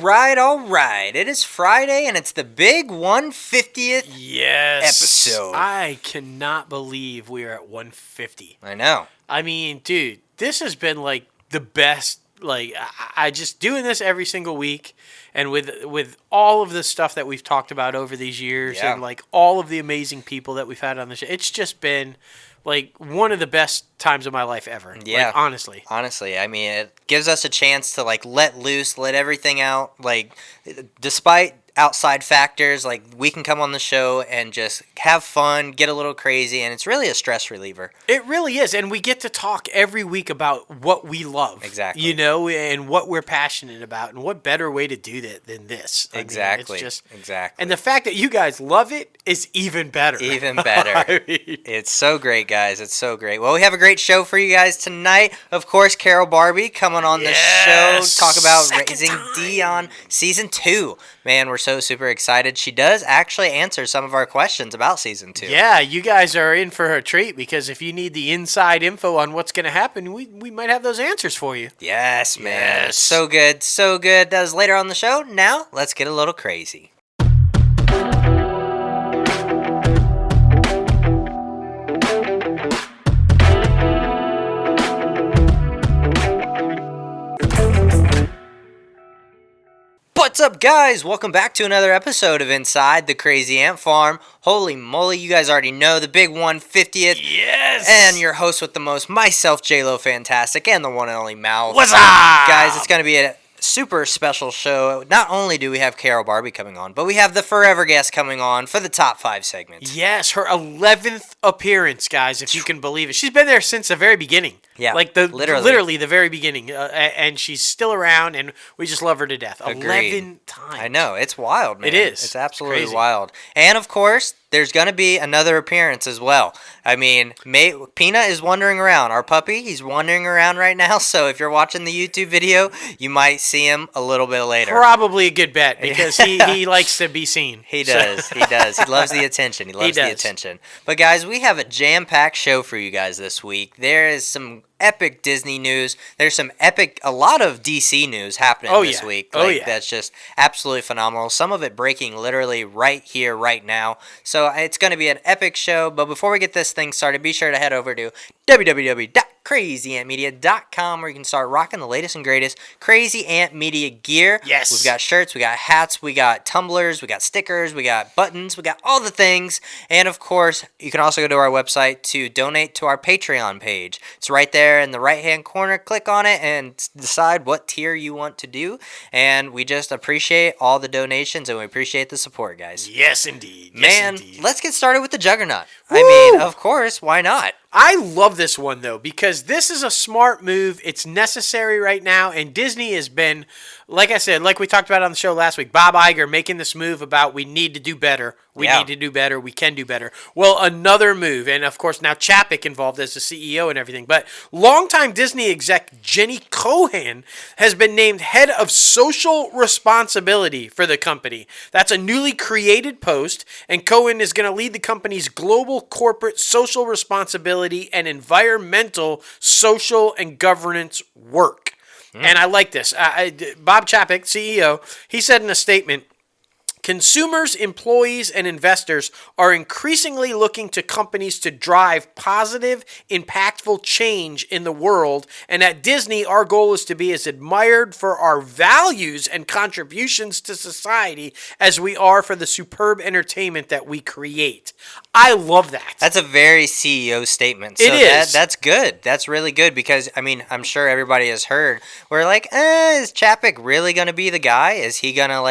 right. It is Friday, and it's the big 150th episode. I cannot believe we are at 150. I know. I mean, dude, this has been like the best. Like, I just doing this every single week, and with all of the stuff that we've talked about over these years, and like all of the amazing people that we've had on the show, it's just been like one of the best times of my life ever. Yeah. Like, honestly. Honestly, I mean, it gives us a chance to like let loose, let everything out. Like, despite outside factors, like we can come on the show and just have fun, get a little crazy, and it's really a stress reliever. It really is, and we get to talk every week about what we love. Exactly. You know, and what we're passionate about, and what better way to do that than this. Exactly. I mean, it's just, exactly. And the fact that you guys love it is even better. Even better. I mean, it's so great, guys. It's so great. Well, we have a great show for you guys tonight. Of course, Carol Barbee coming on the show, talk about Raising Dion Season 2. Man, we're so super excited. She does actually answer some of our questions about Season 2. Yeah, you guys are in for a treat, because if you need the inside info on what's going to happen, we might have those answers for you. Yes, man. Yes. So good, so good. That was later on the show. Now, let's get a little crazy. What's up, guys? Welcome back to another episode of Inside the Crazy Ant Farm. Holy moly, you guys already know the big 150th. Yes! And your host with the most, myself, J-Lo Fantastic, and the one and only Mouth. What's up? Guys, it's going to be a super special show. Not only do we have Carol Barbee coming on, but we have the forever guest coming on for the top 5 segments. Yes, her 11th appearance, guys, if you can believe it. She's been there since the very beginning. Yeah, like literally the very beginning, and she's still around, and we just love her to death. Agreed. 11 times. I know, it's wild, man. It is. It's absolutely crazy. wild. And of course, there's going to be another appearance as well. I mean, Peanut is wandering around. Our puppy, he's wandering around right now. So if you're watching the YouTube video, you might see him a little bit later. Probably a good bet, because he likes to be seen. He does. He does. He loves the attention. He loves the attention. But guys, we have a jam-packed show for you guys this week. There is some epic Disney news. There's a lot of DC news happening this week. That's just absolutely phenomenal. Some of it breaking literally right here, right now. So it's going to be an epic show. But before we get this thing started, be sure to head over to www.crazyantmedia.com, where you can start rocking the latest and greatest Crazy Ant Media gear. Yes. We've got shirts, we got hats, we got tumblers, we got stickers, we got buttons, we got all the things. And of course, you can also go to our website to donate to our Patreon page. It's right there in the right-hand corner. Click on it and decide what tier you want to do. And we just appreciate all the donations, and we appreciate the support, guys. Yes, indeed. Man, let's get started with the Juggernaut. Woo! I mean, of course, why not? I love this one, though, because this is a smart move. It's necessary right now, and Disney has been, like I said, like we talked about on the show last week, Bob Iger making this move about we need to do better. We need to do better. We can do better. Well, another move, and of course now Chapek involved as the CEO and everything, but longtime Disney exec Jenny Cohan has been named head of social responsibility for the company. That's a newly created post, and Cohan is going to lead the company's global corporate social responsibility and environmental, social, and governance work. And I like this. Bob Chapek, CEO, he said in a statement, consumers, employees, and investors are increasingly looking to companies to drive positive, impactful change in the world. And at Disney, our goal is to be as admired for our values and contributions to society as we are for the superb entertainment that we create. I love that. That's a very CEO statement. So it is. That's good. That's really good because, I mean, I'm sure everybody has heard. We're like, is Chapek really going to be the guy? Is he going to,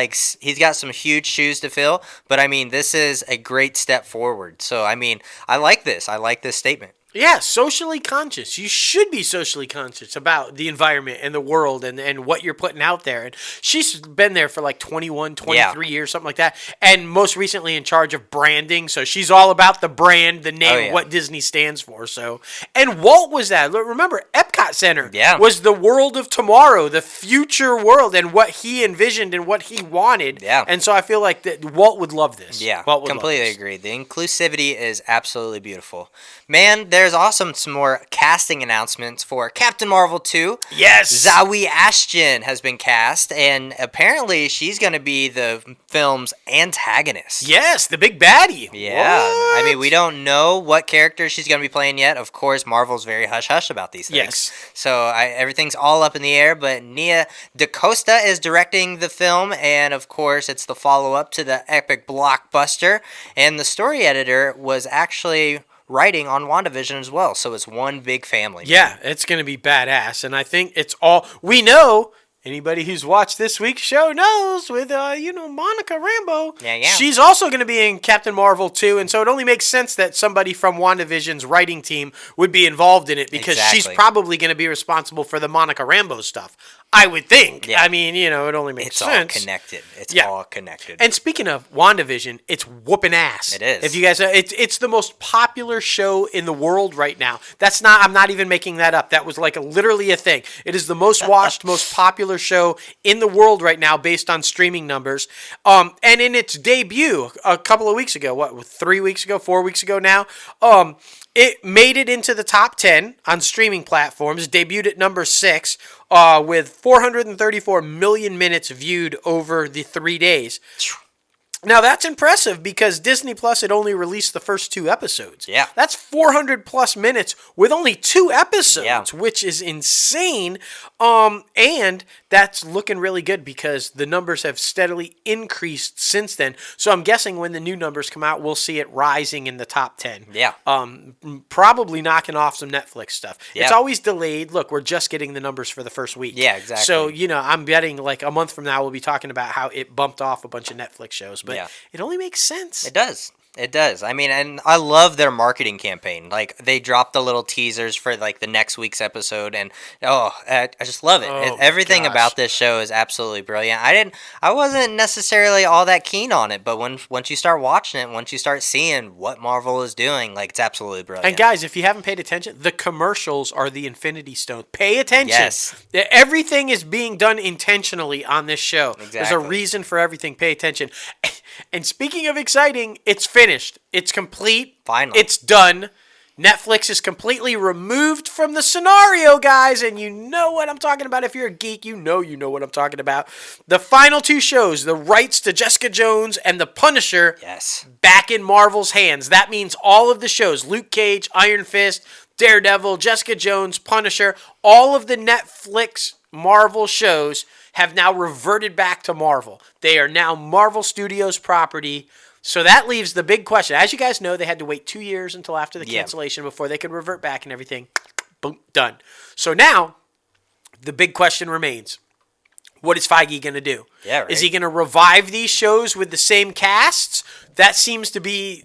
he's got some huge shoes to fill? But, I mean, this is a great step forward. So, I mean, I like this. I like this statement. Yeah, socially conscious. You should be socially conscious about the environment and the world and what you're putting out there. And she's been there for like 21, 23 years, something like that. And most recently in charge of branding. So she's all about the brand, the name, what Disney stands for. So, and Walt was that. Remember, Epcot Center was the world of tomorrow, the future world, and what he envisioned and what he wanted. Yeah. And so I feel like that Walt would love this. Yeah, Walt would completely love this. agree. The inclusivity is absolutely beautiful. Man, there there's also some more casting announcements for Captain Marvel 2. Yes! Zawe Ashton has been cast, and apparently she's going to be the film's antagonist. Yes, the big baddie. Yeah. What? I mean, we don't know what character she's going to be playing yet. Of course, Marvel's very hush-hush about these things. Yes. So everything's all up in the air, but Nia DaCosta is directing the film, and of course, it's the follow-up to the epic blockbuster, and the story editor was actually writing on WandaVision as well, so it's one big family. Yeah, it's going to be badass, and I think it's all... We know... Anybody who's watched this week's show knows with, Monica Rambeau. Yeah. She's also going to be in Captain Marvel 2, and so it only makes sense that somebody from WandaVision's writing team would be involved in it because she's probably going to be responsible for the Monica Rambeau stuff. I would think. Yeah. I mean, it only makes sense. It's all connected. It's all connected. And speaking of WandaVision, it's whooping ass. It is. If you guys, it's the most popular show in the world right now. I'm not even making that up. That was like literally a thing. It is the most watched, most popular show in the world right now based on streaming numbers. And in its debut a couple of weeks ago, 3 weeks ago, 4 weeks ago now, it made it into the top 10 on streaming platforms, debuted at number 6 with 434 million minutes viewed over the 3 days. Now, that's impressive because Disney Plus had only released the first 2 episodes. Yeah. That's 400 plus minutes with only 2 episodes, which is insane. And that's looking really good because the numbers have steadily increased since then. So I'm guessing when the new numbers come out, we'll see it rising in the top 10. Yeah. Probably knocking off some Netflix stuff. Yeah. It's always delayed. Look, we're just getting the numbers for the first week. Yeah, exactly. So, I'm betting like a month from now, we'll be talking about how it bumped off a bunch of Netflix shows. But it only makes sense. It does. It does. I mean, and I love their marketing campaign. Like, they dropped the little teasers for, like, the next week's episode, and, I just love it. Everything about this show is absolutely brilliant. I wasn't necessarily all that keen on it, but once you start watching it, once you start seeing what Marvel is doing, like, it's absolutely brilliant. And, guys, if you haven't paid attention, the commercials are the Infinity Stone. Pay attention. Yes. Everything is being done intentionally on this show. Exactly. There's a reason for everything. Pay attention. And speaking of exciting, it's finished. It's complete. Finally. It's done. Netflix is completely removed from the scenario, guys, and you know what I'm talking about. If you're a geek, you know what I'm talking about. The final 2 shows, the rights to Jessica Jones and The Punisher, back in Marvel's hands. That means all of the shows, Luke Cage, Iron Fist, Daredevil, Jessica Jones, Punisher, all of the Netflix Marvel shows have now reverted back to Marvel. They are now Marvel Studios property. So that leaves the big question. As you guys know, they had to wait 2 years until after the cancellation before they could revert back and everything. Boom, done. So now, the big question remains. What is Feige going to do? Yeah, right. Is he going to revive these shows with the same casts? That seems to be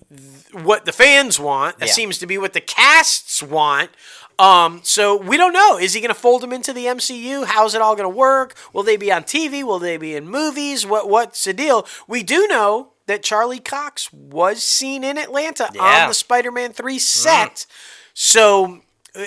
what the fans want. That seems to be what the casts want. So we don't know. Is he going to fold them into the MCU? How's it all going to work? Will they be on TV? Will they be in movies? What's the deal? We do know that Charlie Cox was seen in Atlanta on the Spider-Man 3 set. So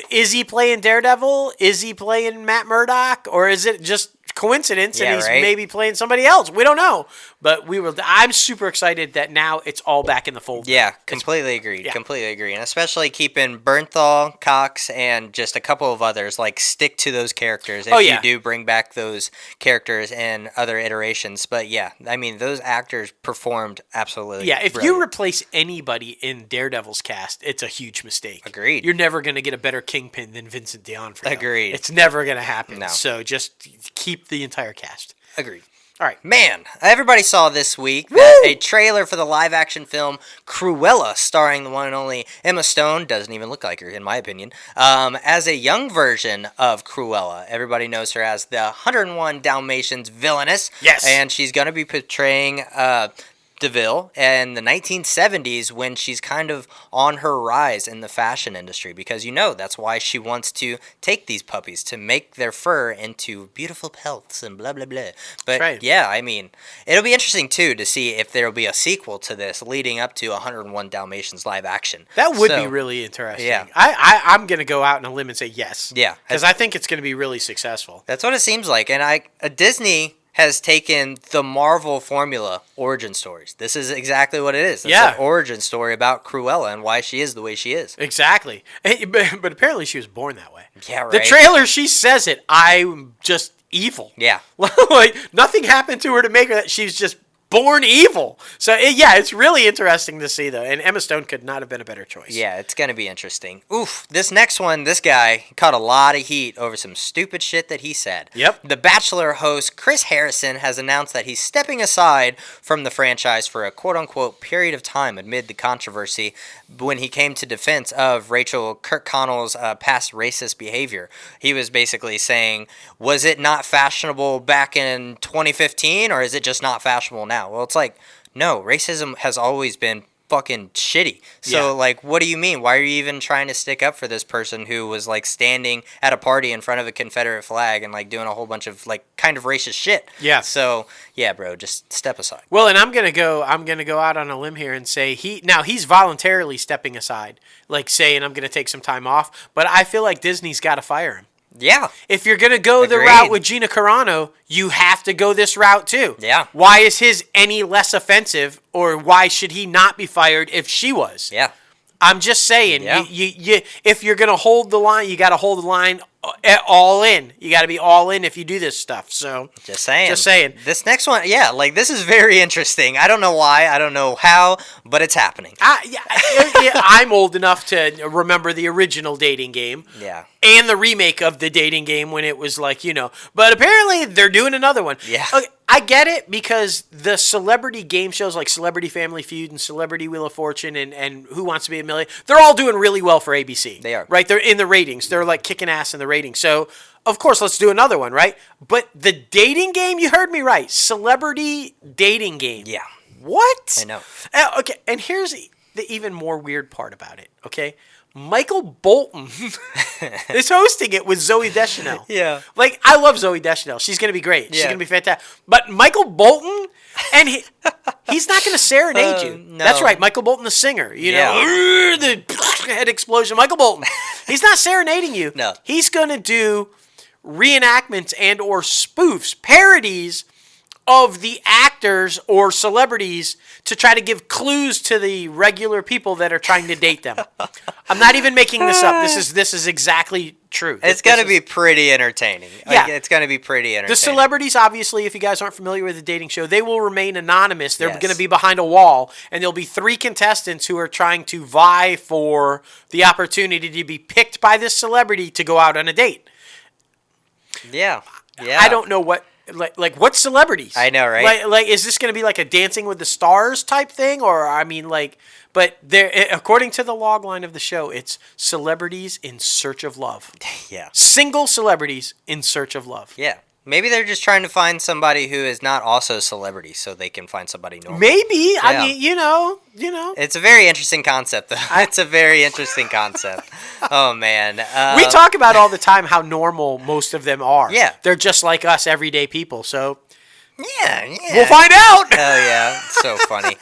is he playing Daredevil? Is he playing Matt Murdock? Or is it just coincidence and he's maybe playing somebody else? We don't know. But I'm super excited that now it's all back in the fold. Yeah, completely agreed. Completely agree. And especially keeping Bernthal, Cox, and just a couple of others, like, stick to those characters if you do bring back those characters in other iterations. But I mean, those actors performed absolutely if brilliant. you replace anybody in Daredevil's cast, it's a huge mistake. Agreed. You're never going to get a better Kingpin than Vincent D'Onofrio. Agreed. It's never going to happen. No. So just keep the entire cast. Agreed. All right. Man, everybody saw this week that a trailer for the live-action film Cruella, starring the one and only Emma Stone, doesn't even look like her, in my opinion, as a young version of Cruella. Everybody knows her as the 101 Dalmatians villainess. Yes. And she's going to be portraying DeVille in the 1970s when she's kind of on her rise in the fashion industry, because that's why she wants to take these puppies to make their fur into beautiful pelts and blah blah blah. But I mean, it'll be interesting too to see if there'll be a sequel to this leading up to 101 Dalmatians live action. That would be really interesting. Yeah, I'm gonna go out on a limb and say yes. Yeah, because I think it's gonna be really successful. That's what it seems like, and Disney has taken the Marvel formula, origin stories. This is exactly what it is. It's an origin story about Cruella and why she is the way she is. Exactly. But apparently she was born that way. Yeah, right. The trailer, she says it. I'm just evil. Yeah. Like, nothing happened to her to make her that. She's just born evil. So, it's really interesting to see, though. And Emma Stone could not have been a better choice. Yeah, it's going to be interesting. Oof, this next one, this guy caught a lot of heat over some stupid shit that he said. Yep. The Bachelor host Chris Harrison has announced that he's stepping aside from the franchise for a quote-unquote period of time amid the controversy when he came to defense of Rachel Kirkconnell's past racist behavior. He was basically saying, was it not fashionable back in 2015, or is it just not fashionable now? Well, it's like, no, racism has always been fucking shitty. So, like, what do you mean? Why are you even trying to stick up for this person who was, like, standing at a party in front of a Confederate flag and, like, doing a whole bunch of, like, kind of racist shit? Yeah. So, yeah, bro, just step aside. Well, and I'm gonna go out on a limb here and say he's voluntarily stepping aside, like saying I'm gonna take some time off. But I feel like Disney's got to fire him. Yeah. If you're going to go the route with Gina Carano, you have to go this route too. Yeah. Why is his any less offensive, or why should he not be fired if she was? Yeah. I'm just saying, you if you're going to hold the line, you got to hold the line all in. You got to be all in if you do this stuff. So Just saying. This next one, like, this is very interesting. I don't know why, I don't know how, but it's happening. I'm old enough to remember the original Dating Game. Yeah. And the remake of the Dating Game when it was like, But apparently they're doing another one. Yeah. Okay, I get it, because the celebrity game shows like Celebrity Family Feud and Celebrity Wheel of Fortune and Who Wants to Be a Millionaire, they're all doing really well for ABC. They are. Right? They're in the ratings. They're like kicking ass in the ratings. So, of course, let's do another one, right? But the Dating Game, you heard me right. Celebrity Dating Game. Yeah. What? I know. Okay, and here's the even more weird part about it, okay? Michael Bolton is hosting it with Zooey Deschanel. Yeah. Like, I love Zooey Deschanel. She's going to be great. She's going to be fantastic. But Michael Bolton, and he's not going to serenade you. No. That's right. Michael Bolton, the singer. The head explosion. Michael Bolton. He's not serenading you. No. He's going to do reenactments and or spoofs, parodies of the actors or celebrities to try to give clues to the regular people that are trying to date them. I'm not even making this up. This is exactly true. It's going to be pretty entertaining. Yeah. Like, it's going to be pretty entertaining. The celebrities, obviously, if you guys aren't familiar with the dating show, they will remain anonymous. They're going to be behind a wall, and there'll be 3 contestants who are trying to vie for the opportunity to be picked by this celebrity to go out on a date. Yeah. I don't know what... Like what celebrities? I know, right? Like is this going to be like a Dancing with the Stars type thing, or but there, according to the log line of the show, it's celebrities in search of love. Yeah. Single celebrities in search of love. Yeah. Maybe they're just trying to find somebody who is not also celebrity, so they can find somebody normal. Maybe. Yeah. I mean, you know. It's a very interesting concept, though. It's a very interesting concept. Oh, man. We talk about all the time how normal most of them are. Yeah. They're just like us, everyday people, so... Yeah. We'll find out. Hell yeah. It's so funny.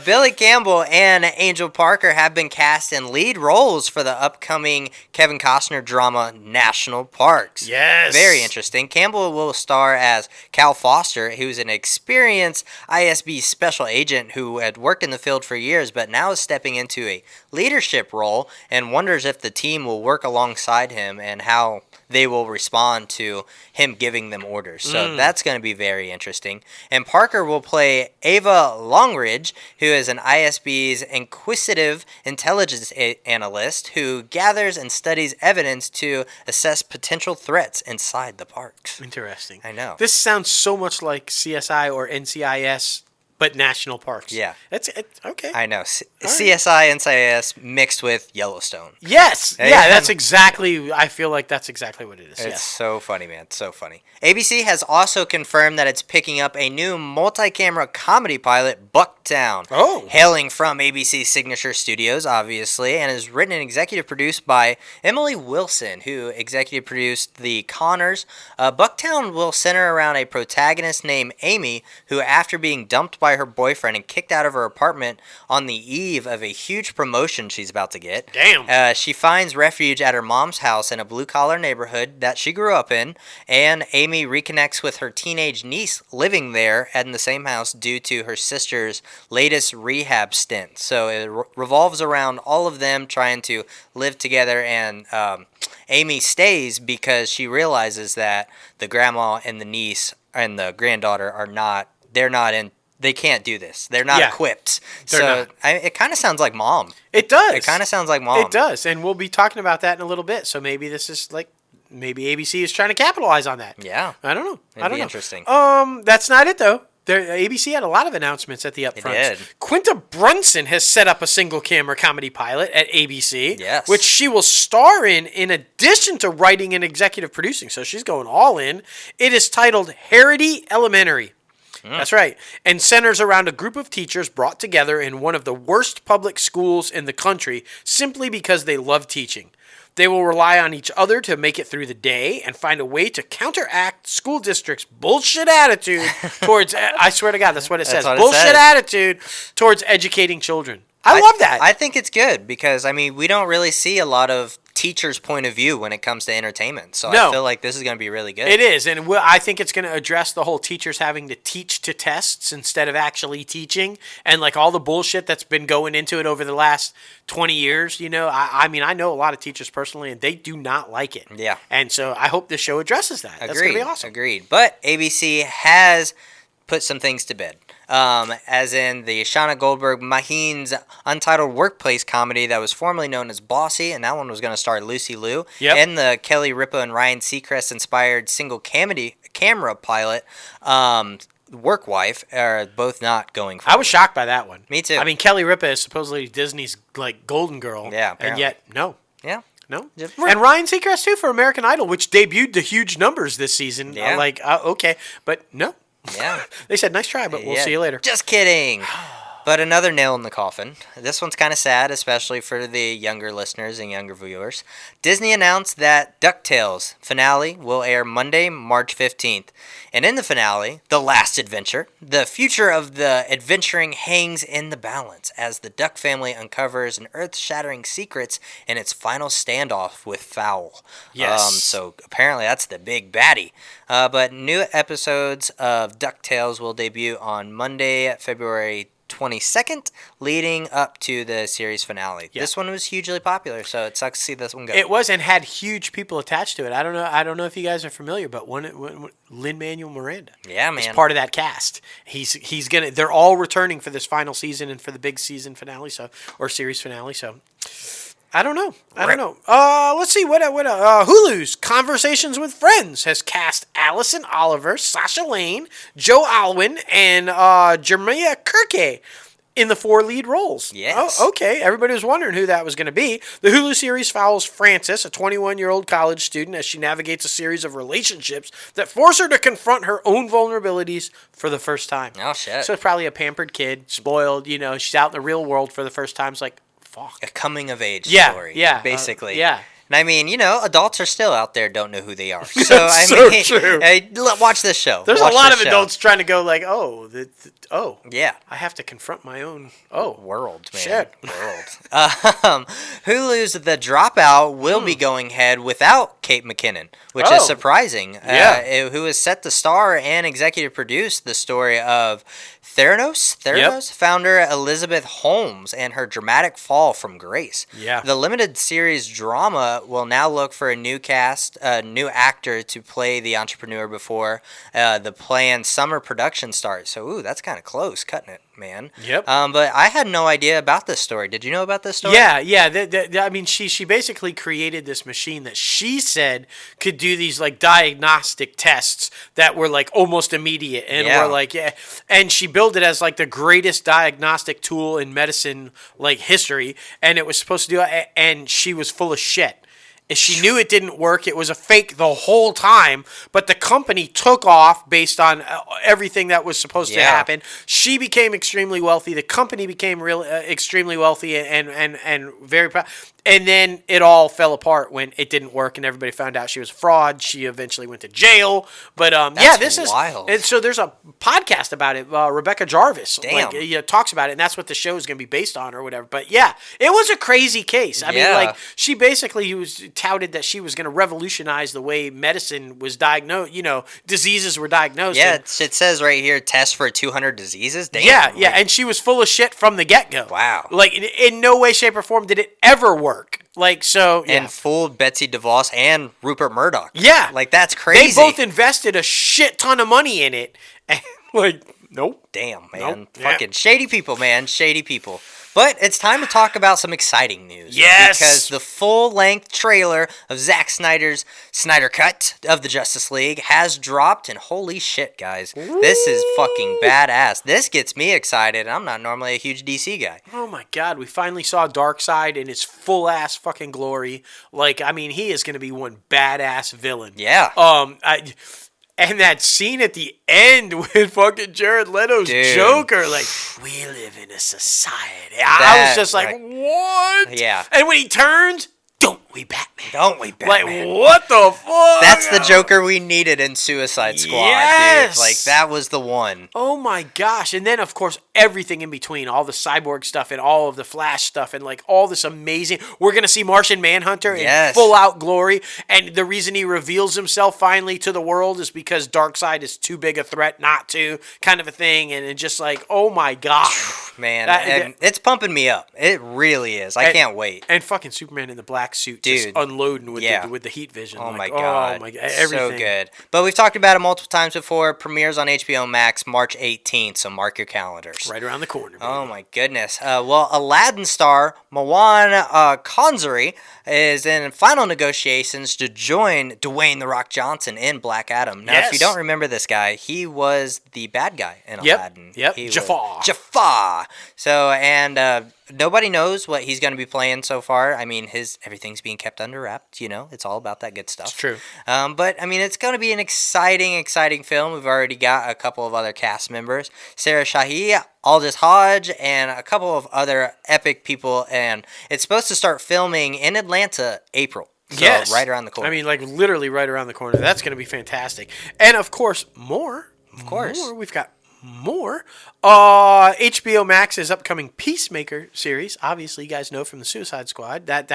Billy Campbell and Angel Parker have been cast in lead roles for the upcoming Kevin Costner drama National Parks. Yes. Very interesting. Campbell will star as Cal Foster, who's an experienced ISB special agent who had worked in the field for years but now is stepping into a leadership role and wonders if the team will work alongside him and how they will respond to him giving them orders. So that's going to be very interesting. And Parker will play Ava Longridge, who is an ISB's inquisitive intelligence analyst who gathers and studies evidence to assess potential threats inside the parks. Interesting. I know. This sounds so much like CSI or NCIS, but national parks. Yeah. It's okay. I know. CSI, NCIS mixed with Yellowstone. Yes. Hey, Yeah, that's exactly, I feel like that's exactly what it is. It's so funny, man. It's so funny. ABC has also confirmed that it's picking up a new multi-camera comedy pilot, Bucktown. Oh. Hailing from ABC's Signature Studios, obviously, and is written and executive produced by Emily Wilson, who executive produced The Connors. Bucktown will center around a protagonist named Amy, who, after being dumped by by her boyfriend and kicked out of her apartment on the eve of a huge promotion she's about to get. Damn. She finds refuge at her mom's house in a blue-collar neighborhood that she grew up in, and Amy reconnects with her teenage niece living there in the same house due to her sister's latest rehab stint. So it revolves around all of them trying to live together, and Amy stays because she realizes that the grandma and the niece and the granddaughter they can't do this. They're not equipped. It kind of sounds like Mom. It does. It kind of sounds like Mom. It does, and we'll be talking about that in a little bit. So maybe this is maybe ABC is trying to capitalize on that. Yeah. I don't know. It'd be interesting. That's not it though. ABC had a lot of announcements at the upfront. It did. Quinta Brunson has set up a single-camera comedy pilot at ABC, yes, which she will star in addition to writing and executive producing. So she's going all in. It is titled Harity Elementary. That's right. And centers around a group of teachers brought together in one of the worst public schools in the country simply because they love teaching. They will rely on each other to make it through the day and find a way to counteract school district's bullshit attitude towards, I swear to God, that's what it says. Bullshit attitude towards educating children. I love that. I think it's good because, we don't really see a lot of teachers' point of view when it comes to entertainment. So I feel like this is going to be really good. It is. And I think it's going to address the whole teachers having to teach to tests instead of actually teaching and all the bullshit that's been going into it over the last 20 years. I know a lot of teachers personally and they do not like it. Yeah. And so I hope this show addresses that. That's going to be awesome. Agreed. But ABC has put some things to bed. As in the Shauna Goldberg-Maheen's untitled workplace comedy that was formerly known as Bossy, and that one was going to star Lucy Liu, and the Kelly Ripa and Ryan Seacrest-inspired single camera pilot, Work Wife, are both not going for I was shocked by that one. Me too. Kelly Ripa is supposedly Disney's golden girl. Yeah, apparently. And yet, no. Yeah. No. And Ryan Seacrest, too, for American Idol, which debuted to huge numbers this season. Yeah. Okay, but no. Yeah. They said, nice try, but we'll see you later. Just kidding. But another nail in the coffin. This one's kind of sad, especially for the younger listeners and younger viewers. Disney announced that DuckTales finale will air Monday, March 15th. And in the finale, The Last Adventure, the future of the adventuring hangs in the balance as the Duck family uncovers an earth-shattering secrets in its final standoff with Fowl. Yes. So apparently that's the big baddie. But new episodes of DuckTales will debut on Monday, February 22nd, leading up to the series finale. Yeah. This one was hugely popular, so it sucks to see this one go. It was, and had huge people attached to it. I don't know if you guys are familiar, but Lin-Manuel Miranda, is part of that cast. He's gonna. They're all returning for this final season and for the big season finale, or series finale. So. I don't know. Let's see what Hulu's Conversations with Friends has cast Allison Oliver, Sasha Lane, Joe Alwyn, and Jeremiah Kirke in the 4 lead roles. Yes. Oh, okay. Everybody was wondering who that was going to be. The Hulu series follows Frances, a 21-year-old college student, as she navigates a series of relationships that force her to confront her own vulnerabilities for the first time. Oh, shit. So it's probably a pampered kid, spoiled, she's out in the real world for the first time. It's like, fuck. A coming-of-age story, basically. And adults are still out there, don't know who they are. So, true. Watch this show. There's a lot of adults trying to go yeah. I have to confront my own, world, man. Shit. World. Hulu's The Dropout will be going ahead without Kate McKinnon, which is surprising. Who is set to star and executive produce the story of Theranos, founder Elizabeth Holmes, and her dramatic fall from grace. Yeah. The limited series drama will now look for a new actor to play the entrepreneur before the planned summer production starts. So, that's kind of close, cutting it, man. Yep. But I had no idea about this story. Did you know about this story? Yeah. She basically created this machine that she said could do these diagnostic tests that were almost immediate and were and she built it as the greatest diagnostic tool in medicine history, and it was supposed to do it, and she was full of shit is she knew it didn't work. It was a fake the whole time, but the company took off based on everything that was supposed to happen. She became extremely wealthy. The company became extremely wealthy and very proud. And then it all fell apart when it didn't work, and everybody found out she was a fraud. She eventually went to jail. But this wild. And so there's a podcast about it. Rebecca Jarvis talks about it, and that's what the show is going to be based on or whatever. But yeah, it was a crazy case. I mean, like, she basically was touted that she was going to revolutionize the way medicine was diagnosed. Diseases were diagnosed. Yeah, it says right here, test for 200 diseases. Damn. Yeah, and she was full of shit from the get-go. Wow. Like, in no way, shape, or form did it ever work. Like, so, and fooled Betsy DeVos and Rupert Murdoch. Yeah. Like, that's crazy. They both invested a shit ton of money in it. And, like, nope. Damn, man. Nope. Fucking shady people, man. Shady people. But it's time to talk about some exciting news. Yes! Because the full-length trailer of Zack Snyder's Snyder Cut of the Justice League has dropped, and holy shit, guys. This is fucking badass. This gets me excited. I'm not normally a huge DC guy. Oh my god, we finally saw Darkseid in his full-ass fucking glory. Like, I mean, he is going to be one badass villain. Yeah. And that scene at the end with fucking Jared Leto's Joker, like, we live in a society. I was just like, what? Yeah. And when he turns, don't we, Batman? Don't we, Batman? Like, what the fuck? That's the Joker we needed in Suicide Squad, dude. Like, that was the one. Oh my gosh. And then, of course, everything in between, all the Cyborg stuff and all of the Flash stuff and, like, all this amazing... We're going to see Martian Manhunter in full-out glory, and the reason he reveals himself finally to the world is because Darkseid is too big a threat not to, kind of a thing, and just like, oh my god. Man, it's pumping me up. It really is. I can't wait. And fucking Superman in the black suit, dude, just unloading with the heat vision. Oh, like, my god. Oh my god. Everything. So good. But we've talked about it multiple times before. Premieres on HBO Max March 18th, so mark your calendars. Right around the corner, baby. Oh my goodness. Well, Aladdin star Mawan Konzari is in final negotiations to join Dwayne "The Rock" Johnson in Black Adam. Now, if you don't remember this guy, he was the bad guy in Aladdin. Yep. Jafar. So, and nobody knows what he's going to be playing so far. I mean, everything's being kept under wraps. It's all about that good stuff. It's true. But I mean, it's going to be an exciting film. We've already got a couple of other cast members: Sarah Shahi, Aldous Hodge, and a couple of other epic people. And it's supposed to start filming in Atlanta April. So right around the corner. I mean, like, literally right around the corner. That's going to be fantastic. And of course, more. We've got more. HBO Max's upcoming Peacemaker series. Obviously, you guys know from the Suicide Squad that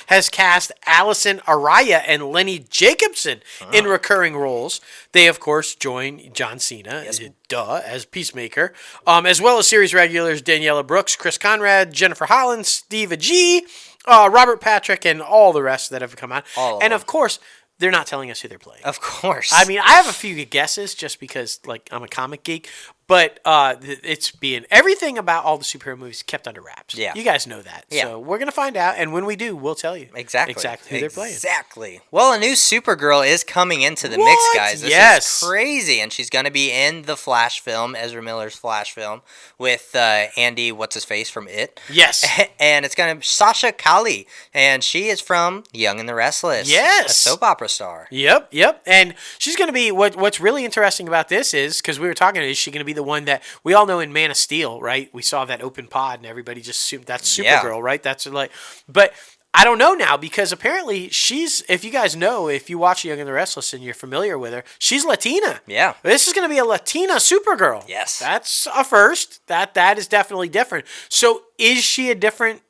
has cast Allison Araya and Lenny Jacobson in recurring roles. They, of course, join John Cena, as Peacemaker, as well as series regulars Daniela Brooks, Chris Conrad, Jennifer Holland, Steve Agee, Robert Patrick, and all the rest that have come out. Of course, they're not telling us who they're playing. Of course. I mean, I have a few guesses just because, like, I'm a comic geek. But it's being everything about all the superhero movies kept under wraps. Yeah. You guys know that. Yeah. So we're going to find out. And when we do, we'll tell you. Exactly who they're playing. Exactly. Well, a new Supergirl is coming into the mix, guys. This is crazy. And she's going to be in the Flash film, Ezra Miller's Flash film, with Andy, what's-his-face from It. Yes. And it's going to be Sasha Kali. And she is from Young and the Restless. Yes. A soap opera star. Yep. And she's going to be, what's really interesting about this is, because we were talking, is she going to be the one that we all know in Man of Steel, right? We saw that open pod and everybody just assumed that's Supergirl, right? That's like, but I don't know now because apparently she's, if you guys know, if you watch Young and the Restless and you're familiar with her, she's Latina. Yeah. This is going to be a Latina Supergirl. Yes. That's a first. That is definitely different. So is she a different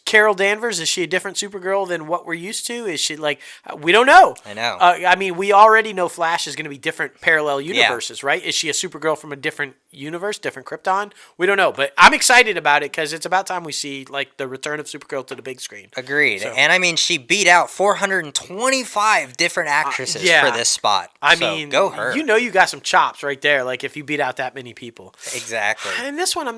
Carol Danvers? Is she a different Supergirl than what we're used to? Is she like, we don't know. I know. I mean, we already know Flash is going to be different parallel universes, right? Is she a Supergirl from a different universe, different Krypton? We don't know, but I'm excited about it because it's about time we see like the return of Supergirl to the big screen. Agreed. So, and I mean, she beat out 425 different actresses for this spot. I mean, go her. You know, you got some chops right there. Like if you beat out that many people. Exactly. And this one, I'm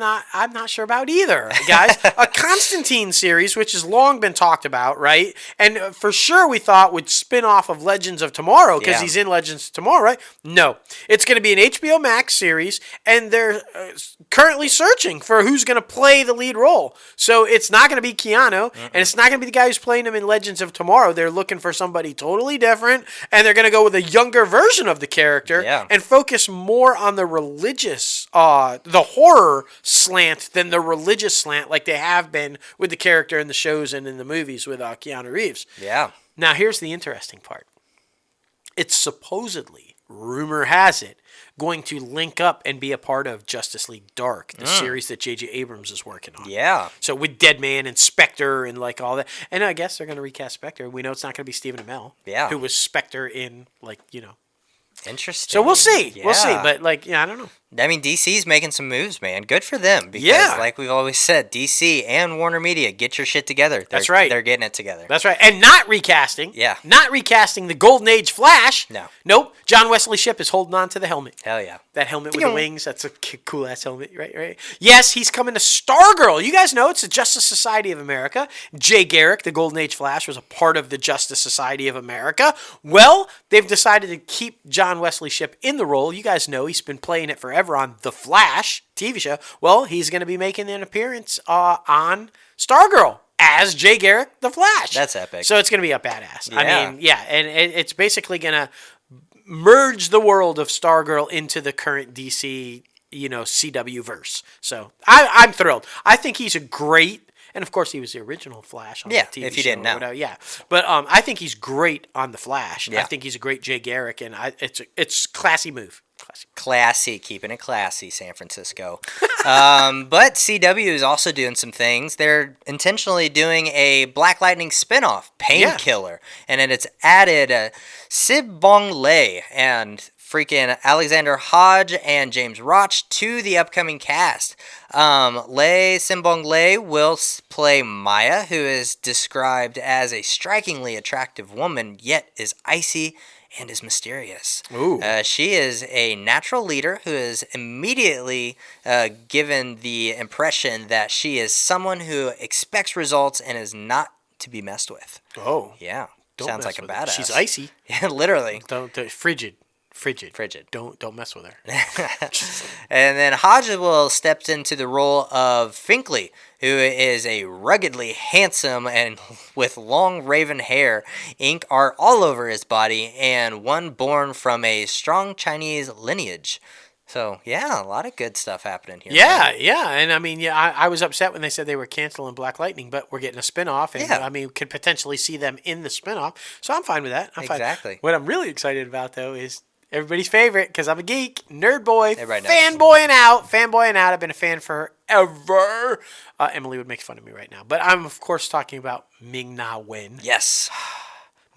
not sure about either, guys. A Constantine series, which has long been talked about, right? And for sure we thought would spin off of Legends of Tomorrow because he's in Legends of Tomorrow, right? No. It's going to be an HBO Max series, and and they're currently searching for who's going to play the lead role. So it's not going to be Keanu, and it's not going to be the guy who's playing him in Legends of Tomorrow. They're looking for somebody totally different, and they're going to go with a younger version of the character and focus more on the religious, the horror slant than the religious slant like they have been with the character in the shows and in the movies with Keanu Reeves. Yeah. Now, here's the interesting part. It's supposedly, rumor has it, going to link up and be a part of Justice League Dark, the series that J.J. Abrams is working on. Yeah. So with Deadman and Spectre and like all that. And I guess they're going to recast Spectre. We know it's not going to be Stephen Amell. Yeah. Who was Spectre in, like, you know. Interesting. So we'll see. Yeah. We'll see. But, like, yeah, I don't know. I mean, DC's making some moves, man. Good for them. Because, like we've always said, DC and Warner Media, get your shit together. That's right. They're getting it together. That's right. And not recasting. Yeah. Not recasting the Golden Age Flash. No. Nope. John Wesley Shipp is holding on to the helmet. Hell yeah. That helmet with the wings. That's a cool-ass helmet, right? Yes, he's coming to Stargirl. You guys know it's the Justice Society of America. Jay Garrick, the Golden Age Flash, was a part of the Justice Society of America. Well, they've decided to keep John Wesley Shipp in the role. You guys know he's been playing it forever on The Flash TV show. Well, he's going to be making an appearance on Stargirl as Jay Garrick, the Flash. That's epic. So it's going to be a badass. Yeah. I mean, yeah, and it's basically going to merge the world of Stargirl into the current DC, CW verse. So I'm thrilled. I think he's a great. And, of course, he was the original Flash on the TV show. if you didn't know. Yeah. But I think he's great on The Flash. Yeah. I think he's a great Jay Garrick, and it's classy move. Classy, keeping it classy, San Francisco. But CW is also doing some things. They're intentionally doing a Black Lightning spinoff, Painkiller. And then it's added Sib Bong Lei and freaking Alexander Hodge and James Roch to the upcoming cast. Simbong Lei will play Maya, who is described as a strikingly attractive woman, yet is icy and is mysterious. Ooh. She is a natural leader who is immediately given the impression that she is someone who expects results and is not to be messed with. Oh. Yeah. Don't Sounds mess like a with her. badass. She's icy. Yeah, literally. Don't frigid. Don't mess with her. And then Hodgewell steps into the role of Finkley, who is a ruggedly handsome and with long raven hair, ink art all over his body, and one born from a strong Chinese lineage. So, yeah, a lot of good stuff happening here. Yeah. And, I mean, I was upset when they said they were canceling Black Lightning, but we're getting a spinoff, and, I mean, could potentially see them in the spinoff. So I'm fine with that. Exactly. What I'm really excited about, though, is everybody's favorite, because I'm a geek, nerd boy, fanboying out. I've been a fan forever. Emily would make fun of me right now. But I'm, of course, talking about Ming-Na Wen. Yes.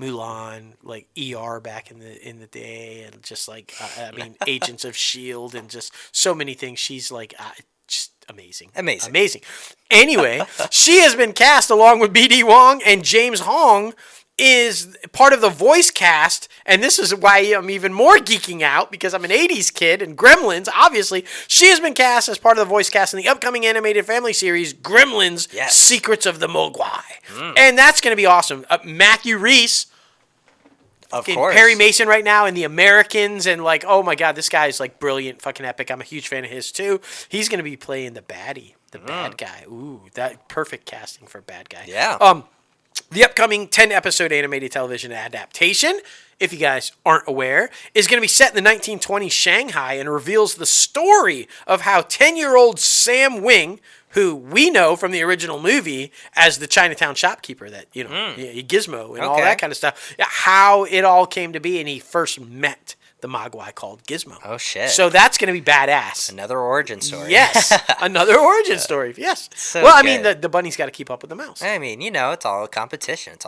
Mulan, like ER back in the day, and just like Agents of S.H.I.E.L.D. and just so many things. She's like just amazing. Anyway, she has been cast along with B.D. Wong, and James Hong is part of the voice cast, and this is why I'm even more geeking out, because I'm an 80s kid, and Gremlins, obviously, she has been cast as part of the voice cast in the upcoming animated family series, Gremlins, Secrets of the Mogwai. And that's going to be awesome. Matthew Rhys, of course, Perry Mason right now in The Americans, and like, oh my God, this guy is like brilliant, fucking epic. I'm a huge fan of his too. He's going to be playing the baddie, the bad guy. Ooh, that perfect casting for bad guy. Yeah. The upcoming 10-episode animated television adaptation, if you guys aren't aware, is going to be set in the 1920s Shanghai and reveals the story of how 10-year-old Sam Wing, who we know from the original movie as the Chinatown shopkeeper, that, Gizmo and all that kind of stuff, how it all came to be, and he first met the Mogwai called Gizmo. Oh, shit. So that's going to be badass. Another origin story. Yes. Another origin story. Yes. So well, I mean, the bunny's got to keep up with the mouse. I mean, it's all a competition.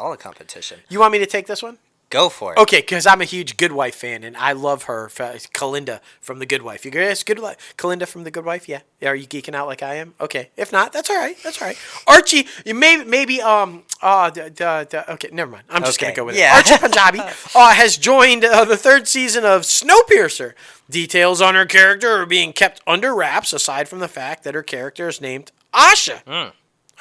You want me to take this one? Go for it. Okay, because I'm a huge Good Wife fan, and I love her. Kalinda from The Good Wife. You guys, Kalinda from The Good Wife? Yeah. Are you geeking out like I am? Okay. If not, that's all right. Archie, you maybe okay, never mind. I'm just gonna go with it. Archie Punjabi has joined the third season of Snowpiercer. Details on her character are being kept under wraps, aside from the fact that her character is named Asha.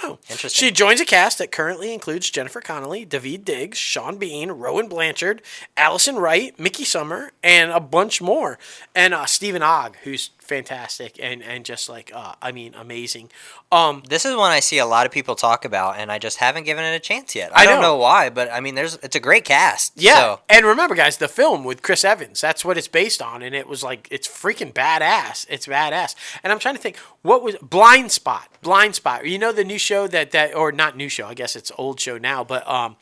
Oh, interesting. She joins a cast that currently includes Jennifer Connelly, Daveed Diggs, Sean Bean, Rowan Blanchard, Allison Wright, Mickey Summer, and a bunch more. And Stephen Ogg, who's fantastic and just like amazing. This is one I see a lot of people talk about, and I just haven't given it a chance yet. I don't know. know why, but I mean, it's a great cast. Yeah, so. and remember, guys, the film with Chris Evans, that's what it's based on, and it was like, it's freaking badass. It's badass. And I'm trying to think, what was Blind Spot? You know the new show or not new show, I guess it's old show now, but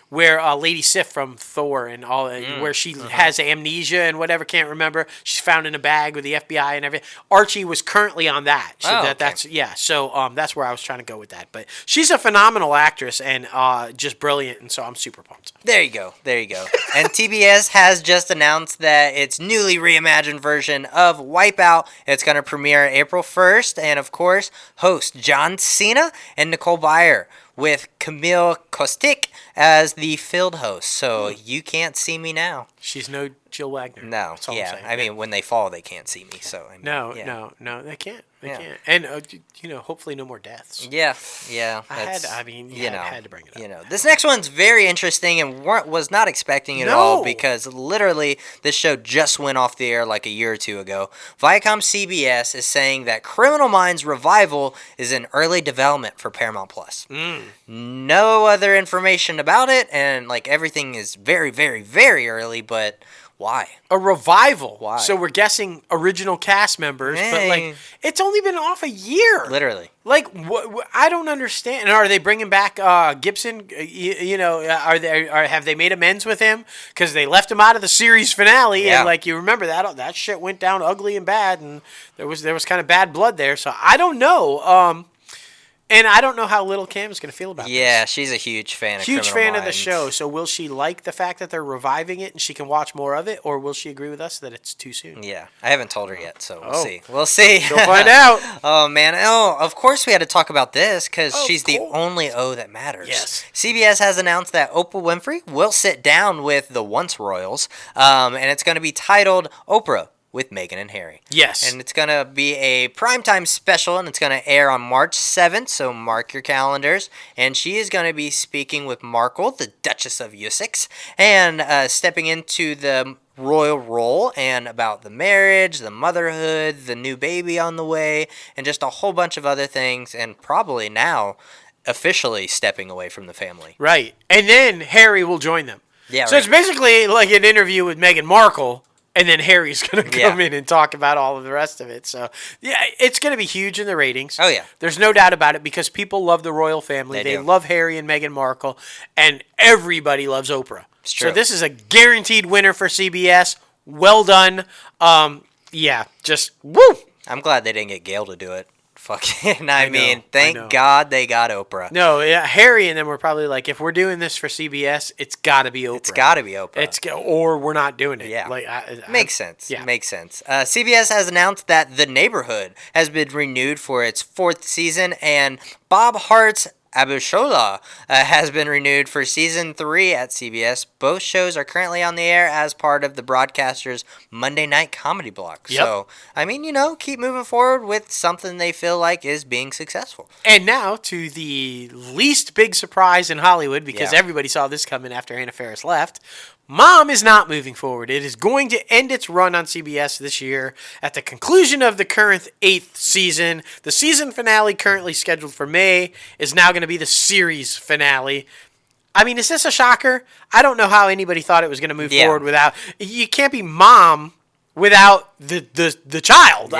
where Lady Sif from Thor and all, where she has amnesia and whatever, can't remember. She's found in a bag with the FBI and everything. Archie was currently on that. So that's where I was trying to go with that. But she's a phenomenal actress and just brilliant, and so I'm super pumped. There you go. And TBS has just announced that its newly reimagined version of Wipeout, it's going to premiere April 1st, and of course, host John Cena and Nicole Byer, with Camille Kostik as the field host. So you can't see me now. She's no Jill Wagner. No, that's all I'm saying. I mean, when they fall, they can't see me. So I mean, no, they can't. They can't. And hopefully no more deaths. Yeah. I had to bring it up. This next one's very interesting and was not expecting it at all, because literally this show just went off the air like a year or two ago. Viacom CBS is saying that Criminal Minds revival is in early development for Paramount Plus. No other information about it, and like everything is very, very, very early. But why? A revival. Why? So we're guessing original cast members, but like it's only been off a year. Literally. Like I don't understand. And are they bringing back Gibson? Have they made amends with him because they left him out of the series finale? Yeah. And like you remember that shit went down ugly and bad, and there was kind of bad blood there. So I don't know. And I don't know how Little Cam is going to feel about this. Yeah, she's a huge fan of Criminal Minds. Of the show. So will she like the fact that they're reviving it and she can watch more of it, or will she agree with us that it's too soon? Yeah, I haven't told her yet, so we'll see. She'll find out. Oh, man. Oh, of course we had to talk about this because she's the only O that matters. Yes. CBS has announced that Oprah Winfrey will sit down with the Once Royals, and it's going to be titled Oprah with Meghan and Harry. Yes. And it's going to be a primetime special, and it's going to air on March 7th, so mark your calendars. And she is going to be speaking with Markle, the Duchess of Essex, and stepping into the royal role, and about the marriage, the motherhood, the new baby on the way, and just a whole bunch of other things, and probably now officially stepping away from the family. Right. And then Harry will join them. Yeah. So it's basically like an interview with Meghan Markle. And then Harry's going to come in and talk about all of the rest of it. So, yeah, it's going to be huge in the ratings. Oh, yeah. There's no doubt about it because people love the royal family. They love Harry and Meghan Markle. And everybody loves Oprah. It's true. So this is a guaranteed winner for CBS. Well done. Just woo. I'm glad they didn't get Gail to do it. Fucking, I mean, thank God they got Oprah. No, Harry and them were probably like, if we're doing this for CBS, it's got to be Oprah. It's got to be Oprah. Or we're not doing it. Yeah. Like, makes sense. Yeah. Makes sense. CBS has announced that The Neighborhood has been renewed for its 4th season, and Bob Hart's Abishola has been renewed for season 3 at CBS. Both shows are currently on the air as part of the broadcaster's Monday night comedy block. Yep. So, I mean, keep moving forward with something they feel like is being successful. And now to the least big surprise in Hollywood, because everybody saw this coming after Anna Faris left. Mom is not moving forward. It is going to end its run on CBS this year at the conclusion of the current 8th season. The season finale, currently scheduled for May, is now going to be the series finale. I mean, is this a shocker? I don't know how anybody thought it was going to move forward without... You can't be Mom without the child.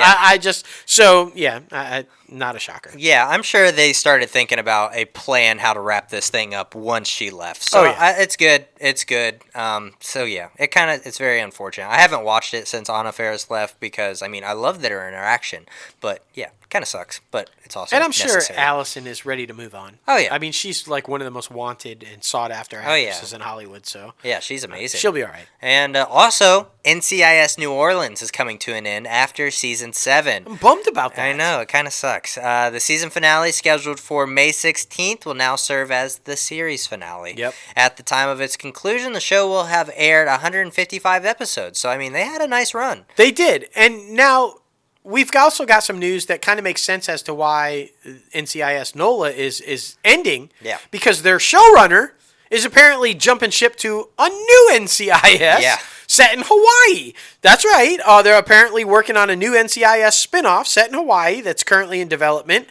Yeah. Not a shocker. Yeah, I'm sure they started thinking about a plan how to wrap this thing up once she left. So it's good. It's good. It's very unfortunate. I haven't watched it since Anna Faris left because, I mean, I love their interaction. But, yeah, kind of sucks. But it's also necessary. Sure Allison is ready to move on. Oh, yeah. I mean, she's like one of the most wanted and sought-after actresses in Hollywood. So yeah, she's amazing. She'll be all right. And also, NCIS New Orleans is coming to an end after season 7. I'm bummed about that. I know. It kind of sucks. The season finale, scheduled for May 16th, will now serve as the series finale. Yep. At the time of its conclusion, the show will have aired 155 episodes. So, I mean, they had a nice run. They did. And now we've also got some news that kind of makes sense as to why NCIS NOLA is ending. Yeah. Because their showrunner is apparently jumping ship to a new NCIS. Yeah. set in Hawaii. That's right. They're apparently working on a new NCIS spinoff set in Hawaii that's currently in development.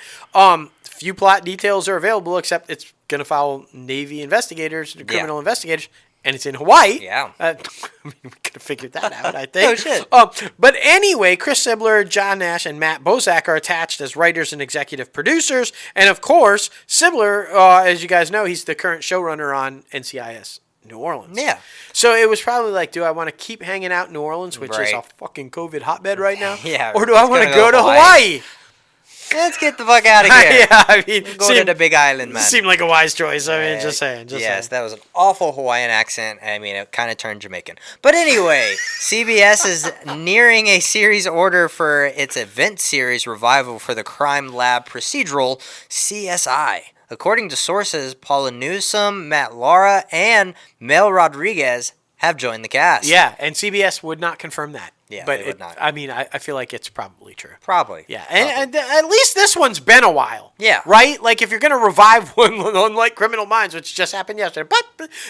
Few plot details are available, except it's going to follow Navy investigators, criminal investigators, and it's in Hawaii. Yeah. I mean, we could have figured that out, I think. Oh, shit. But anyway, Chris Sibler, John Nash, and Matt Bozak are attached as writers and executive producers. And, of course, Sibler, as you guys know, he's the current showrunner on NCIS New Orleans. Yeah. So it was probably like, do I want to keep hanging out in New Orleans, which is a fucking COVID hotbed right now? Yeah. Or do I want to go to Hawaii? Let's get the fuck out of here. Yeah, I mean, go to the big island, man. Seemed like a wise choice. I mean, just saying. Yes, that was an awful Hawaiian accent. I mean, it kind of turned Jamaican. But anyway, CBS is nearing a series order for its event series revival for the crime lab procedural CSI. According to sources, Paula Newsome, Matt Lara, and Mel Rodriguez have joined the cast. Yeah, and CBS would not confirm that. Yeah, but they would not. I mean, I feel like it's probably true. Probably. Yeah, and at least this one's been a while. Yeah. Right? Like, if you're going to revive one like Criminal Minds, which just happened yesterday. But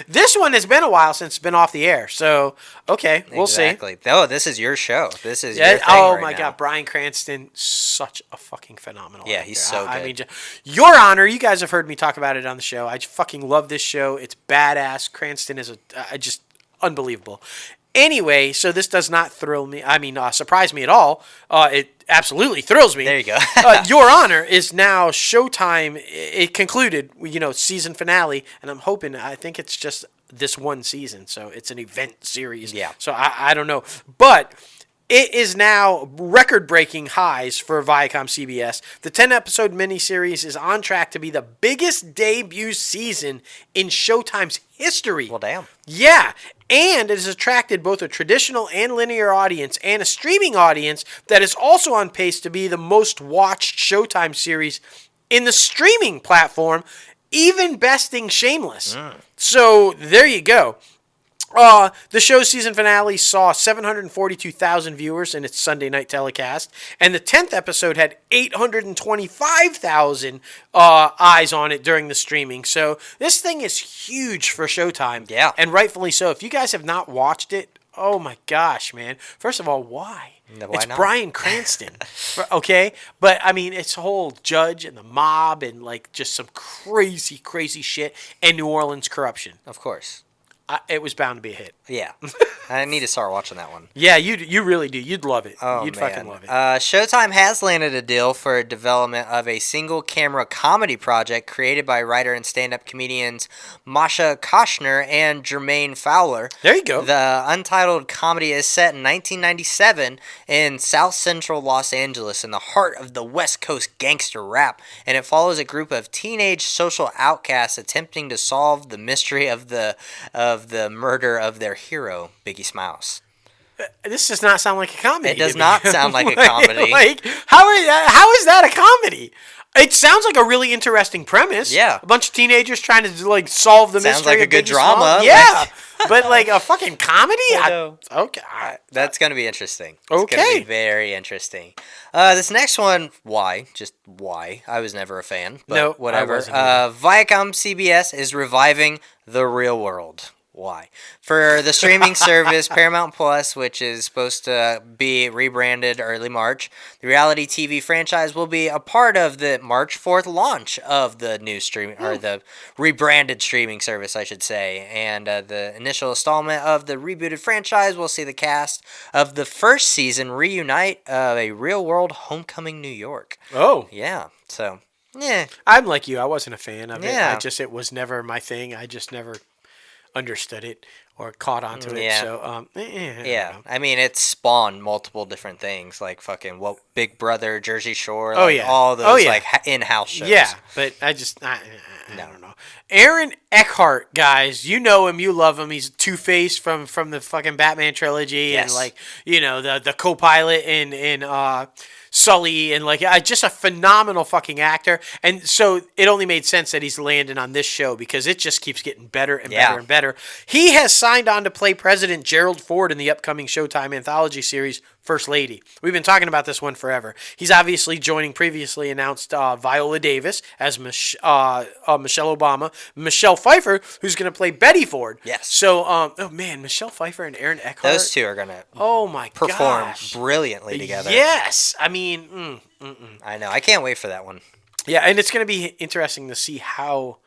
this one has been a while since it's been off the air. So, okay, we'll see. Exactly. Oh, this is your show. This is your thing right my now. God. Bryan Cranston, such a fucking phenomenal actor. He's so good. I mean, Your Honor, you guys have heard me talk about it on the show. I just fucking love this show. It's badass. Cranston is just unbelievable. Anyway, so this does not surprise me at all. It absolutely thrills me. There you go. Your Honor is now Showtime. It concluded, season finale, and I think it's just this one season, so it's an event series. Yeah. So I don't know. But it is now record-breaking highs for Viacom CBS. The 10-episode miniseries is on track to be the biggest debut season in Showtime's history. Well, damn. Yeah, and it has attracted both a traditional and linear audience and a streaming audience that is also on pace to be the most watched Showtime series in the streaming platform, even besting Shameless. So there you go. The show's season finale saw 742,000 viewers in its Sunday night telecast, and the 10th episode had 825,000 eyes on it during the streaming. So this thing is huge for Showtime. Yeah. And rightfully so. If you guys have not watched it, oh my gosh, man. First of all, why? It's Bryan Cranston, okay? But, I mean, it's the whole judge and the mob and, like, just some crazy, crazy shit and New Orleans corruption. Of course. It was bound to be a hit. Yeah. I need to start watching that one. Yeah, you really do. You'd love it. Oh, You'd man. fucking love it. Showtime has landed a deal for development of a single-camera comedy project created by writer and stand-up comedians Masha Koshner and Jermaine Fowler. There you go. The untitled comedy is set in 1997 in South Central Los Angeles in the heart of the West Coast gangster rap, and it follows a group of teenage social outcasts attempting to solve the mystery of the murder of their hero, Biggie Smalls. This does not sound like a comedy. It does not sound like a comedy. How is that a comedy? It sounds like a really interesting premise. Yeah. A bunch of teenagers trying to solve the mystery. Sounds like a good Biggie drama. Smalls. Yeah. But a fucking comedy? Okay. That's going to be interesting. Okay. It's going to be very interesting. This next one, why? Just why? I was never a fan. But no, whatever. I wasn't either. Viacom CBS is reviving The Real World. Why? For the streaming service Paramount Plus, which is supposed to be rebranded early March, the reality TV franchise will be a part of the March 4th launch of the new streaming, or the rebranded streaming service, I should say. And the initial installment of the rebooted franchise will see the cast of the first season reunite a real-world homecoming New York. Oh. Yeah, so, yeah. I'm like you. I wasn't a fan of Yeah. it. It was never my thing. I just never understood it or caught onto it. Yeah. So, Yeah, I mean, it spawned multiple different things, like fucking Big Brother, Jersey Shore, all those in-house shows. Yeah, but I don't know. Aaron Eckhart, guys, you know him, you love him. He's Two-Face from the fucking Batman trilogy, Yes. and the co-pilot in Sully, and just a phenomenal fucking actor. And so it only made sense that he's landing on this show because it just keeps getting better and better and better. He has signed on to play President Gerald Ford in the upcoming Showtime anthology series First Lady. We've been talking about this one forever. He's obviously joining previously announced Viola Davis as Michelle Obama, Michelle Pfeiffer, who's going to play Betty Ford. Yes. So, oh man, Michelle Pfeiffer and Aaron Eckhart. Those two are going to perform brilliantly together. Yes. I mean, I know. I can't wait for that one. Yeah, and it's going to be interesting to see how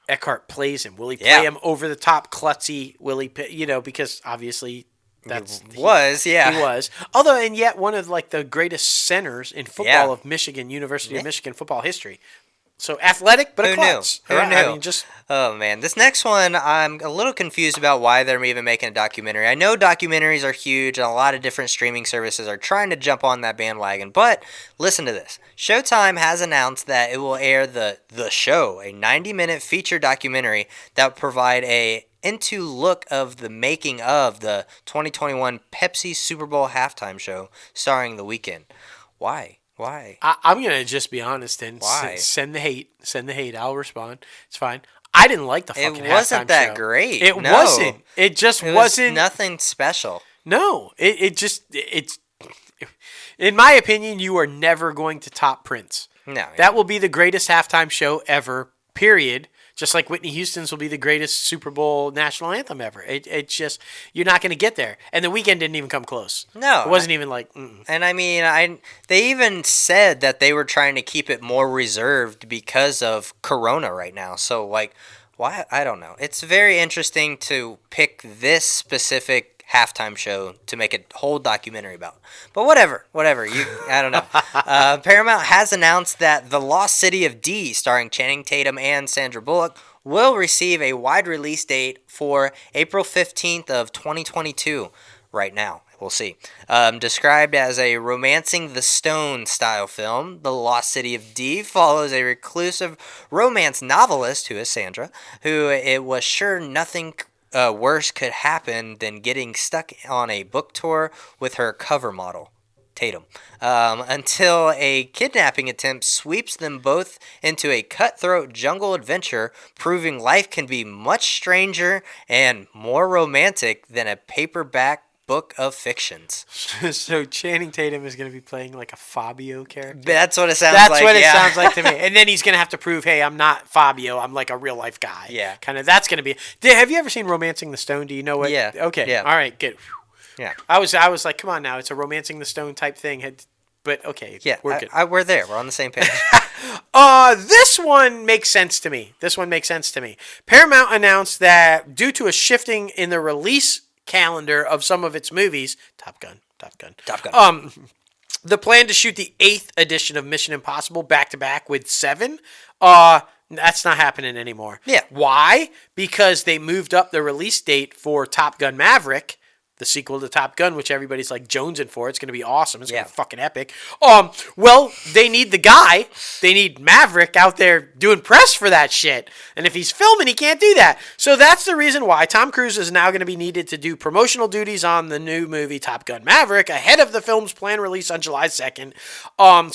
Eckhart plays him. Will he play him over the top, klutzy? Will he, because obviously he was. Although, and yet one of like the greatest centers in football of Michigan, University of Michigan football history. So athletic, but a klutz. Who knew? I mean, oh man, this next one I'm a little confused about why they're even making a documentary. I know documentaries are huge, and a lot of different streaming services are trying to jump on that bandwagon. But listen to this: Showtime has announced that it will air the show, a 90-minute feature documentary that will provide a into look of the making of the 2021 Pepsi Super Bowl halftime show starring The Weeknd. Why? I'm going to just be honest and send the hate. Send the hate. I'll respond. It's fine. I didn't like the fucking halftime show. It wasn't that great. It wasn't. It just wasn't. Nothing special. No. It's in my opinion, you are never going to top Prince. No. That will be the greatest halftime show ever, period. Just like Whitney Houston's will be the greatest Super Bowl national anthem ever. It's just, you're not going to get there. And The Weeknd didn't even come close. No. It wasn't even like, And I mean, they even said that they were trying to keep it more reserved because of Corona right now. So, like, why? I don't know. It's very interesting to pick this specific halftime show to make a whole documentary about. But whatever. I don't know. Paramount has announced that The Lost City of D, starring Channing Tatum and Sandra Bullock, will receive a wide release date for April 15th of 2022 right now. We'll see. Described as a Romancing the Stone style film, The Lost City of D follows a reclusive romance novelist, who is Sandra, who it was sure nothing worse could happen than getting stuck on a book tour with her cover model, Tatum, until a kidnapping attempt sweeps them both into a cutthroat jungle adventure, proving life can be much stranger and more romantic than a paperback book of fictions. So Channing Tatum is going to be playing like a Fabio character? That's what it sounds like. That's what it sounds like to me. And then he's going to have to prove, hey, I'm not Fabio. I'm like a real life guy. Yeah. Kind of, that's going to be. Have you ever seen Romancing the Stone? Do you know what? Yeah. Okay. Yeah. All right, good. Yeah. I was like, come on now. It's a Romancing the Stone type thing. But okay. Yeah. We're good. We're there. We're on the same page. This one makes sense to me. Paramount announced that due to a shifting in the release calendar of some of its movies, Top Gun. The plan to shoot the 8th edition of Mission Impossible back to back with 7, that's not happening anymore. Yeah. Why? Because they moved up the release date for Top Gun Maverick, the sequel to Top Gun, which everybody's like jonesing for. It's going to be awesome. It's going to be fucking epic. Well, they need the guy. They need Maverick out there doing press for that shit. And if he's filming, he can't do that. So that's the reason why Tom Cruise is now going to be needed to do promotional duties on the new movie Top Gun Maverick ahead of the film's planned release on July 2nd.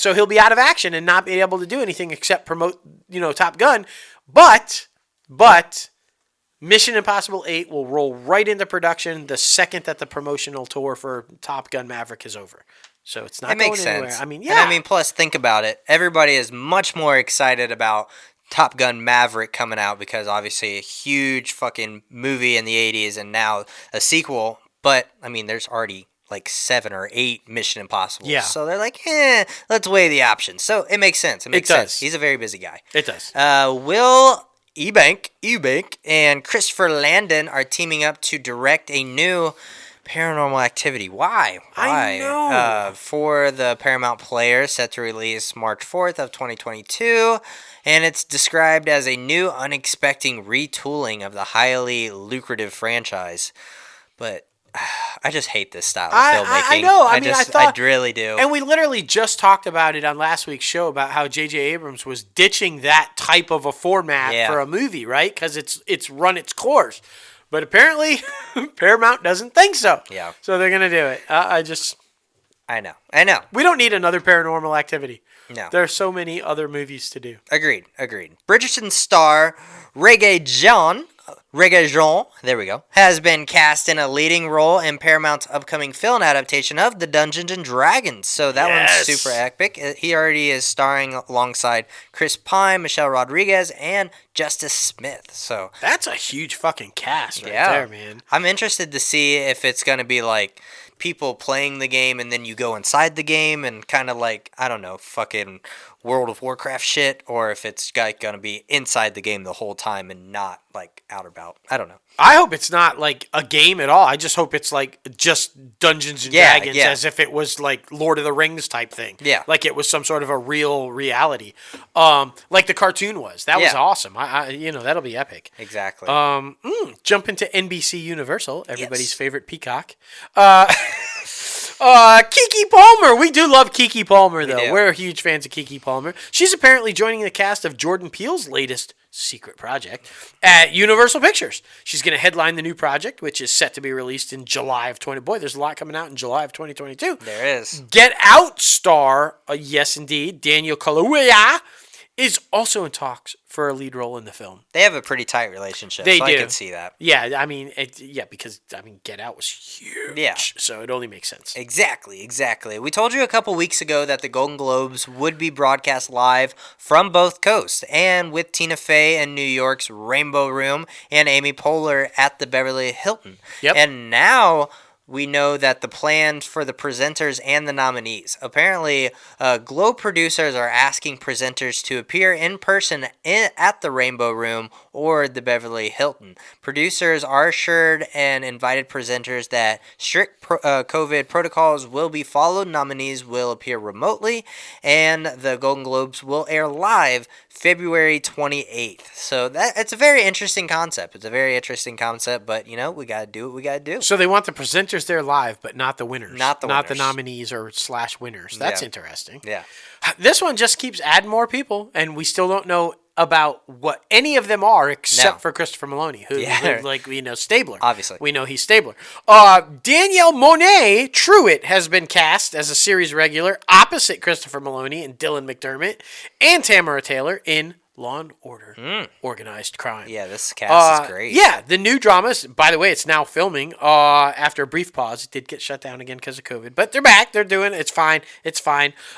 So he'll be out of action and not be able to do anything except promote, Top Gun. But Mission Impossible 8 will roll right into production the second that the promotional tour for Top Gun Maverick is over. So it's not going anywhere. It makes sense. I mean, yeah. And plus, think about it. Everybody is much more excited about Top Gun Maverick coming out because obviously a huge fucking movie in the 80s and now a sequel. But, I mean, there's already like 7 or 8 Mission Impossibles. Yeah. So they're like, let's weigh the options. So it makes sense. It makes sense. He's a very busy guy. It does. Will Eubank, and Christopher Landon are teaming up to direct a new Paranormal Activity. Why? I know. For the Paramount Player, set to release March 4th of 2022, and it's described as a new, unexpected retooling of the highly lucrative franchise. But I just hate this style of filmmaking. I know. I really do. And we literally just talked about it on last week's show about how J.J. Abrams was ditching that type of a format for a movie, right? Because it's run its course. But apparently, Paramount doesn't think so. Yeah. So they're going to do it. I know. We don't need another Paranormal Activity. No. There are so many other movies to do. Agreed. Bridgerton star Regé-Jean Rebekah, there we go, has been cast in a leading role in Paramount's upcoming film adaptation of the Dungeons and Dragons. So that one's super epic. He already is starring alongside Chris Pine, Michelle Rodriguez, and Justice Smith. So that's a huge fucking cast right there, man. I'm interested to see if it's going to be like people playing the game and then you go inside the game and kind of like, I don't know, fucking World of Warcraft shit, or if it's like going to be inside the game the whole time and not like out about. I don't know. I hope it's not like a game at all. I just hope it's like just Dungeons and Dragons, as if it was like Lord of the Rings type thing. Yeah, like it was some sort of a real reality, like the cartoon was. That was awesome. I that'll be epic. Exactly. Jump into NBC Universal, everybody's favorite peacock. Keke Palmer. We do love Keke Palmer, though. We're huge fans of Keke Palmer. She's apparently joining the cast of Jordan Peele's latest secret project at Universal Pictures. She's going to headline the new project, which is set to be released in July of 20. Boy, there's a lot coming out in July of 2022. There is. Get Out star, yes indeed, Daniel Kaluuya, is also in talks for a lead role in the film. They have a pretty tight relationship. They do. I can see that. Yeah, I mean, because Get Out was huge. Yeah. So it only makes sense. Exactly. We told you a couple weeks ago that the Golden Globes would be broadcast live from both coasts, and with Tina Fey in New York's Rainbow Room and Amy Poehler at the Beverly Hilton. Yep. And now we know that the plans for the presenters and the nominees. Apparently, Globe producers are asking presenters to appear in person at the Rainbow Room or the Beverly Hilton. Producers are assured and invited presenters that strict COVID protocols will be followed. Nominees will appear remotely, and the Golden Globes will air live February 28th. So it's a very interesting concept. But we got to do what we got to do. So they want the presenters there live, but not the winners. Not the nominees or / winners. That's interesting. Yeah. This one just keeps adding more people, and we still don't know about what any of them are except for Christopher Meloni, who Stabler. Obviously. We know he's Stabler. Danielle Monet Truitt has been cast as a series regular opposite Christopher Meloni and Dylan McDermott and Tamara Taylor in Law and Order, Organized Crime. Yeah, this cast is great. Yeah, the new drama, by the way, it's now filming after a brief pause. It did get shut down again because of COVID, but they're back. They're doing it. It's fine.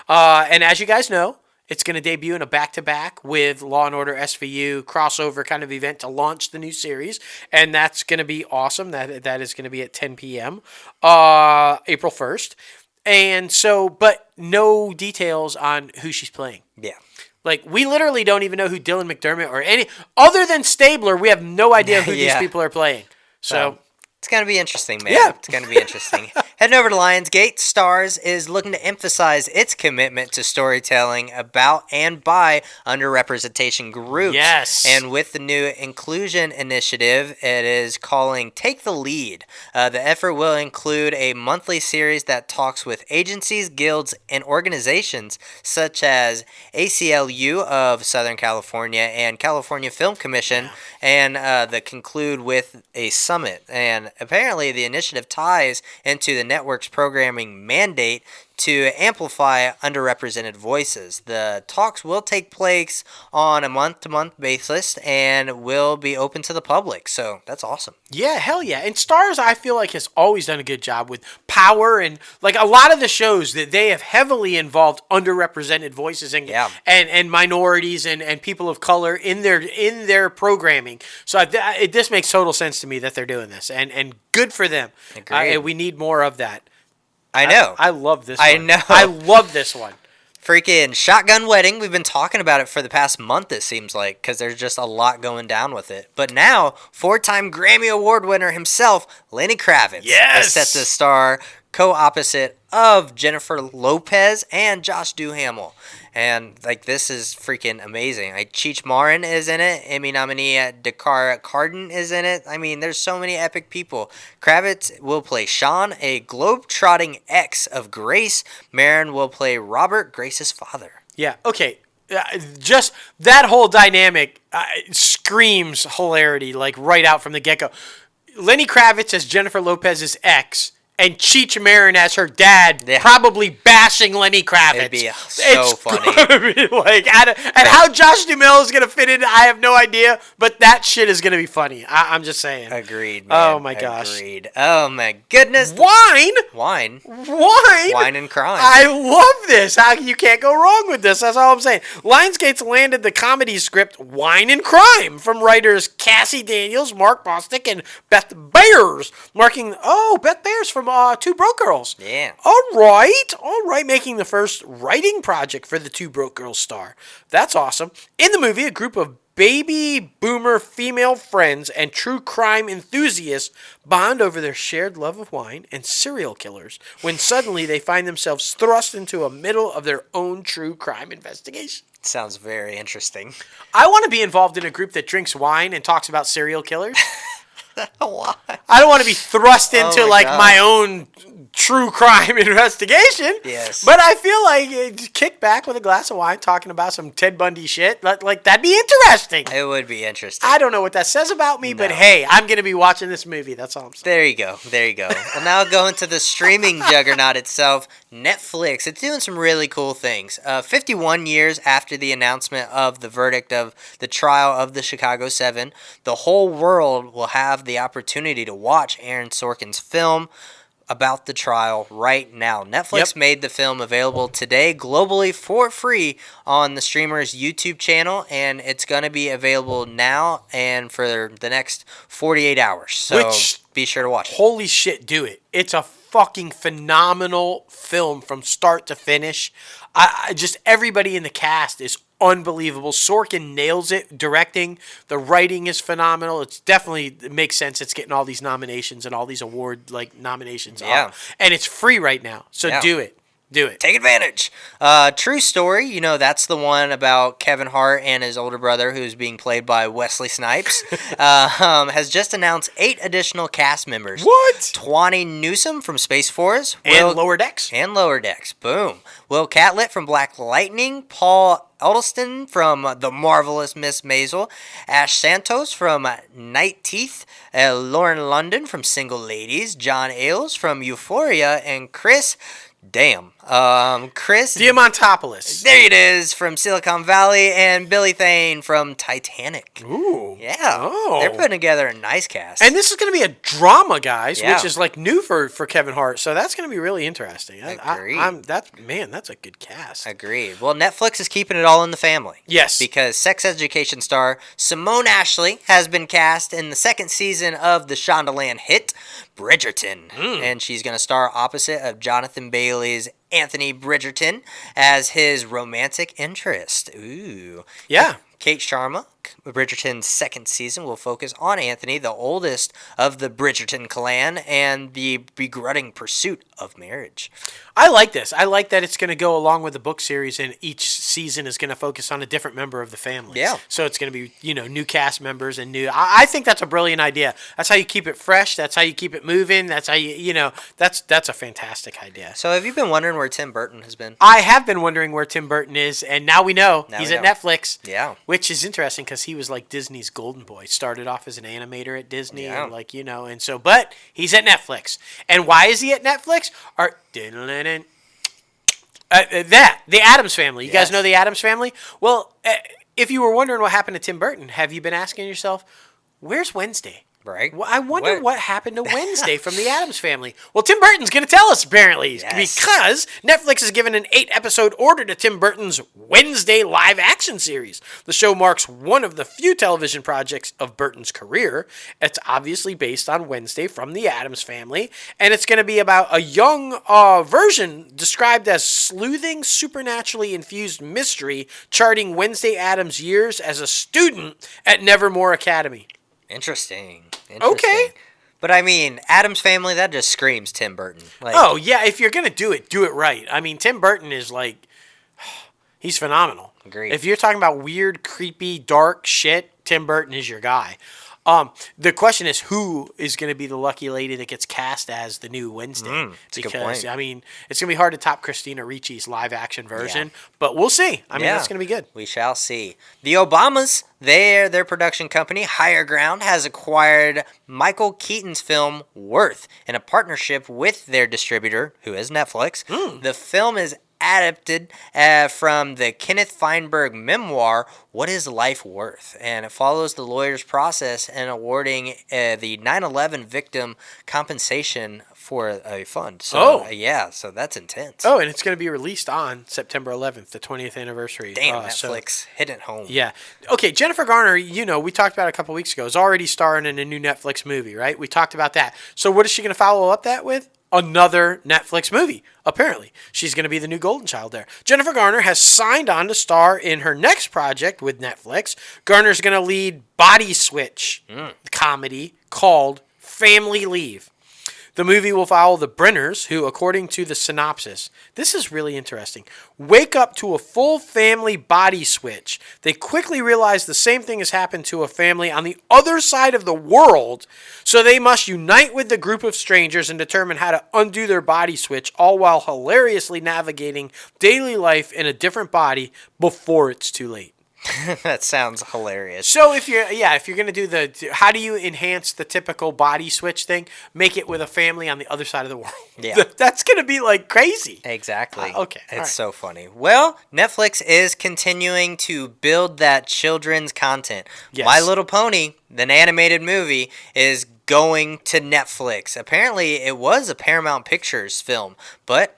And as you guys know, it's going to debut in a back-to-back with Law & Order SVU crossover kind of event to launch the new series, and that's going to be awesome. That is going to be at 10 p.m. April 1st. And so, but no details on who she's playing. Yeah. Like, we literally don't even know who Dylan McDermott or any, other than Stabler, we have no idea who these people are playing. So it's going to be interesting, man. Yeah. It's going to be interesting. Heading over to Lionsgate, Starz is looking to emphasize its commitment to storytelling about and by underrepresentation groups. Yes. And with the new inclusion initiative, it is calling Take the Lead. The effort will include a monthly series that talks with agencies, guilds, and organizations such as ACLU of Southern California and California Film Commission, and the conclude with a summit. And apparently the initiative ties into the network's programming mandate to amplify underrepresented voices. The talks will take place on a month-to-month basis and will be open to the public. So that's awesome. Yeah, hell yeah. And Starz, I feel like, has always done a good job with power, and like a lot of the shows that they have heavily involved underrepresented voices and minorities and people of color in their programming. So this makes total sense to me that they're doing this, and good for them. And we need more of that. I know. I love this one. I know. I love this one. Freaking Shotgun Wedding. We've been talking about it for the past month, it seems like, because there's just a lot going down with it. But now, 4-time Grammy Award winner himself, Lenny Kravitz, is set to star co-opposite of Jennifer Lopez and Josh Duhamel. And like, this is freaking amazing. Like, Cheech Marin is in it. Emmy nominee Dakar Carden is in it. I mean, there's so many epic people. Kravitz will play Sean, a globe-trotting ex of Grace. Marin will play Robert, Grace's father. Yeah, okay. Just that whole dynamic screams hilarity, like right out from the get-go. Lenny Kravitz as Jennifer Lopez's ex and Cheech Marin as her dad, Yeah. probably bashing Lenny Kravitz. It'd be so funny. Like, and how Josh Duhamel is gonna fit in, I have no idea. But that shit is gonna be funny. I'm just saying. Agreed, man. Oh my gosh. Agreed. Oh my goodness. Wine. Wine and crime. I love this. You can't go wrong with this. That's all I'm saying. Lionsgate's landed the comedy script Wine and Crime from writers Cassie Daniels, Mark Bostic, and Beth Bayers. Beth Bayers from Two Broke Girls. Yeah. All right. Making the first writing project for the Two Broke Girls star. That's awesome. In the movie, a group of baby boomer female friends and true crime enthusiasts bond over their shared love of wine and serial killers when suddenly they find themselves thrust into the middle of their own true crime investigation. Sounds very interesting. I want to be involved in a group that drinks wine and talks about serial killers. Why? I don't want to be thrust into God. my own true crime investigation. Yes. But I feel like kick back with a glass of wine talking about some Ted Bundy shit. Like that'd be interesting. It would be interesting. I don't know what that says about me, but hey, I'm going to be watching this movie. That's all I'm saying. There you go. Well, now going to the streaming juggernaut itself, Netflix. It's doing some really cool things. 51 years after the announcement of the verdict of the trial of the Chicago 7, the whole world will have the opportunity to watch Aaron Sorkin's film about the trial right now. Netflix made the film available today globally for free on the streamer's YouTube channel, and it's going to be available now and for the next 48 hours. So be sure to watch it. Holy shit, do it. It's a fucking phenomenal film from start to finish. I just everybody in the cast is unbelievable. Sorkin nails it. Directing, the writing is phenomenal. It makes sense. It's getting all these nominations and all these award nominations. Yeah, and it's free right now. So do it. Do it. Take advantage. True story. That's the one about Kevin Hart and his older brother, who's being played by Wesley Snipes, has just announced 8 additional cast members. What? Tawny Newsome from Space Force. And Lower Decks. Boom. Will Catlett from Black Lightning. Paul Edelstein from The Marvelous Miss Maisel. Ash Santos from Night Teeth. Lauren London from Single Ladies. John Ailes from Euphoria. And Chris Diamantopoulos. There it is, from Silicon Valley, and Billy Thane from Titanic. Ooh. Yeah. Oh. They're putting together a nice cast. And this is going to be a drama, guys, Yeah. which is new for Kevin Hart. So that's going to be really interesting. Agreed. That's a good cast. Agreed. Well, Netflix is keeping it all in the family. Yes. Because sex education star Simone Ashley has been cast in the second season of the Shondaland hit Bridgerton. And she's going to star opposite of Jonathan Bailey's Anthony Bridgerton as his romantic interest. Ooh. Yeah. Kate Sharma, Bridgerton's second season, will focus on Anthony, the oldest of the Bridgerton clan, and the begrudging pursuit of marriage. I like this. I like that it's going to go along with the book series, and each season is going to focus on a different member of the family. Yeah. So it's going to be, new cast members and new. I think that's a brilliant idea. That's how you keep it fresh. That's how you keep it moving. That's how that's a fantastic idea. So have you been wondering where Tim Burton has been? I have been wondering where Tim Burton is, and now we know. He's at Netflix. Yeah. Which is interesting because he was like Disney's golden boy. Started off as an animator at Disney, and but he's at Netflix. And why is he at Netflix? The Addams Family. You guys know the Addams Family? Well, if you were wondering what happened to Tim Burton, have you been asking yourself, where's Wednesday? Right. Well, I wonder what happened to Wednesday from the Addams Family. Well, Tim Burton's going to tell us, apparently, because Netflix has given an 8-episode order to Tim Burton's Wednesday live-action series. The show marks one of the few television projects of Burton's career. It's obviously based on Wednesday from the Addams Family, and it's going to be about a young version described as sleuthing, supernaturally infused mystery, charting Wednesday Addams' years as a student at Nevermore Academy. Interesting. Okay. But I mean, Addams Family, that just screams Tim Burton. If you're going to do it right. I mean, Tim Burton is he's phenomenal. Agreed. If you're talking about weird, creepy, dark shit, Tim Burton is your guy. The question is, who is going to be the lucky lady that gets cast as the new Wednesday? That's a good point. I mean, it's going to be hard to top Christina Ricci's live action version, Yeah. but we'll see. I mean, that's going to be good. We shall see. The Obamas, their production company, Higher Ground, has acquired Michael Keaton's film Worth in a partnership with their distributor, who is Netflix. The film is adapted from the Kenneth Feinberg memoir, What is Life Worth? And it follows the lawyer's process in awarding the 9/11 victim compensation for a fund. So, so that's intense. Oh, and it's going to be released on September 11th, the 20th anniversary. Damn, Netflix hitting it home. Yeah. Okay, Jennifer Garner, we talked about it a couple weeks ago, is already starring in a new Netflix movie, right? We talked about that. So what is she going to follow up that with? Another Netflix movie, apparently. She's going to be the new golden child there. Jennifer Garner has signed on to star in her next project with Netflix. Garner's going to lead Body Switch comedy called Family Leave. The movie will follow the Brenners, who, according to the synopsis, this is really interesting, wake up to a full family body switch. They quickly realize the same thing has happened to a family on the other side of the world, so they must unite with the group of strangers and determine how to undo their body switch, all while hilariously navigating daily life in a different body before it's too late. That sounds hilarious. So if you're going to do how do you enhance the typical body switch thing? Make it with a family on the other side of the world. Yeah. That's going to be like crazy. Exactly. Okay. It's so funny. Well, Netflix is continuing to build that children's content. Yes. My Little Pony, the animated movie, is going to Netflix. Apparently, it was a Paramount Pictures film, but,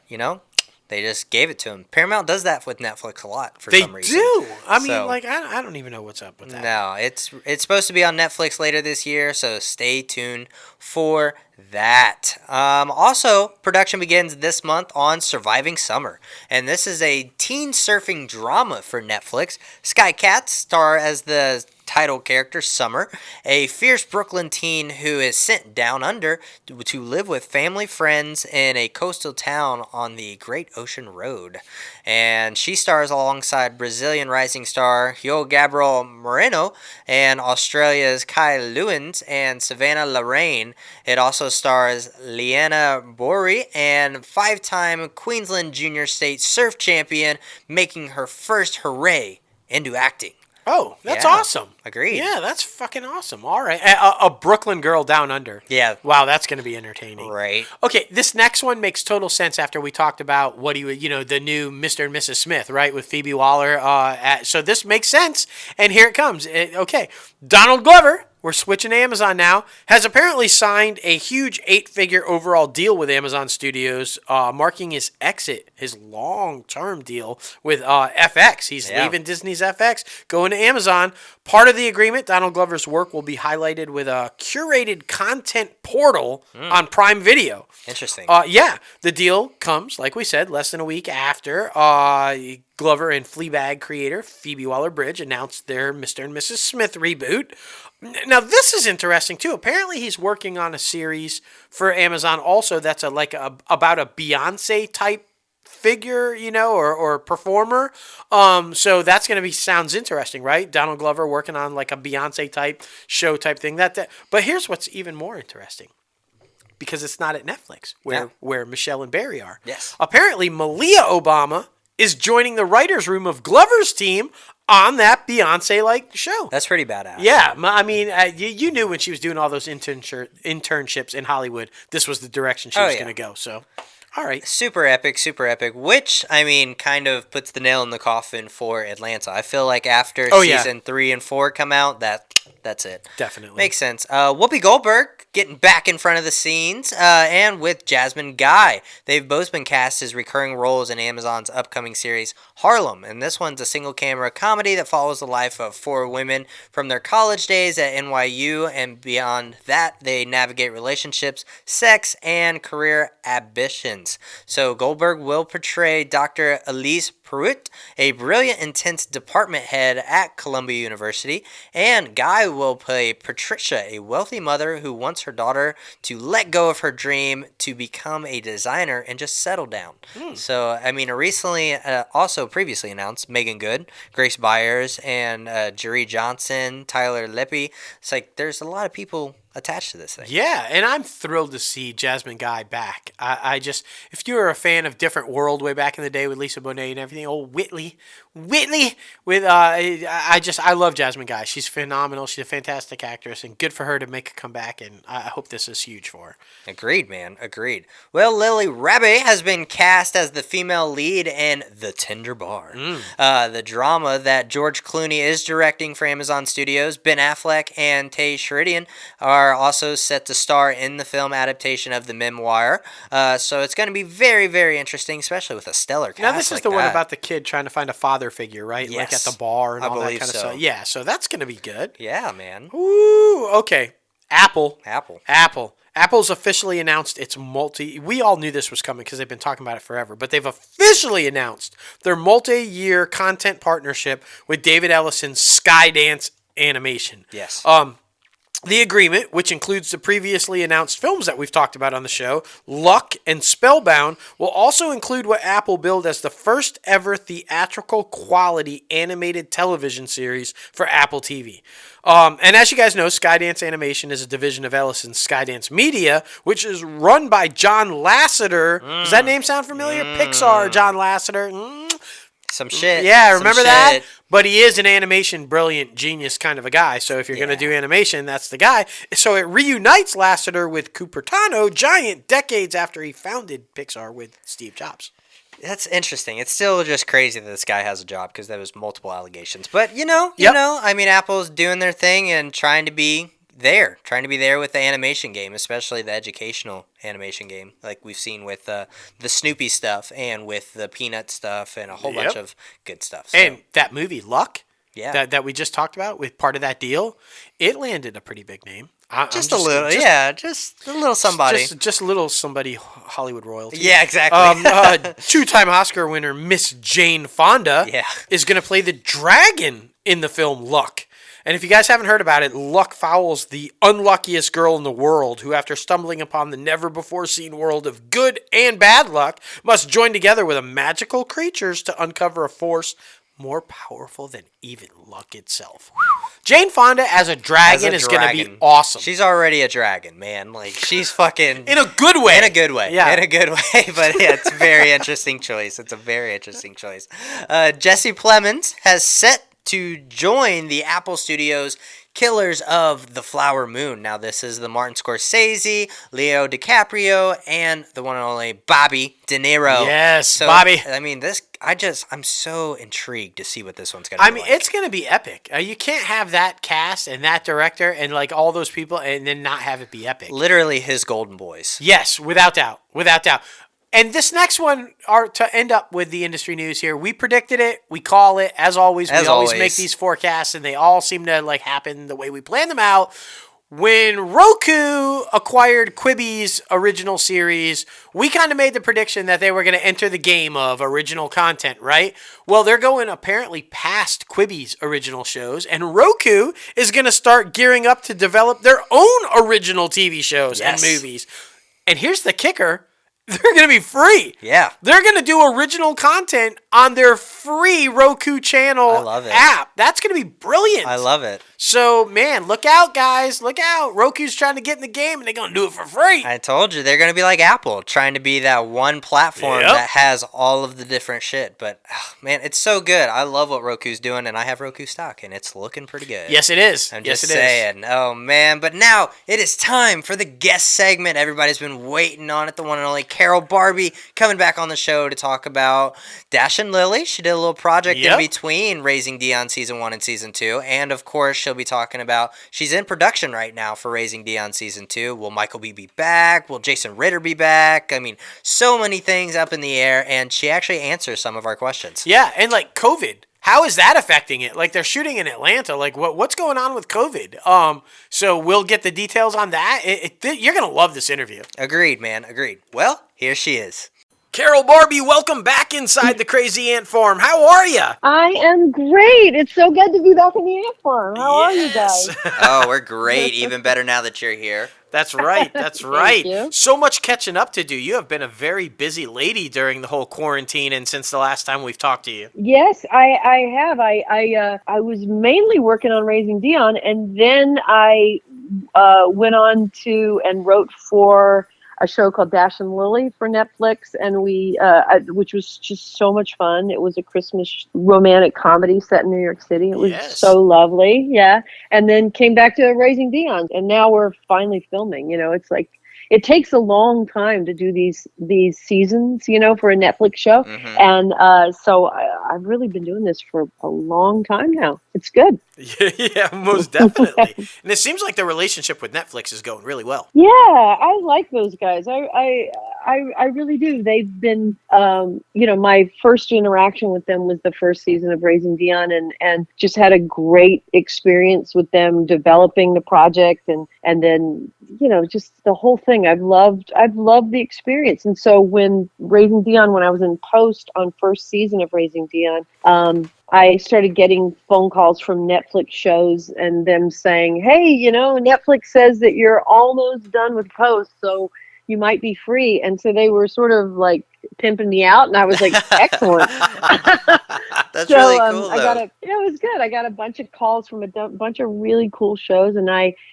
they just gave it to him. Paramount does that with Netflix a lot for some reason. They do. I mean, I don't even know what's up with that. No, it's supposed to be on Netflix later this year, so stay tuned for that. Also, production begins this month on Surviving Summer, and this is a teen surfing drama for Netflix. Sky Katz star as the title character, Summer, a fierce Brooklyn teen who is sent down under to live with family friends in a coastal town on the Great Ocean Road. And she stars alongside Brazilian rising star João Gabriel Moreno and Australia's Kai Lewins and Savannah Lorraine. It also stars Leanna Bory and five-time Queensland Junior State surf champion making her first hooray into acting. Oh, that's awesome. Agreed. Yeah, that's fucking awesome. All right. A Brooklyn girl down under. Yeah. Wow, that's going to be entertaining. Right. Okay, this next one makes total sense after we talked about the new Mr. and Mrs. Smith, right, with Phoebe Waller. So this makes sense, and here it comes. Okay, Donald Glover, we're switching to Amazon now, has apparently signed a huge 8-figure overall deal with Amazon Studios, marking his exit, his long-term deal with FX. He's leaving Disney's FX, going to Amazon. Part of the agreement, Donald Glover's work will be highlighted with a curated content portal on Prime Video. Interesting. The deal comes, like we said, less than a week after Glover and Fleabag creator Phoebe Waller-Bridge announced their Mr. and Mrs. Smith reboot. Now, this is interesting, too. Apparently, he's working on a series for Amazon also that's about a Beyonce-type figure, or performer. So that's going to sounds interesting, right? Donald Glover working on like a Beyonce-type show type thing. But here's what's even more interesting. Because it's not at Netflix, where Michelle and Barry are. Yes. Apparently, Malia Obama is joining the writer's room of Glover's team on that Beyonce-like show. That's pretty badass. Yeah, I mean, you knew when she was doing all those internships in Hollywood, this was the direction she was going to go. So, all right. Super epic, which, I mean, kind of puts the nail in the coffin for Atlanta. I feel like after season 3 and 4 come out, that's it. Definitely. Makes sense. Whoopi Goldberg getting back in front of the scenes, and with Jasmine Guy. They've both been cast as recurring roles in Amazon's upcoming series, Harlem. And this one's a single-camera comedy that follows the life of 4 women from their college days at NYU, and beyond that, they navigate relationships, sex, and career ambitions. So Goldberg will portray Dr. Elise Pruitt, a brilliant, intense department head at Columbia University, and Guy will play Patricia, a wealthy mother who wants her daughter to let go of her dream to become a designer and just settle down. So, I mean, recently, also previously announced, Megan Good, Grace Byers, and Jeree Johnson, Tyler Lippy. It's like there's a lot of people attached to this thing. Yeah, and I'm thrilled to see Jasmine Guy back. I just, if you were a fan of Different World way back in the day with Lisa Bonet and everything, Whitley, with I love Jasmine Guy. She's phenomenal. She's a fantastic actress, and good for her to make a comeback. And I hope this is huge for her. Agreed, man. Agreed. Well, Lily Rebekah has been cast as the female lead in The Tender Bar, the drama that George Clooney is directing for Amazon Studios. Ben Affleck and Tay Sheridan are also set to star in the film adaptation of the memoir. So it's going to be very, very interesting, especially with a stellar cast. Now, this is like the one that. about the kid trying to find a father figure, right? Yes. Like at the bar and I all that believe kind of so. stuff. Yeah, so that's going to be good. Yeah, man. Ooh, okay. Apple. Apple. Apple's officially announced its we all knew this was coming because they've been talking about it forever, but they've officially announced their multi-year content partnership with David Ellison's Skydance Animation. Yes. The agreement, which includes the previously announced films that we've talked about on the show, Luck and Spellbound, will also include what Apple billed as the first ever theatrical quality animated television series for Apple TV. And as you guys know, Skydance Animation is a division of Ellison's Skydance Media, which is run by John Lasseter. Does that name sound familiar? Pixar, John Lasseter. Some shit. Yeah, Some remember shit. that? But he is an animation brilliant genius kind of a guy. So if you're going to do animation, that's the guy. So it reunites Lasseter with Cupertino, giant decades after he founded Pixar with Steve Jobs. That's interesting. It's still just crazy that this guy has a job because there was multiple allegations. But you know, I mean, Apple's doing their thing and trying to be there with the animation game, especially the educational animation game, like we've seen with the Snoopy stuff and with the Peanut stuff and a whole bunch of good stuff. So. And that movie, Luck, yeah, that we just talked about with part of that deal, it landed a pretty big name. Just a little somebody. Just a little somebody, Hollywood royalty. Yeah, exactly. Two-time Oscar winner Miss Jane Fonda is going to play the dragon in the film Luck. And if you guys haven't heard about it, Luck follows the unluckiest girl in the world who, after stumbling upon the never-before-seen world of good and bad luck, must join together with magical creatures to uncover a force more powerful than even luck itself. Jane Fonda as a dragon is going to be awesome. She's already a dragon, man. Like, she's fucking... In a good way. In a good way. Yeah. In a good way. But yeah, it's a very interesting choice. It's a very interesting choice. Jesse Plemons has set to join the Apple Studios Killers of the Flower Moon. Now, this is the Martin Scorsese, Leo DiCaprio, and the one and only Barbee De Niro. Yes, so, Bobby. I mean, I'm so intrigued to see what this one's going to be like. It's going to be epic. You can't have that cast and that director and like all those people and then not have it be epic. Literally his golden boys. Yes, without doubt. Without doubt. And this next one, to end up with the industry news here, we predicted it. We call it. As always, we always make these forecasts, and they all seem to like happen the way we plan them out. When Roku acquired Quibi's original series, we kind of made the prediction that they were going to enter the game of original content, right? Well, they're going apparently past Quibi's original shows, and Roku is going to start gearing up to develop their own original TV shows and movies. And here's the kicker. They're going to be free. Yeah. They're going to do original content on their free Roku channel app. That's going to be brilliant. I love it. So, man, look out, guys. Look out. Roku's trying to get in the game, and they're going to do it for free. I told you. They're going to be like Apple, trying to be that one platform that has all of the different shit. But, man, it's so good. I love what Roku's doing, and I have Roku stock, and it's looking pretty good. Yes, it is. I'm just saying. Oh, man. But now it is time for the guest segment. Everybody's been waiting on it. The one and only Carol Barbee coming back on the show to talk about Dash and Lily. She did a little project in between Raising Dion Season 1 and Season 2. And, of course, she'll be talking about, she's in production right now for Raising Dion Season 2. Will Michael B. be back? Will Jason Ritter be back? I mean, so many things up in the air. And she actually answers some of our questions. Yeah, and like COVID. How is that affecting it? Like, they're shooting in Atlanta. Like, what's going on with COVID? So we'll get the details on that. You're going to love this interview. Agreed, man. Agreed. Well, here she is. Carol, Barbee, welcome back inside the Crazy Ant Farm. How are you? I am great. It's so good to be back in the ant farm. How are you guys? Oh, we're great. Even better now that you're here. That's right. That's right. So much catching up to do. You have been a very busy lady during the whole quarantine and since the last time we've talked to you. Yes, I have. I was mainly working on Raising Dion, and then I went on to and wrote for a show called Dash and Lily for Netflix, and which was just so much fun. It was a Christmas romantic comedy set in New York City. It was so lovely, yeah. And then came back to Raising Dion, and now we're finally filming. It's like it takes a long time to do these seasons, for a Netflix show, and so I've really been doing this for a long time now. It's good. Yeah, most definitely. And it seems like the relationship with Netflix is going really well. Yeah, I like those guys. I really do. They've been, my first interaction with them was the first season of Raising Dion, and just had a great experience with them developing the project, and then, just the whole thing. I've loved the experience. And so when I was in post on first season of Raising Dion, I started getting phone calls from Netflix shows and them saying, hey, Netflix says that you're almost done with post, so you might be free. And so they were sort of like pimping me out, and I was like, excellent. That's really cool, it was good. I got a bunch of calls from a bunch of really cool shows,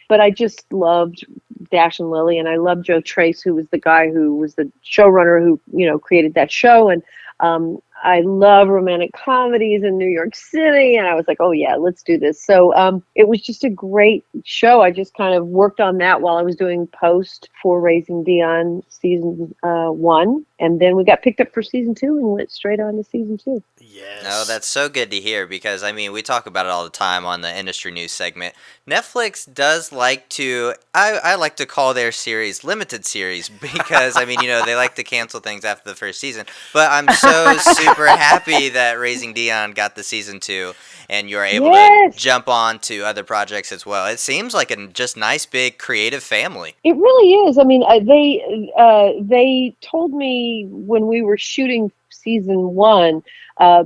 but I just loved Dash and Lily, and I loved Joe Trace, who was the guy who was the showrunner who, created that show. And I love romantic comedies in New York City, and I was like, oh yeah, let's do this. So it was just a great show. I just kind of worked on that while I was doing post for Raising Dion season 1, and then we got picked up for season 2 and went straight on to season 2. Yes. No, that's so good to hear, because we talk about it all the time on the industry news segment. Netflix does like to, I like to call their series limited series, because they like to cancel things after the first season. But I'm so super happy that Raising Dion got the season 2, and you're able to jump on to other projects as well. It seems like a just nice big creative family. It really is. They told me when we were shooting season 1,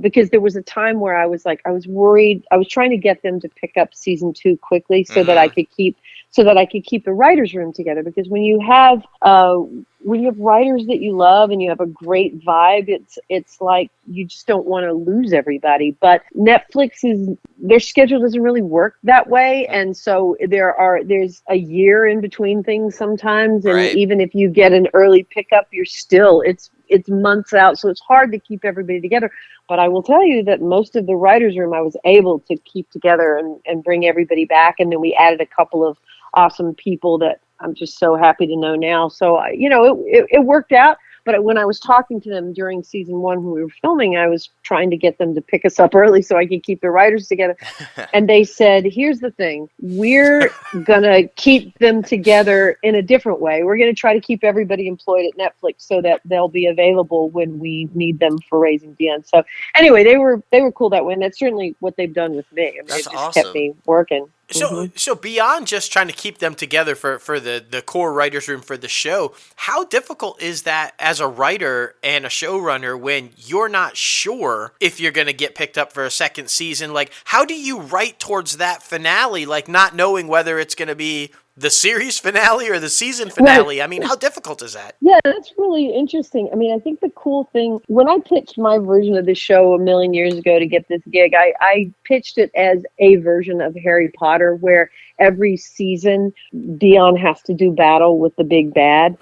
because there was a time where I was worried. I was trying to get them to pick up season 2 quickly so that I could keep the writers' room together. Because when you have writers that you love and you have a great vibe, it's like you just don't want to lose everybody. But their schedule doesn't really work that way, and so there's a year in between things sometimes, and even if you get an early pickup, it's months out, so it's hard to keep everybody together. But I will tell you that most of the writers' room I was able to keep together and bring everybody back, and then we added a couple of awesome people that I'm just so happy to know now. So, it worked out. But when I was talking to them during season 1 when we were filming, I was trying to get them to pick us up early so I could keep the writers together. And they said, here's the thing. We're going to keep them together in a different way. We're going to try to keep everybody employed at Netflix so that they'll be available when we need them for Raising Dion. So anyway, they were cool that way. And that's certainly what they've done with me. That's they've just awesome. kept me working. So beyond just trying to keep them together for the core writers' room for the show, how difficult is that as a writer and a showrunner when you're not sure if you're going to get picked up for a second season? Like, how do you write towards that finale, like not knowing whether it's going to be the series finale or the season finale? Right. How difficult is that? Yeah, that's really interesting. I think the cool thing, when I pitched my version of the show a million years ago to get this gig, I pitched it as a version of Harry Potter where every season Dion has to do battle with the big bad.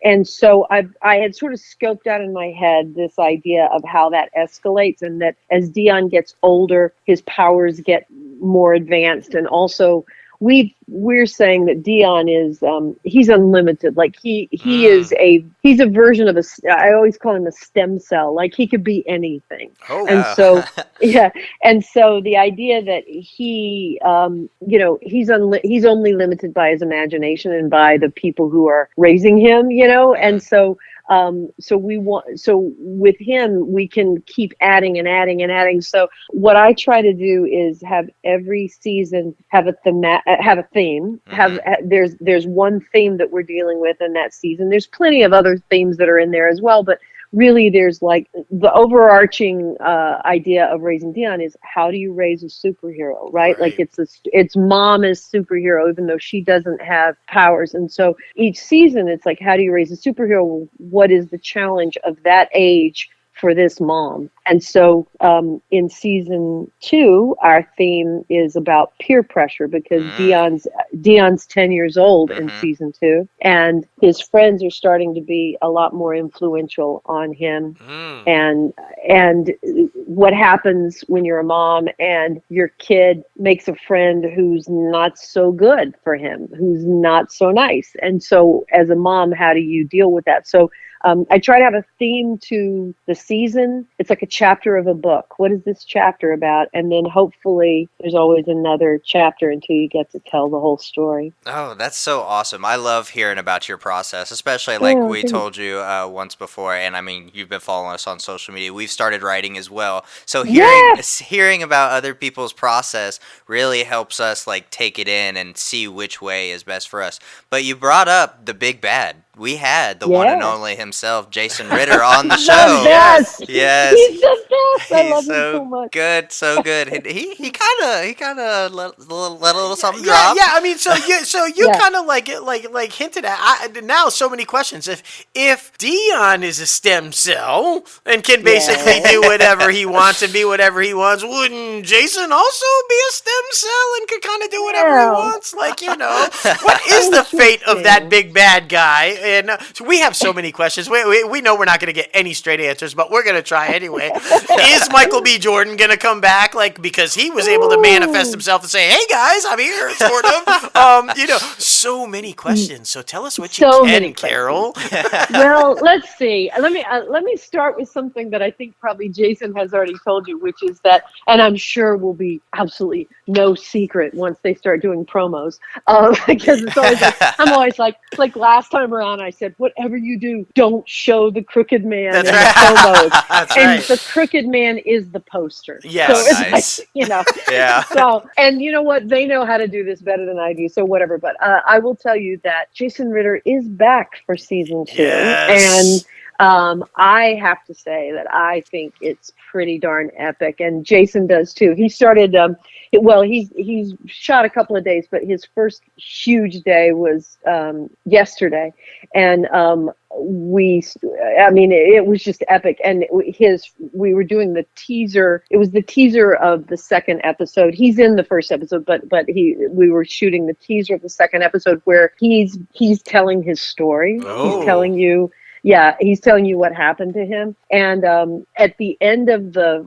And so I had sort of scoped out in my head this idea of how that escalates, and that as Dion gets older, his powers get more advanced, and also we're saying that Dion is he's unlimited. Like he's a version of I always call him a stem cell. Like he could be anything. So and so the idea that he's only limited by his imagination and by the people who are raising him, and so with him, we can keep adding and adding and adding. So what I try to do is have every season have a theme. There's one theme that we're dealing with in that season. There's plenty of other themes that are in there as well, but really there's like the overarching idea of raising Dion is how do you raise a superhero, right? Like it's mom is superhero, even though she doesn't have powers. And so each season it's like, how do you raise a superhero? What is the challenge of that age for this mom? And so in season 2, our theme is about peer pressure because Dion's 10 years old in season 2, and his friends are starting to be a lot more influential on him. And what happens when you're a mom and your kid makes a friend who's not so good for him, who's not so nice. And so as a mom, how do you deal with that? So I try to have a theme to the season. It's like a chapter of a book. What is this chapter about? And then hopefully there's always another chapter until you get to tell the whole story. Oh, that's so awesome. I love hearing about your process, especially like we told you once before. And I mean, you've been following us on social media. We've started writing as well. So hearing about other people's process really helps us like take it in and see which way is best for us. But you brought up the big bad. We had the one and only himself, Jason Ritter, on the show. Yes, he's the best. I love him so much. Good, so good. He kind of let a little something drop. Yeah. I mean, so you kind of like hinted at. Now, so many questions. If Dion is a stem cell and can basically do whatever he wants and be whatever he wants, wouldn't Jason also be a stem cell and could kind of do whatever he wants? Like, what is the fate of that big bad guy? And so we have so many questions. We know we're not going to get any straight answers, but we're going to try anyway. Is Michael B. Jordan going to come back? Like, because he was able to manifest himself and say, "Hey guys, I'm here," sort of. So many questions. So tell us what you can, Carol. Well, let's see. Let me start with something that I think probably Jason has already told you, which is that, and I'm sure will be absolutely no secret once they start doing promos, because it's always I'm always like last time around I said, whatever you do, don't show the crooked man in the promos. And the crooked man is the poster. Yes. So it's nice. Yeah. So, and you know what? They know how to do this better than I do, so whatever. But I will tell you that Jason Ritter is back for season 2. Yes. And I have to say that I think it's pretty darn epic, and Jason does too. He started, he's shot a couple of days, but his first huge day was yesterday, and it was just epic. And we were doing the teaser. It was the teaser of the second episode. He's in the first episode, but we were shooting the teaser of the second episode where he's telling his story. Oh. He's telling you. Yeah, he's telling you what happened to him. And at the end of the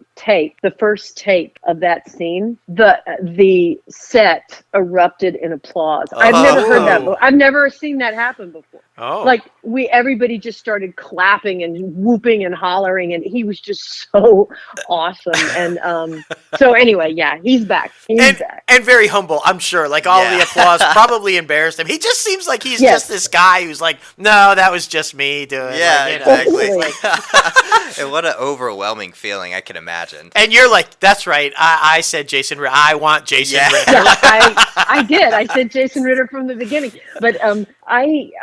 first take of that scene, the set erupted in applause. I've never heard that before. I've never seen that happen before. Oh. Like everybody just started clapping and whooping and hollering, and he was just so awesome. And so anyway, yeah, he's back. He's back. And very humble, I'm sure. Like all the applause probably embarrassed him. He just seems like he's just this guy who's like, no, that was just me doing. Yeah, exactly. And what an overwhelming feeling I can imagine. And you're like, that's right. I said Jason Ritter. I want Jason Ritter. Yeah, I did. I said Jason Ritter from the beginning. But I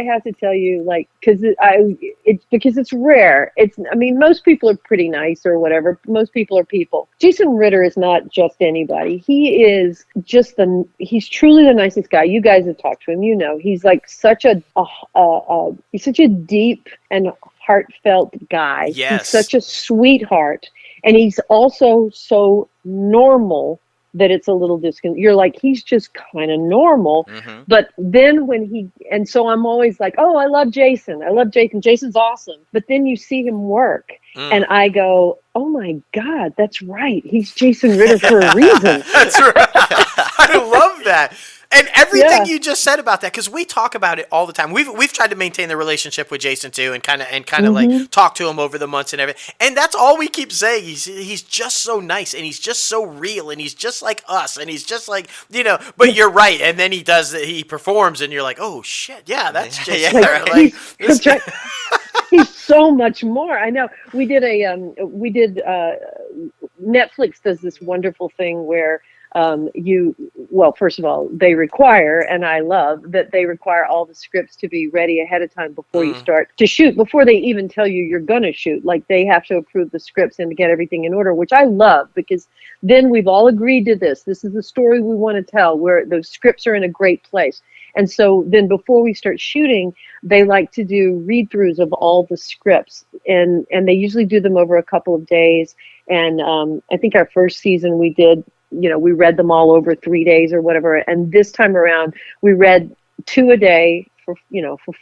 have to tell you, like, because it's rare. Most people are pretty nice or whatever. Most people are people. Jason Ritter is not just anybody. He is he's truly the nicest guy. You guys have talked to him. He's like such he's such a deep and heartfelt guy. Yes. He's such a sweetheart, and he's also so normal that it's a little you're like, he's just kind of normal. Mm-hmm. But then and so I'm always like, oh, I love Jason. Jason's awesome. But then you see him work and I go, oh my God, that's right. He's Jason Ritter for a reason. That's right. I love that. And everything you just said about that, because we talk about it all the time. We've tried to maintain the relationship with Jason too, and kind of like talk to him over the months and everything. And that's all we keep saying. He's just so nice, and he's just so real, and he's just like us, and he's just like But you're right. And then he performs, and you're like, oh shit, yeah, that's Jason. That's right. He's so much more. I know. We did Netflix does this wonderful thing where first of all, they require, and I love that they require all the scripts to be ready ahead of time before you start to shoot, before they even tell you you're going to shoot. Like, they have to approve the scripts and to get everything in order, which I love, because then we've all agreed to this. This is the story we want to tell, where those scripts are in a great place. And so then before we start shooting, they like to do read-throughs of all the scripts, and they usually do them over a couple of days. And I think our first season we did, we read them all over 3 days or whatever. And this time around, we read 2 a day for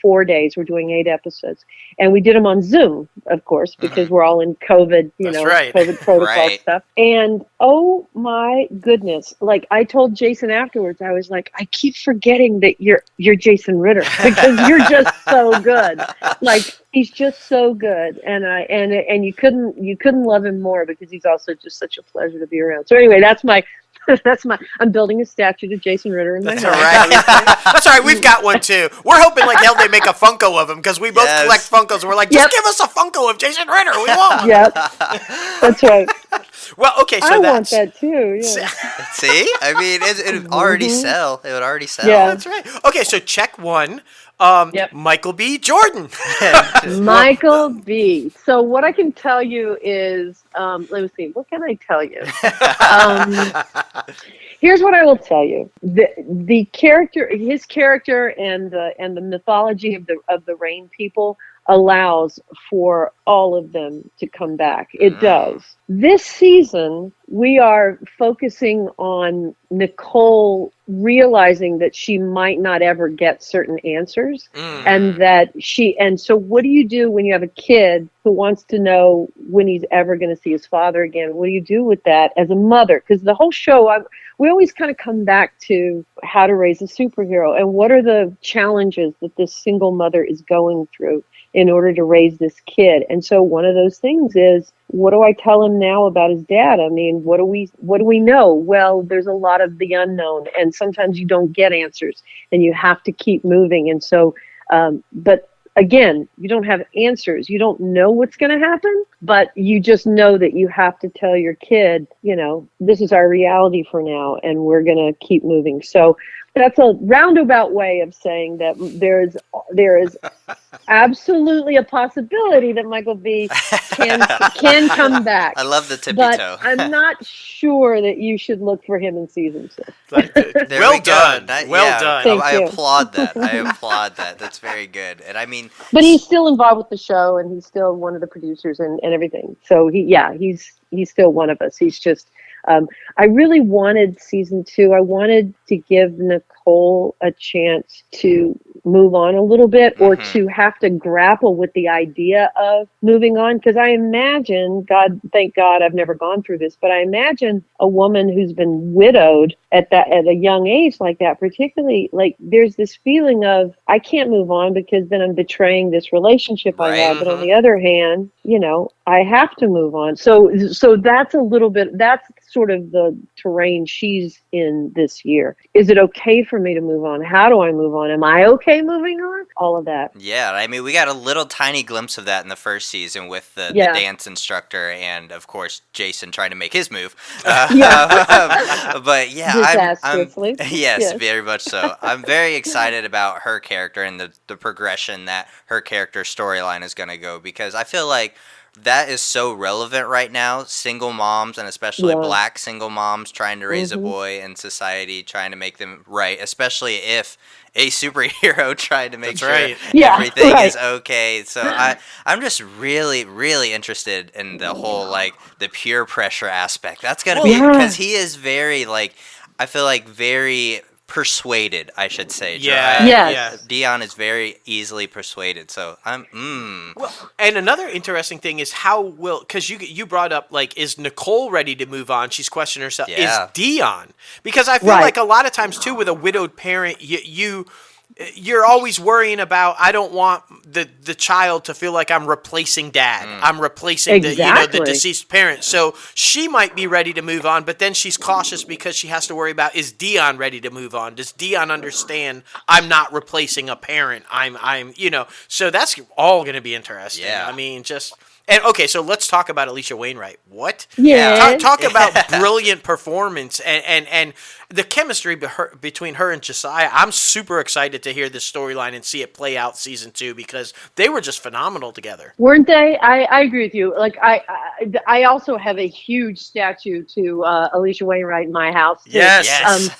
4 days. We're doing 8 episodes, and we did them on Zoom, of course, because we're all in COVID, COVID protocol stuff. And oh my goodness, like, I told Jason afterwards, I was like, I keep forgetting that you're Jason Ritter, because you're just so good. Like, he's just so good, and you couldn't love him more, because he's also just such a pleasure to be around. So anyway, I'm building a statue to Jason Ritter in my house. That's all right. We've got one too. We're hoping like hell they make a Funko of him, because we both collect Funkos, and we're like, just give us a Funko of Jason Ritter. We want one. Yep. That's right. Well, okay, so I want that too. Yeah. See, I mean, it would already sell. It would already sell. Yeah, that's right. Okay, so check one. Michael B. Jordan. Michael B. So what I can tell you is, let me see. What can I tell you? Here's what I will tell you: the character, his character, and the mythology of the Rain people allows for all of them to come back. It does. This season, we are focusing on Nicole realizing that she might not ever get certain answers, and so what do you do when you have a kid who wants to know when he's ever going to see his father again? What do you do with that as a mother? Because the whole show, we always kind of come back to how to raise a superhero, and what are the challenges that this single mother is going through in order to raise this kid. And so one of those things is, what do I tell him now about his dad? I mean, what do we know? Well, there's a lot of the unknown, and sometimes you don't get answers, and you have to keep moving. And so, but again, you don't have answers. You don't know what's going to happen, but you just know that you have to tell your kid, this is our reality for now, and we're going to keep moving. So that's a roundabout way of saying that there is absolutely a possibility that Michael B. can come back. I love the tippy but toe. I'm not sure that you should look for him in season 6. Well done. Well done. I applaud that. I applaud that. That's very good. And I mean, but he's still involved with the show, and he's still one of the producers and everything. So he's still one of us. He's just. I really wanted season 2. I wanted to give Nicole a chance to move on a little bit, or to have to grapple with the idea of moving on. Because I imagine, thank God I've never gone through this, but I imagine a woman who's been widowed at a young age like that, particularly, like, there's this feeling of, I can't move on because then I'm betraying this relationship I have. But on the other hand, I have to move on. So that's a little bit, that's sort of the terrain she's in this year. Is it okay for me to move on? How do I move on? Am I okay moving on? All of that. Yeah, I mean, we got a little tiny glimpse of that in the first season with the dance instructor, and of course Jason trying to make his move. But yeah, disastrously. Yes, very much so. I'm very excited about her character and the progression that her character storyline is going to go, because I feel like that is so relevant right now. Single moms, and especially black single moms, trying to raise a boy in society, trying to make them right, especially if a superhero tried to make everything is okay. So I'm just really, really interested in the whole, like, the peer pressure aspect. That's going to be, because he is very, like, I feel like very persuaded, I should say. Dion is very easily persuaded, so I'm Well, and another interesting thing is because you brought up, like, is Nicole ready to move on? She's questioning herself. Is Dion? Because I feel like a lot of times too, with a widowed parent, you're always worrying about, I don't want the child to feel like I'm replacing dad. I'm replacing the deceased parent. So she might be ready to move on, but then she's cautious because she has to worry about, is Dion ready to move on? Does Dion understand I'm not replacing a parent? I'm so that's all going to be interesting. Yeah. I mean, just And okay, so let's talk about Alicia Wainwright. What? Yeah. Talk about brilliant performance and the chemistry between her and Josiah. I'm super excited to hear this storyline and see it play out season 2 because they were just phenomenal together. Weren't they? I agree with you. Like I also have a huge statue to Alicia Wainwright in my house. Yes.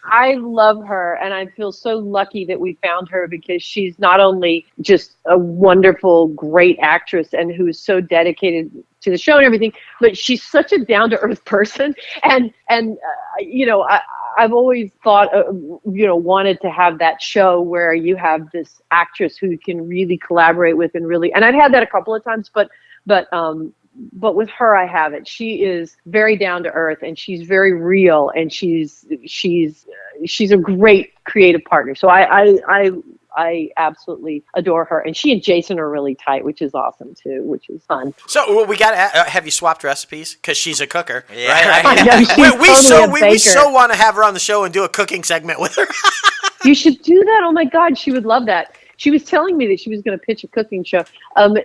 I love her, and I feel so lucky that we found her because she's not only just a wonderful, great actress and who's so dedicated to the show and everything, but she's such a down-to-earth person. And I've always thought, wanted to have that show where you have this actress who you can really collaborate with and really, and I've had that a couple of times, but with her, I have it. She is very down to earth, and she's very real, and she's a great creative partner. So I absolutely adore her, and she and Jason are really tight, which is awesome too, which is fun. So we got to have you swapped recipes because she's a cooker, Yeah. right? I know, she's We so want to have her on the show and do a cooking segment with her. You should do that. Oh my God, she would love that. She was telling me that she was going to pitch a cooking show.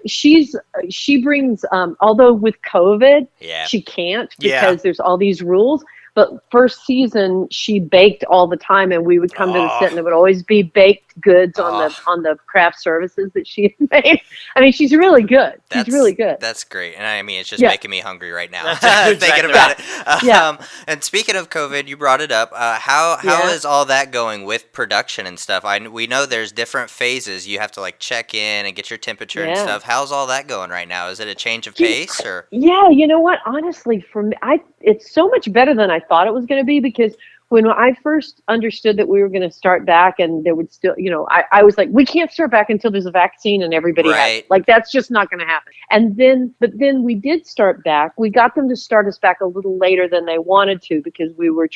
She brings, although with COVID, she can't because there's all these rules. But first season, she baked all the time, and we would come to the set, and there would always be baked goods on the craft services that she had made. I mean, she's really good. She's really good. That's great, and I mean, it's just making me hungry right now Exactly thinking about it. Yeah. And speaking of COVID, you brought it up. How is all that going with production and stuff? We know there's different phases. You have to like check in and get your temperature and stuff. How's all that going right now? Is it a change of pace or? Yeah, you know what? Honestly, for me, it's so much better than I thought it was going to be because when I first understood that we were going to start back and there would still, I was like, we can't start back until there's a vaccine and everybody has it. Like, that's just not going to happen. But then we did start back. We got them to start us back a little later than they wanted to because we were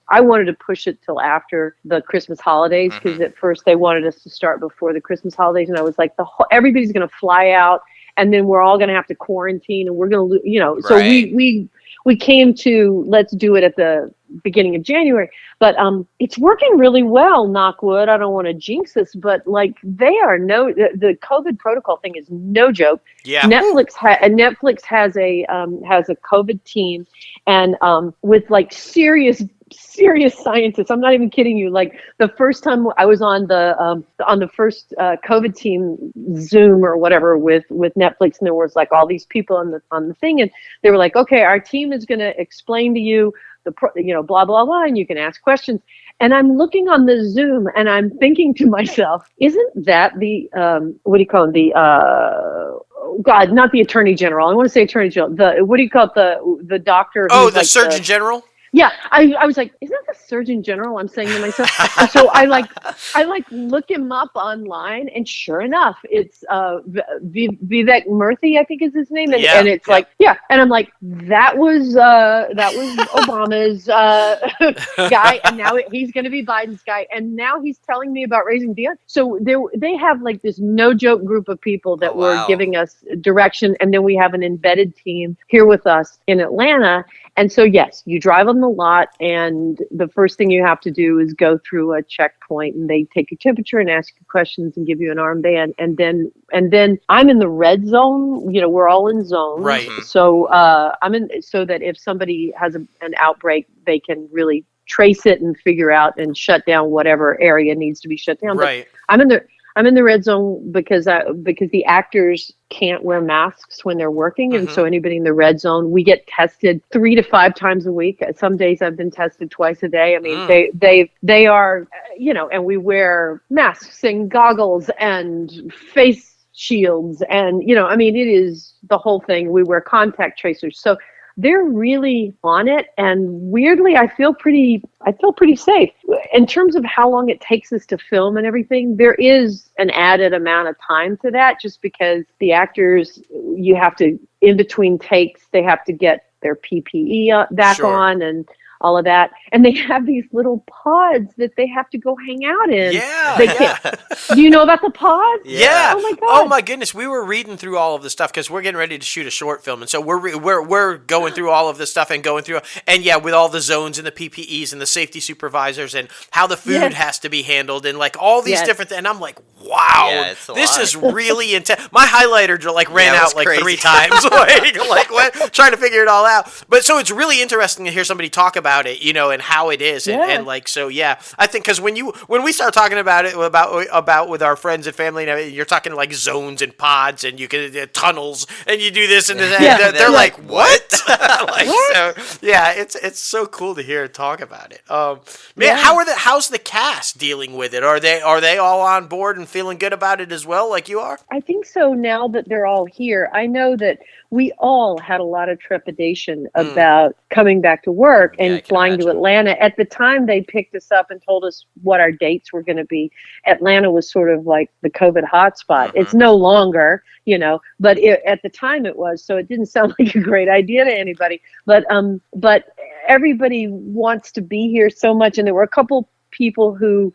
I wanted to push it till after the Christmas holidays because at first they wanted us to start before the Christmas holidays. And I was like, everybody's going to fly out and then we're all going to have to quarantine and we're going to, so we came to let's do it at the beginning of January, but it's working really well, knock wood. I don't want to jinx this, but like the COVID protocol thing is no joke. Yeah. Netflix has a COVID team and with like serious scientists. I'm not even kidding you. Like the first time I was on the first COVID team Zoom or whatever with Netflix, and there was like all these people on the thing, and they were like, okay, our team is going to explain to you blah blah blah, and you can ask questions. And I'm looking on the Zoom, and I'm thinking to myself, isn't that the what do you call him? God, not the Attorney General. I want to say Attorney General. What do you call it? The doctor. Oh, the Surgeon General. Yeah, I was like, isn't that the Surgeon General? I'm saying to myself. So I look him up online, and sure enough, it's Vivek Murthy, I think is his name, and it's like, and I'm like, that was Obama's guy, and now he's going to be Biden's guy, and now he's telling me about raising Dion. So they have like this no joke group of people that were giving us direction, and then we have an embedded team here with us in Atlanta. And so, yes, you drive on the lot, and the first thing you have to do is go through a checkpoint, and they take your temperature and ask you questions and give you an armband. And then I'm in the red zone. We're all in zones. Right. So I'm in so that if somebody has an outbreak, they can really trace it and figure out and shut down whatever area needs to be shut down. Right. But I'm in the red zone because the actors can't wear masks when they're working. And so anybody in the red zone, we get tested 3 to 5 times a week. Some days I've been tested twice a day. I mean, they are, and we wear masks and goggles and face shields. And, it is the whole thing. We wear contact tracers. So they're really on it, and weirdly, I feel pretty safe. In terms of how long it takes us to film and everything, there is an added amount of time to that, just because the actors, you have to, in between takes, they have to get their PPE back on, and all of that. And they have these little pods that they have to go hang out in. Yeah, They can't. Do you know about the pods? Yeah. Oh my God. Oh my goodness. We were reading through all of the stuff because we're getting ready to shoot a short film, and so we're going through all of this stuff and going through, and yeah, with all the zones and the PPEs and the safety supervisors and how the food has to be handled and like all these different things. And I'm like, wow, this is really intense. My highlighter like ran out like crazy. 3 times, like what? Trying to figure it all out. But so it's really interesting to hear somebody talk about it, you know, and how it is, and like so. Yeah, I think because when we start talking about it about with our friends and family, and you're talking like zones and pods, and you can tunnels, and you do this and that. They're like, what? Like, what? So yeah, it's so cool to hear talk about it. Man, how's the cast dealing with it? Are they all on board and feeling good about it as well, like you are? I think so. Now that they're all here, I know that we all had a lot of trepidation about coming back to work and flying to Atlanta. At the time they picked us up and told us what our dates were going to be, Atlanta was sort of like the COVID hotspot. It's no longer, you know, but at the time it was, so it didn't sound like a great idea to anybody. But everybody wants to be here so much, and there were a couple people who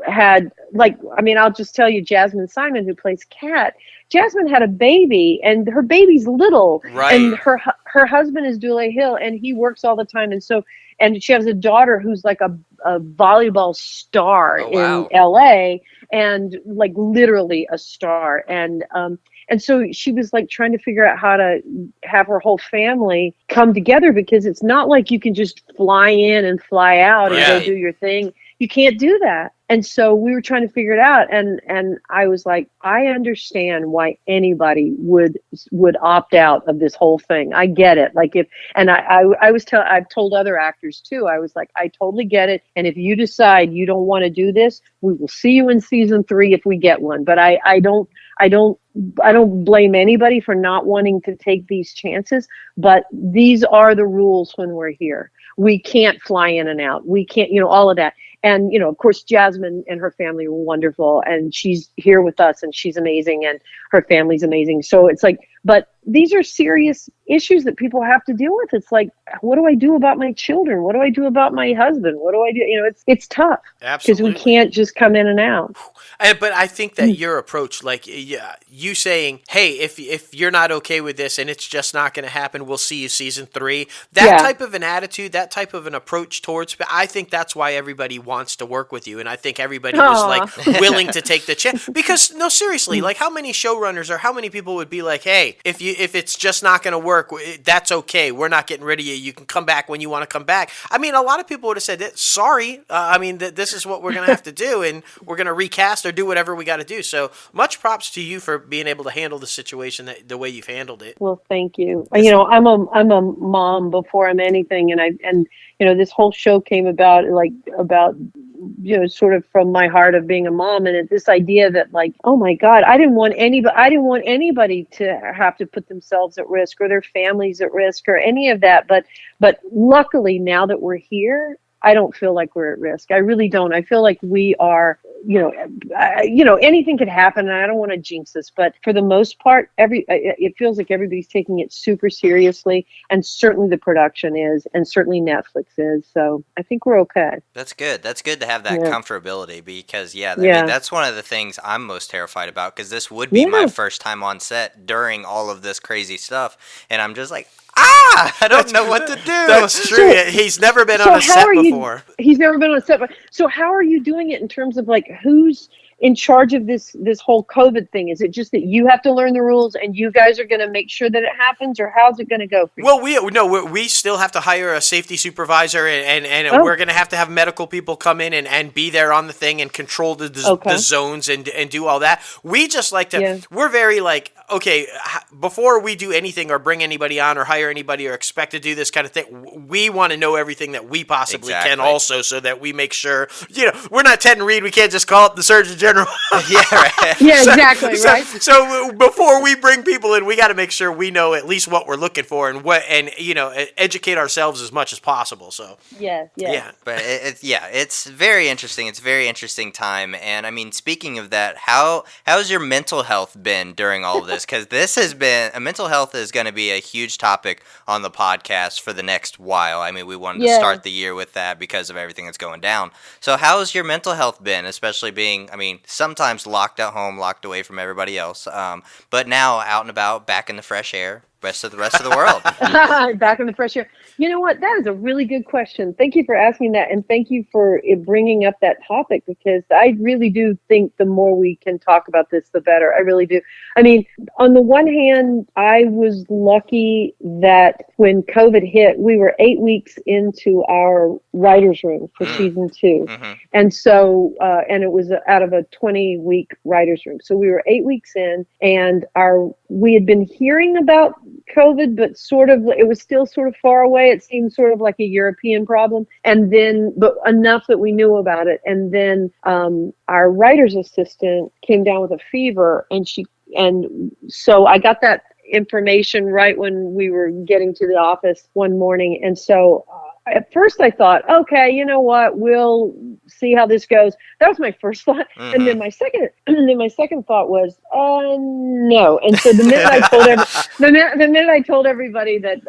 had, like, I mean, I'll just tell you, Jasmine Simon, who plays Kat. Jasmine had a baby, and her baby's little, and her husband is Dule Hill, and he works all the time, and she has a daughter who's like a volleyball star in LA, and like literally a star, and so she was like trying to figure out how to have her whole family come together, because it's not like you can just fly in and fly out and go do your thing. You can't do that. And so we were trying to figure it out. And I was like, I understand why anybody would opt out of this whole thing. I get it. Like I've told other actors too. I was like, I totally get it. And if you decide you don't want to do this, we will see you in season 3 if we get one. But I don't blame anybody for not wanting to take these chances. But these are the rules when we're here. We can't fly in and out. We can't, you know, all of that. And, you know, of course, Jasmine and her family were wonderful, and she's here with us, and she's amazing, and her family's amazing. So it's like, but these are serious issues that people have to deal with. It's like, what do I do about my children? What do I do about my husband? What do I do? You know, it's tough. Absolutely. Because we can't just come in and out. But I think that your approach, like you saying, hey, if you're not okay with this and it's just not going to happen, we'll see you season 3. That type of an attitude, that type of an approach towards, I think that's why everybody wants to work with you. And I think everybody was like willing to take the chance. Because no, seriously, like how many showrunners or how many people would be like, hey, if it's just not going to work, that's okay. We're not getting rid of you. You can come back when you want to come back. I mean, a lot of people would have said, sorry. I mean, this is what we're going to have to do, and we're going to recast or do whatever we got to do. So much props to you for being able to handle the situation the way you've handled it. Well, thank you. You know, I'm a mom before I'm anything, and you know, this whole show came about you know, sort of from my heart of being a mom, and it's this idea that, like, oh my God, I didn't want anybody to have to put themselves at risk or their families at risk or any of that. But luckily, now that we're here, I don't feel like we're at risk. I really don't. I feel like we are, you know, anything could happen, and I don't want to jinx this, but for the most part, it feels like everybody's taking it super seriously, and certainly the production is, and certainly Netflix is. So I think we're okay. That's good. That's good to have that comfortability, because I mean, that's one of the things I'm most terrified about, because this would be my first time on set during all of this crazy stuff, and I'm just like, I don't know what to do. That was true. He's never been on a set before. He's never been on a set. So how are you doing it in terms of, like, who's in charge of this whole COVID thing? Is it just that you have to learn the rules and you guys are going to make sure that it happens, or how's it going to go for you? Well, we still have to hire a safety supervisor, and we're going to have medical people come in and be there on the thing and control the zones and do all that. We just like to, we're very like, okay, before we do anything or bring anybody on or hire anybody or expect to do this kind of thing, we want to know everything that we possibly can also, so that we make sure, you know, we're not Ted and Reed. We can't just call up the Surgeon general. Yeah, right. Yeah, exactly, right? So before we bring people in, we got to make sure we know at least what we're looking for and educate ourselves as much as possible. So Yes, yes. yeah. But it's very interesting. It's a very interesting time. And I mean, speaking of that, how's your mental health been during all of this? Because this has been mental health is going to be a huge topic on the podcast for the next while. I mean, we wanted to start the year with that because of everything that's going down. So how's your mental health been, especially being, I mean, sometimes locked at home, locked away from everybody else, but now out and about, back in the fresh air, rest of the world. Back in the fresh air. You know what? That is a really good question. Thank you for asking that, and thank you for bringing up that topic, because I really do think the more we can talk about this, the better. I really do. I mean, on the one hand, I was lucky that when COVID hit, we were 8 weeks into our writer's room for season 2. Mm-hmm. And so, and it was out of a 20-week writer's room. So we were 8 weeks in, and we had been hearing about COVID, but it was still sort of far away. It seemed sort of like a European problem. And then, but enough that we knew about it. And then our writer's assistant came down with a fever, and so I got that information right when we were getting to the office one morning. And so at first I thought, okay, you know what, we'll see how this goes. That was my first thought. Mm-hmm. And then my second thought was, no. And so the minute I told everybody that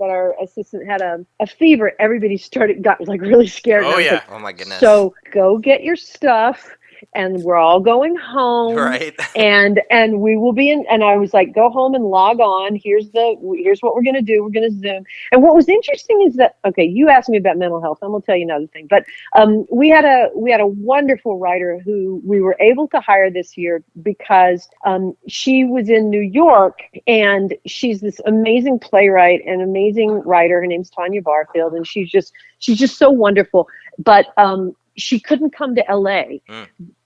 our assistant had a fever, everybody got like really scared. Oh yeah. Oh my goodness. So go get your stuff, and we're all going home, right? And we will be in. And I was like, go home and log on. Here's what we're gonna do. We're gonna Zoom. And what was interesting is that, okay, you asked me about mental health. I'm gonna tell you another thing. But we had a wonderful writer who we were able to hire this year because she was in New York, and she's this amazing playwright and amazing writer. Her name's Tanya Barfield, and she's just so wonderful. But she couldn't come to LA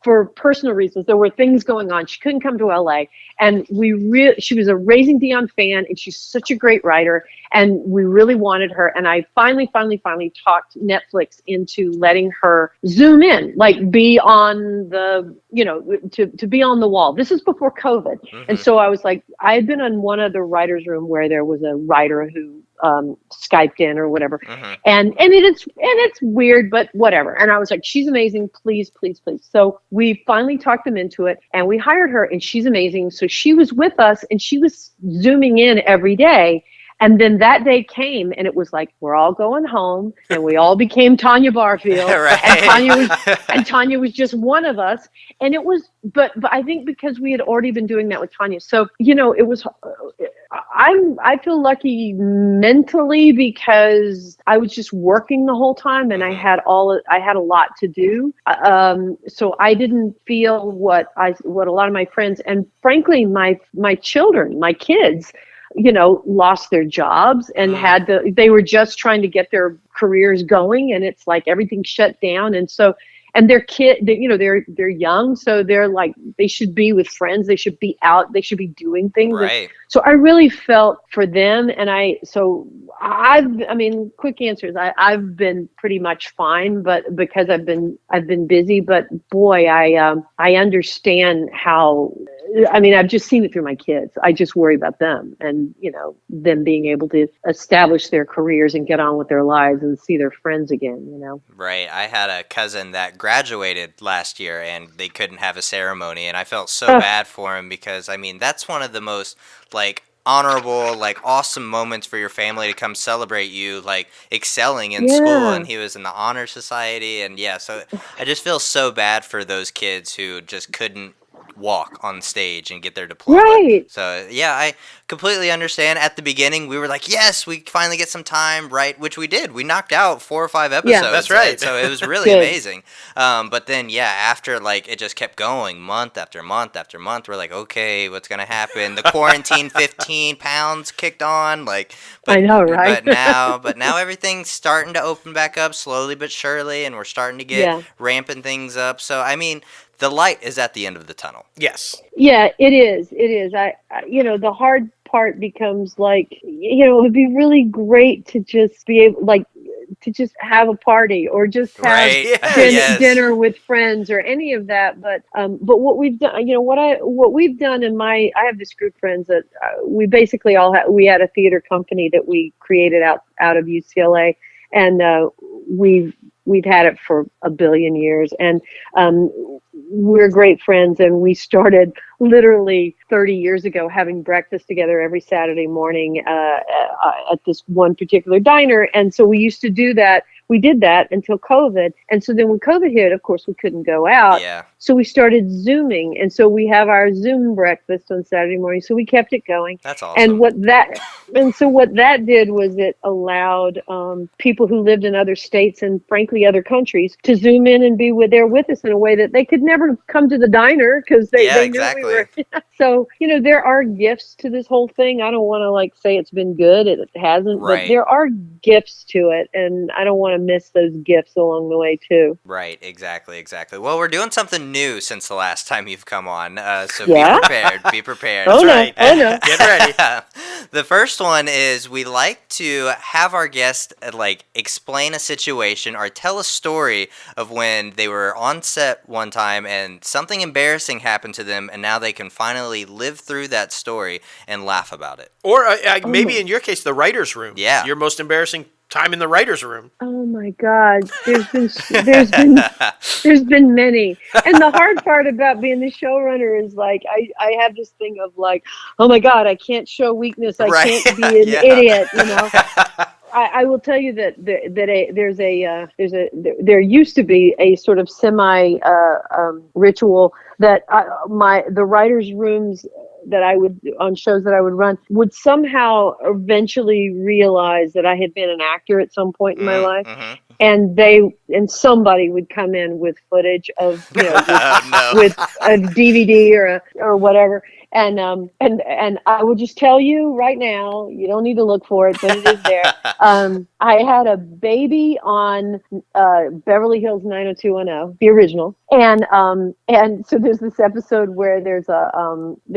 for personal reasons. There were things going on. She couldn't come to LA. And she was a Raising Dion fan, and she's such a great writer. And we really wanted her. And I finally talked Netflix into letting her Zoom in, like be on the, to be on the wall. This is before COVID. Mm-hmm. And so I was like, I had been on one other writer's room where there was a writer who Skyped in or whatever. Mm-hmm. And it's weird, but whatever. And I was like, she's amazing. Please, please, please. So we finally talked them into it, and we hired her, and she's amazing. So she was with us, and she was Zooming in every day. And then that day came, and it was like, we're all going home, and we all became Tanya Barfield. Right. And Tanya was just one of us. And it was, but I think because we had already been doing that with Tanya. So, it was, I feel lucky mentally because I was just working the whole time, and I had a lot to do. So I didn't feel what a lot of my friends, and frankly, my children, my kids, lost their jobs and they were just trying to get their careers going, and it's like everything shut down. And so, and their they're young, so they're like, they should be with friends, they should be out, they should be doing things. Right. So I really felt for them, and quick answers. I've been pretty much fine, but because I've been busy, but boy, I understand how. I've just seen it through my kids. I just worry about them and, them being able to establish their careers and get on with their lives and see their friends again, Right. I had a cousin that graduated last year, and they couldn't have a ceremony, and I felt so bad for him because, that's one of the most, honorable, awesome moments for your family to come celebrate you, excelling in school, and he was in the honor society, and so I just feel so bad for those kids who just couldn't walk on stage and get their diploma. Right. So I completely understand. At the beginning, we were like, yes, we finally get some time, right? Which we did. We knocked out 4 or 5 episodes. Yeah, that's right. So it was really amazing. But then, after it just kept going month after month after month. We're like, okay, what's gonna happen? The quarantine 15 pounds kicked on. I know, right? But now everything's starting to open back up slowly but surely, and we're starting to get ramping things up. So the light is at the end of the tunnel. Yes. Yeah, it is. It is. The hard part becomes it would be really great to just be able, to just have a party or just have Right. dinner with friends or any of that. But what we've done, what we've done I have this group of friends that we basically we had a theater company that we created out of UCLA, and we've had it for a billion years, and we're great friends, and we started literally 30 years ago having breakfast together every Saturday morning at this one particular diner. And so we used to do that. We did that until COVID. And so then when COVID hit, of course, we couldn't go out. Yeah. So we started Zooming. And so we have our Zoom breakfast on Saturday morning. So we kept it going. That's awesome. And what that did was it allowed people who lived in other states and frankly other countries to Zoom in and be there with us in a way that they could never come to the diner because they knew we were. So, there are gifts to this whole thing. I don't want to say it's been good. It hasn't, right. But there are gifts to it. And I don't want to miss those gifts along the way too. Right. Exactly. Well, we're doing something new since the last time you've come on. So be prepared. Oh, no. Right. Oh, no. Get ready. The first one is we like to have our guest explain a situation or tell a story of when they were on set one time and something embarrassing happened to them, and now they can finally live through that story and laugh about it. Or maybe in your case, the writer's room. Yeah. Your most embarrassing time in the writer's room. Oh my God, there's been many, and the hard part about being the showrunner is I have this thing of oh my God, I can't show weakness, I can't be an idiot, I will tell you that there used to be a sort of semi ritual that the writers' rooms that I would on shows that I would run would somehow eventually realize that I had been an actor at some point in my life, and somebody would come in with footage of with a DVD or whatever. And I will just tell you right now, you don't need to look for it, but it is there. I had a baby on Beverly Hills 90210, the original, and so there's this episode where there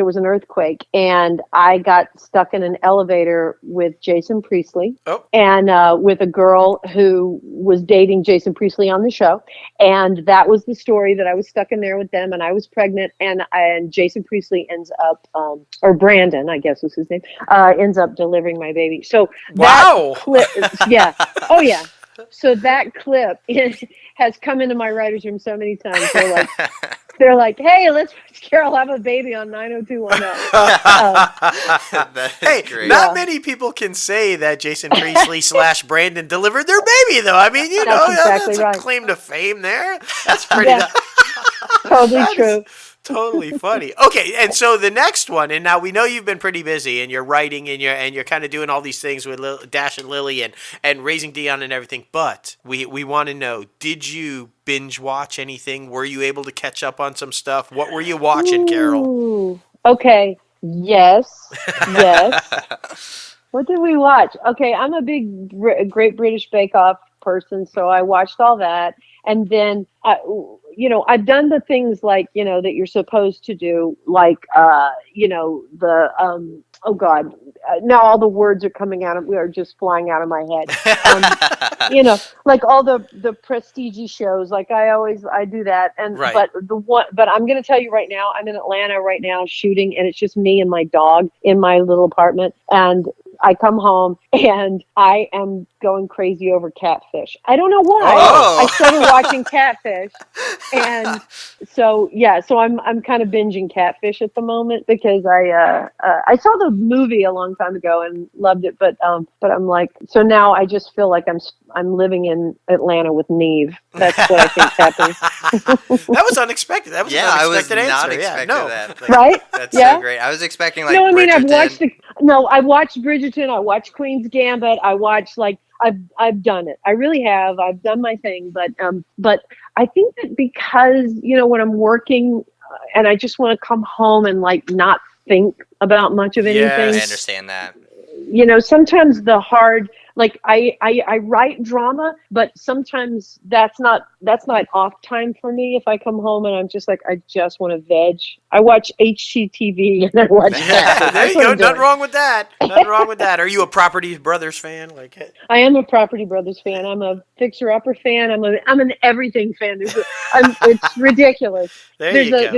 was an earthquake, and I got stuck in an elevator with Jason Priestley, and with a girl who was dating Jason Priestley on the show, and that was the story, that I was stuck in there with them, and I was pregnant, and Jason Priestley ends up, or Brandon, I guess was his name, ends up delivering my baby. So wow, clip, yeah, oh yeah. So that clip has come into my writer's room so many times. They're like, hey, let's watch Carol have a baby on 90210. Hey, great. Not many people can say that Jason Priestley / Brandon delivered their baby, though. I mean, that's a claim to fame there. That's pretty. Totally true. Totally funny. Okay, and so the next one, and now we know you've been pretty busy, and you're writing, and you're kind of doing all these things with Dash and Lily, and raising Dion and everything. But we want to know: did you binge watch anything? Were you able to catch up on some stuff? What were you watching, Carol? Okay. Yes. What did we watch? Okay, I'm a big Great British Bake Off person, so I watched all that, and then I've done the things that you're supposed to do, oh God, now all the words are just flying out of my head. All the prestige shows, I do that, and right. but I'm going to tell you right now, I'm in Atlanta right now shooting, and it's just me and my dog in my little apartment, and I come home and I am going crazy over Catfish. I don't know why. I started watching Catfish, and so I'm kind of binging Catfish at the moment because I saw the movie a long time ago and loved it, but I'm so now I just feel like I'm living in Atlanta with Neve. That's what I think happens. That was unexpected. That was an unexpected answer. Not expecting that. Right? That's so great. I was expecting Bridgerton. I've watched Bridgerton. I watched Queen's Gambit. I watched I've done it. I really have. I've done my thing, but I think that because when I'm working and I just want to come home and not think about much of anything. Yeah, I understand that. Sometimes the hard, I write drama, but sometimes that's not off time for me. If I come home and I'm just I just want to veg, I watch HGTV and I watch that. There you go. Nothing wrong with that. Nothing wrong with that. Are you a Property Brothers fan? Like, I am a Property Brothers fan. I'm a Fixer Upper fan. I'm an everything fan. It's ridiculous. There you go.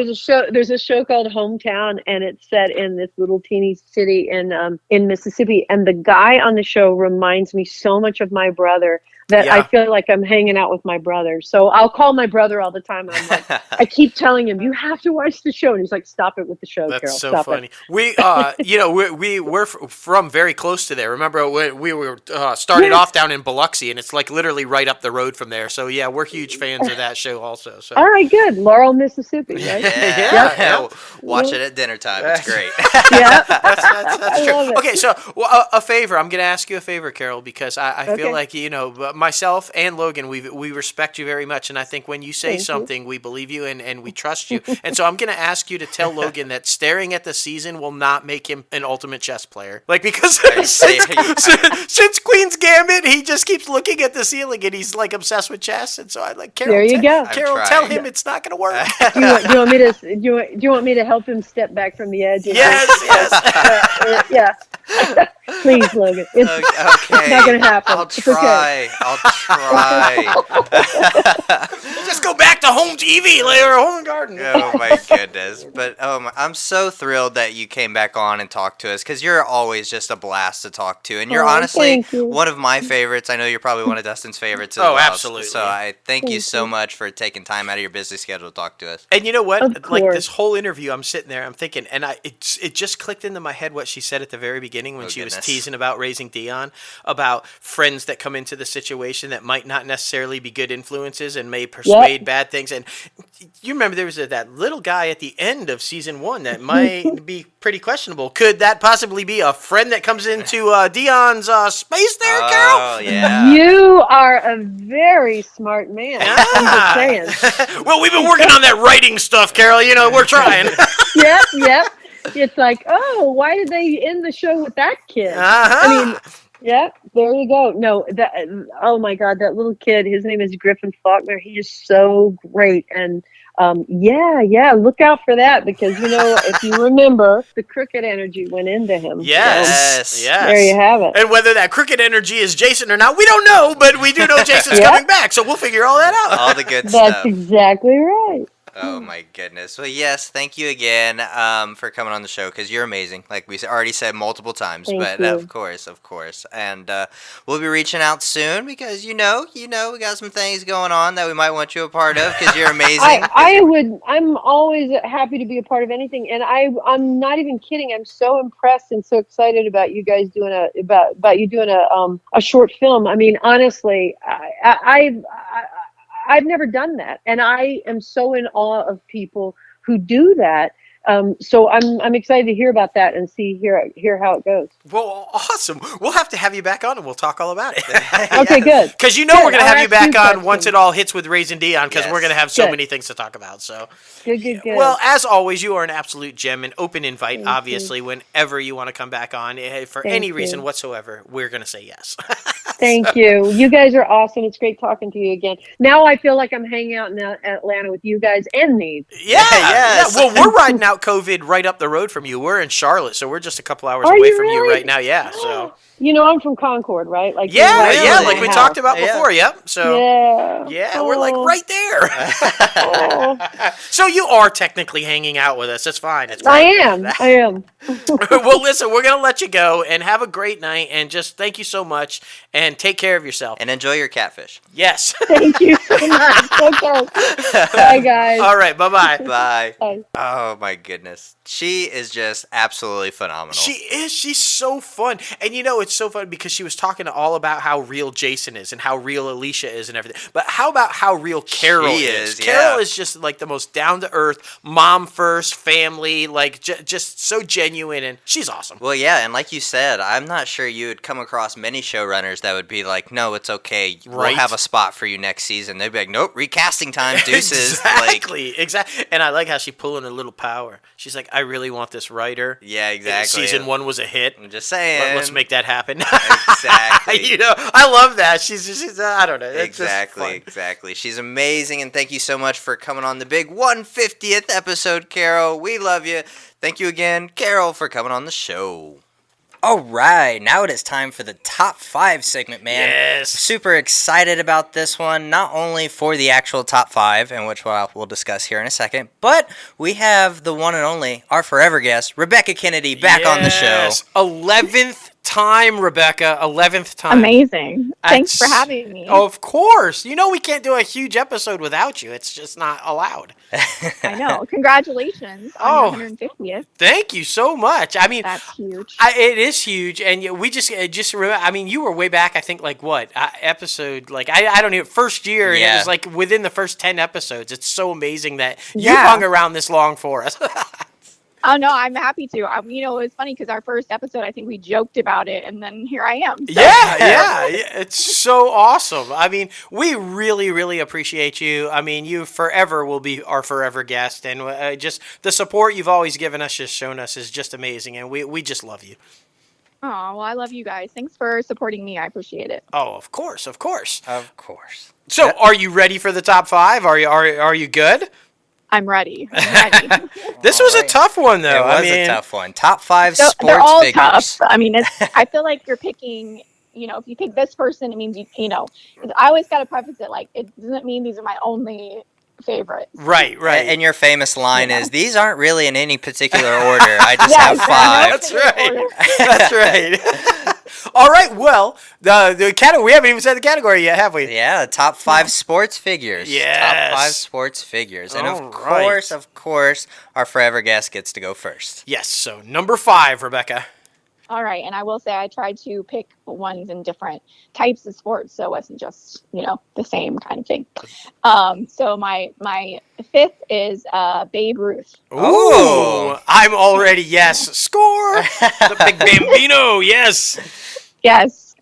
There's a show called Hometown, and it's set in this little teeny city in Mississippi. And the guy on the show reminds me so much of my brother that I feel like I'm hanging out with my brother. So I'll call my brother all the time. And I'm like, I keep telling him, you have to watch the show. And he's like, stop it with the show, That's Carol. so Stop funny. It. We're from very close to there. Remember, we were started off down in Biloxi, and it's like literally right up the road from there. So yeah, we're huge fans of that show also. So. All right, good. Laurel, Mississippi, right? Yeah. Watch it at dinner time. It's great. Yeah. That's true. love it. Okay, so a favor. I'm going to ask you a favor, Carol, because I feel like, myself and Logan, we respect you very much. And I think when you say something, we believe you and we trust you. And so I'm going to ask you to tell Logan that staring at the season will not make him an ultimate chess player. Like, because since Queen's Gambit, he just keeps looking at the ceiling and he's like obsessed with chess. And so I like, Carol, there you go. Carol, tell him it's not going to work. Do you want me to help him step back from the edge? Yes. Yeah. Please, Logan. It's Okay. not going to happen. I'll try. Just go back to home TV later, home and garden. Oh my goodness! But I'm so thrilled that you came back on and talked to us because you're always just a blast to talk to, and you're honestly one of my favorites. I know you're probably one of Dustin's favorites as well. Absolutely. So I thank you so much for taking time out of your busy schedule to talk to us. And you know what? Of Like course. this whole interview, I'm sitting there, I'm thinking, and it just clicked into my head what she said at the very beginning when she was teasing about raising Dion, about friends that come into the situation that might not necessarily be good influences and may persuade bad things. And you remember there was that little guy at the end of season 1 that might be pretty questionable. Could that possibly be a friend that comes into Dion's space there, Carol? Oh, yeah. You are a very smart man. I'm just saying. Well, we've been working on that writing stuff, Carol. We're trying. Yep. It's like, oh, why did they end the show with that kid? Uh-huh. I mean, yeah, there you go. No, oh my God, that little kid, his name is Griffin Faulkner. He is so great. And look out for that because, if you remember, the crooked energy went into him. Yes. So, there you have it. And whether that crooked energy is Jason or not, we don't know, but we do know Jason's coming back, so we'll figure all that out. All the good stuff. That's exactly right. Oh my goodness. Well, yes, thank you again for coming on the show because you're amazing. Like we already said multiple times, Thank you. Of course. And we'll be reaching out soon because we got some things going on that we might want you a part of because you're amazing. I'm always happy to be a part of anything, and I'm not even kidding. I'm so impressed and so excited about you guys doing a short film. I mean, honestly, I've never done that, and I am so in awe of people who do that. So I'm excited to hear about that and hear how it goes. Well, awesome. We'll have to have you back on and we'll talk all about it. Okay, good. Because we're going to have you back on once it all hits with Raising Dion because we're going to have so many things to talk about. So Good. Well, as always, you are an absolute gem, an open invite, Thank obviously, you. whenever you want to come back on. For Thank any you. reason whatsoever, we're going to say yes. Thank you. You guys are awesome. It's great talking to you again. Now I feel like I'm hanging out in Atlanta with you guys and Neve. Yeah. Well, we're riding out COVID right up the road from you. We're in Charlotte, so we're just a couple hours away from you right now. Yeah. So. I'm from Concord, right? Like like we talked about before. Yep. So we're like right there. So you are technically hanging out with us. That's fine. It's I am. Well, listen, we're gonna let you go and have a great night, and just thank you so much, and take care of yourself. And enjoy your catfish. Yes. Thank you so much. Okay. Bye, guys. All right. Bye-bye. Bye. Bye. Oh my goodness. She is just absolutely phenomenal. She is. She's so fun. And it's so fun because she was talking all about how real Jason is and how real Alicia is and everything. But how about how real Carol is? Carol is just like the most down-to-earth, mom-first, family, like just so genuine, and she's awesome. Well, yeah, and like you said, I'm not sure you would come across many showrunners that would be like, no, it's okay. We'll have a spot for you next season. They'd be like, nope, recasting time, deuces. Exactly. And I like how she pulling a little power. She's like, I really want this writer. Yeah, exactly. Season 1 was a hit. I'm just saying. Let's make that happen. Exactly. I love that. She's I don't know. It's Exactly. She's amazing, and thank you so much for coming on the big 150th episode, Carol. We love you. Thank you again, Carol, for coming on the show. All right, now it is time for the top 5 segment, man. Yes. Super excited about this one, not only for the actual top 5, and which we'll discuss here in a second, but we have the one and only, our forever guest, Rebekah Kennedy, back on the show. 11th time, Rebekah. 11th time. Amazing. Thanks for having me. Of course. You know we can't do a huge episode without you. It's just not allowed. I know. Congratulations on your 150th. Thank you so much. I mean, that's huge. It is huge, and we just remember. I mean, you were way back. I think like what episode? Like I don't know. First year, and it was like within the first 10 episodes. It's so amazing that you hung around this long for us. Oh, no, I'm happy to. It was funny because our first episode, I think we joked about it, and then here I am. So. Yeah. It's so awesome. I mean, we really, really appreciate you. I mean, you forever will be our forever guest, and just the support you've always given us, just shown us, is just amazing, and we just love you. Oh, well, I love you guys. Thanks for supporting me. I appreciate it. Oh, of course. Of course. So, are you ready for the top 5? Are you good? I'm ready. This was a tough one, though. It was a tough one. Top 5 sports they're all figures. Tough. I mean, I feel like you're picking, if you pick this person, it means, I always got to preface it like, it doesn't mean these are my only favorites. Right. And your famous line is, these aren't really in any particular order. I just have 5. That's right. All right, well, the category, we haven't even said the category yet, have we? Yeah, top 5 sports figures. Yes. Top 5 sports figures. And of course, our forever guest gets to go first. Yes, so number 5, Rebekah. All right, and I will say I tried to pick ones in different types of sports, so it wasn't just, the same kind of thing. So my 5th is Babe Ruth. Ooh, I'm already, yes. Score! The big Bambino, yes. Yes.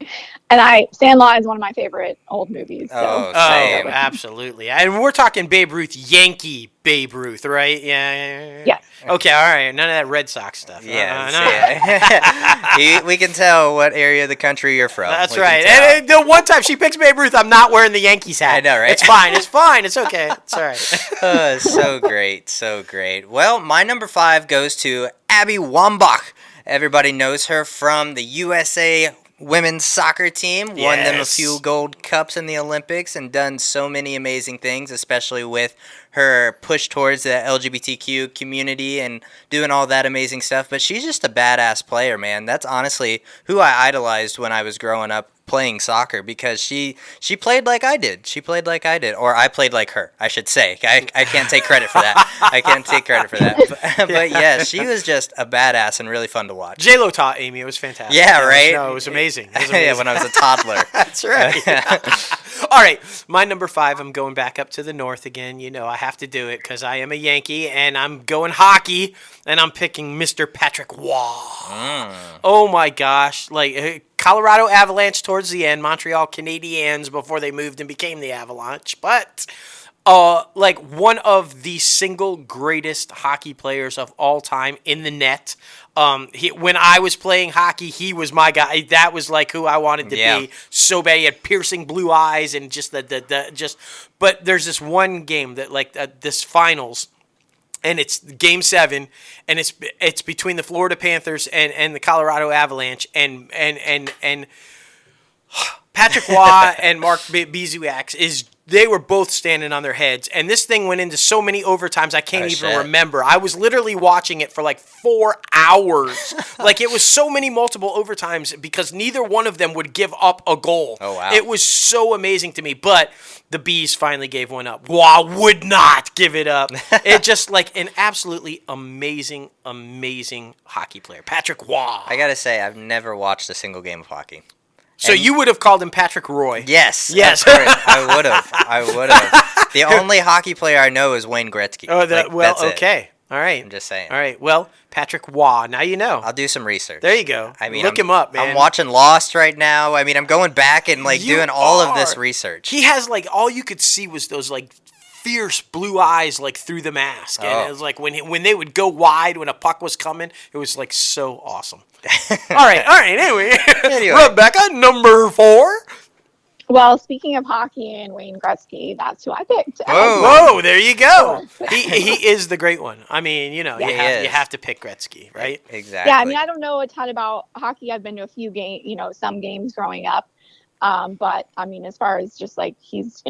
And Sandlot is one of my favorite old movies. So. Same. Absolutely. And we're talking Babe Ruth, Yankee Babe Ruth, right? Yeah. Yes. Okay, all right. None of that Red Sox stuff. Yeah. We can tell what area of the country you're from. That's right. And the one time she picks Babe Ruth, I'm not wearing the Yankees hat. I know, right? It's fine. It's okay. It's all right. So great. Well, my number 5 goes to Abby Wambach. Everybody knows her from the USA women's soccer team, won them a few gold cups in the Olympics and done so many amazing things, especially with her push towards the LGBTQ community and doing all that amazing stuff. But she's just a badass player, man. That's honestly who I idolized when I was growing up playing soccer, because she played like I did. Or I played like her, I should say. I can't take credit for that. But yeah, she was just a badass and really fun to watch. J-Lo taught Amy. It was fantastic. Yeah, right? No, it was amazing. Yeah, when I was a toddler. That's right. All right, my number 5, I'm going back up to the north again. I have to do it because I am a Yankee, and I'm going hockey, and I'm picking Mr. Patrick Waugh. Oh, my gosh. Colorado Avalanche towards the end, Montreal Canadiens before they moved and became the Avalanche. But one of the single greatest hockey players of all time in the net. When I was playing hockey, he was my guy. That was who I wanted to be so bad. He had piercing blue eyes and just But there's this one game that this finals. And it's Game 7, and it's between the Florida Panthers and the Colorado Avalanche, and Patrick Waugh and Mark Bezuak they were both standing on their heads, and this thing went into so many overtimes I can't even remember. I was literally watching it for 4 hours. It was so many multiple overtimes because neither one of them would give up a goal. Oh, wow. It was so amazing to me, but the Bees finally gave one up. Waugh would not give it up. It just an absolutely amazing hockey player. Patrick Waugh. I gotta say, I've never watched a single game of hockey. So you would have called him Patrick Roy. Yes. I would have. The only hockey player I know is Wayne Gretzky. Oh, that's okay. It. All right. I'm just saying. All right. Well, Patrick Waugh. Now you know. I'll do some research. There you go. Look him up, man. I'm watching Lost right now. I mean, I'm going back and doing all of this research. He has all you could see was those fierce blue eyes through the mask, and it was when they would go wide when a puck was coming, it was so awesome. All right. Anyway. Rebekah, number 4. Well, speaking of hockey and Wayne Gretzky, that's who I picked. Whoa, there you go. He is the great one. I mean, you have to pick Gretzky, right? Exactly. Yeah, I mean, I don't know a ton about hockey. I've been to a few some games growing up. But I mean, as far as just like he's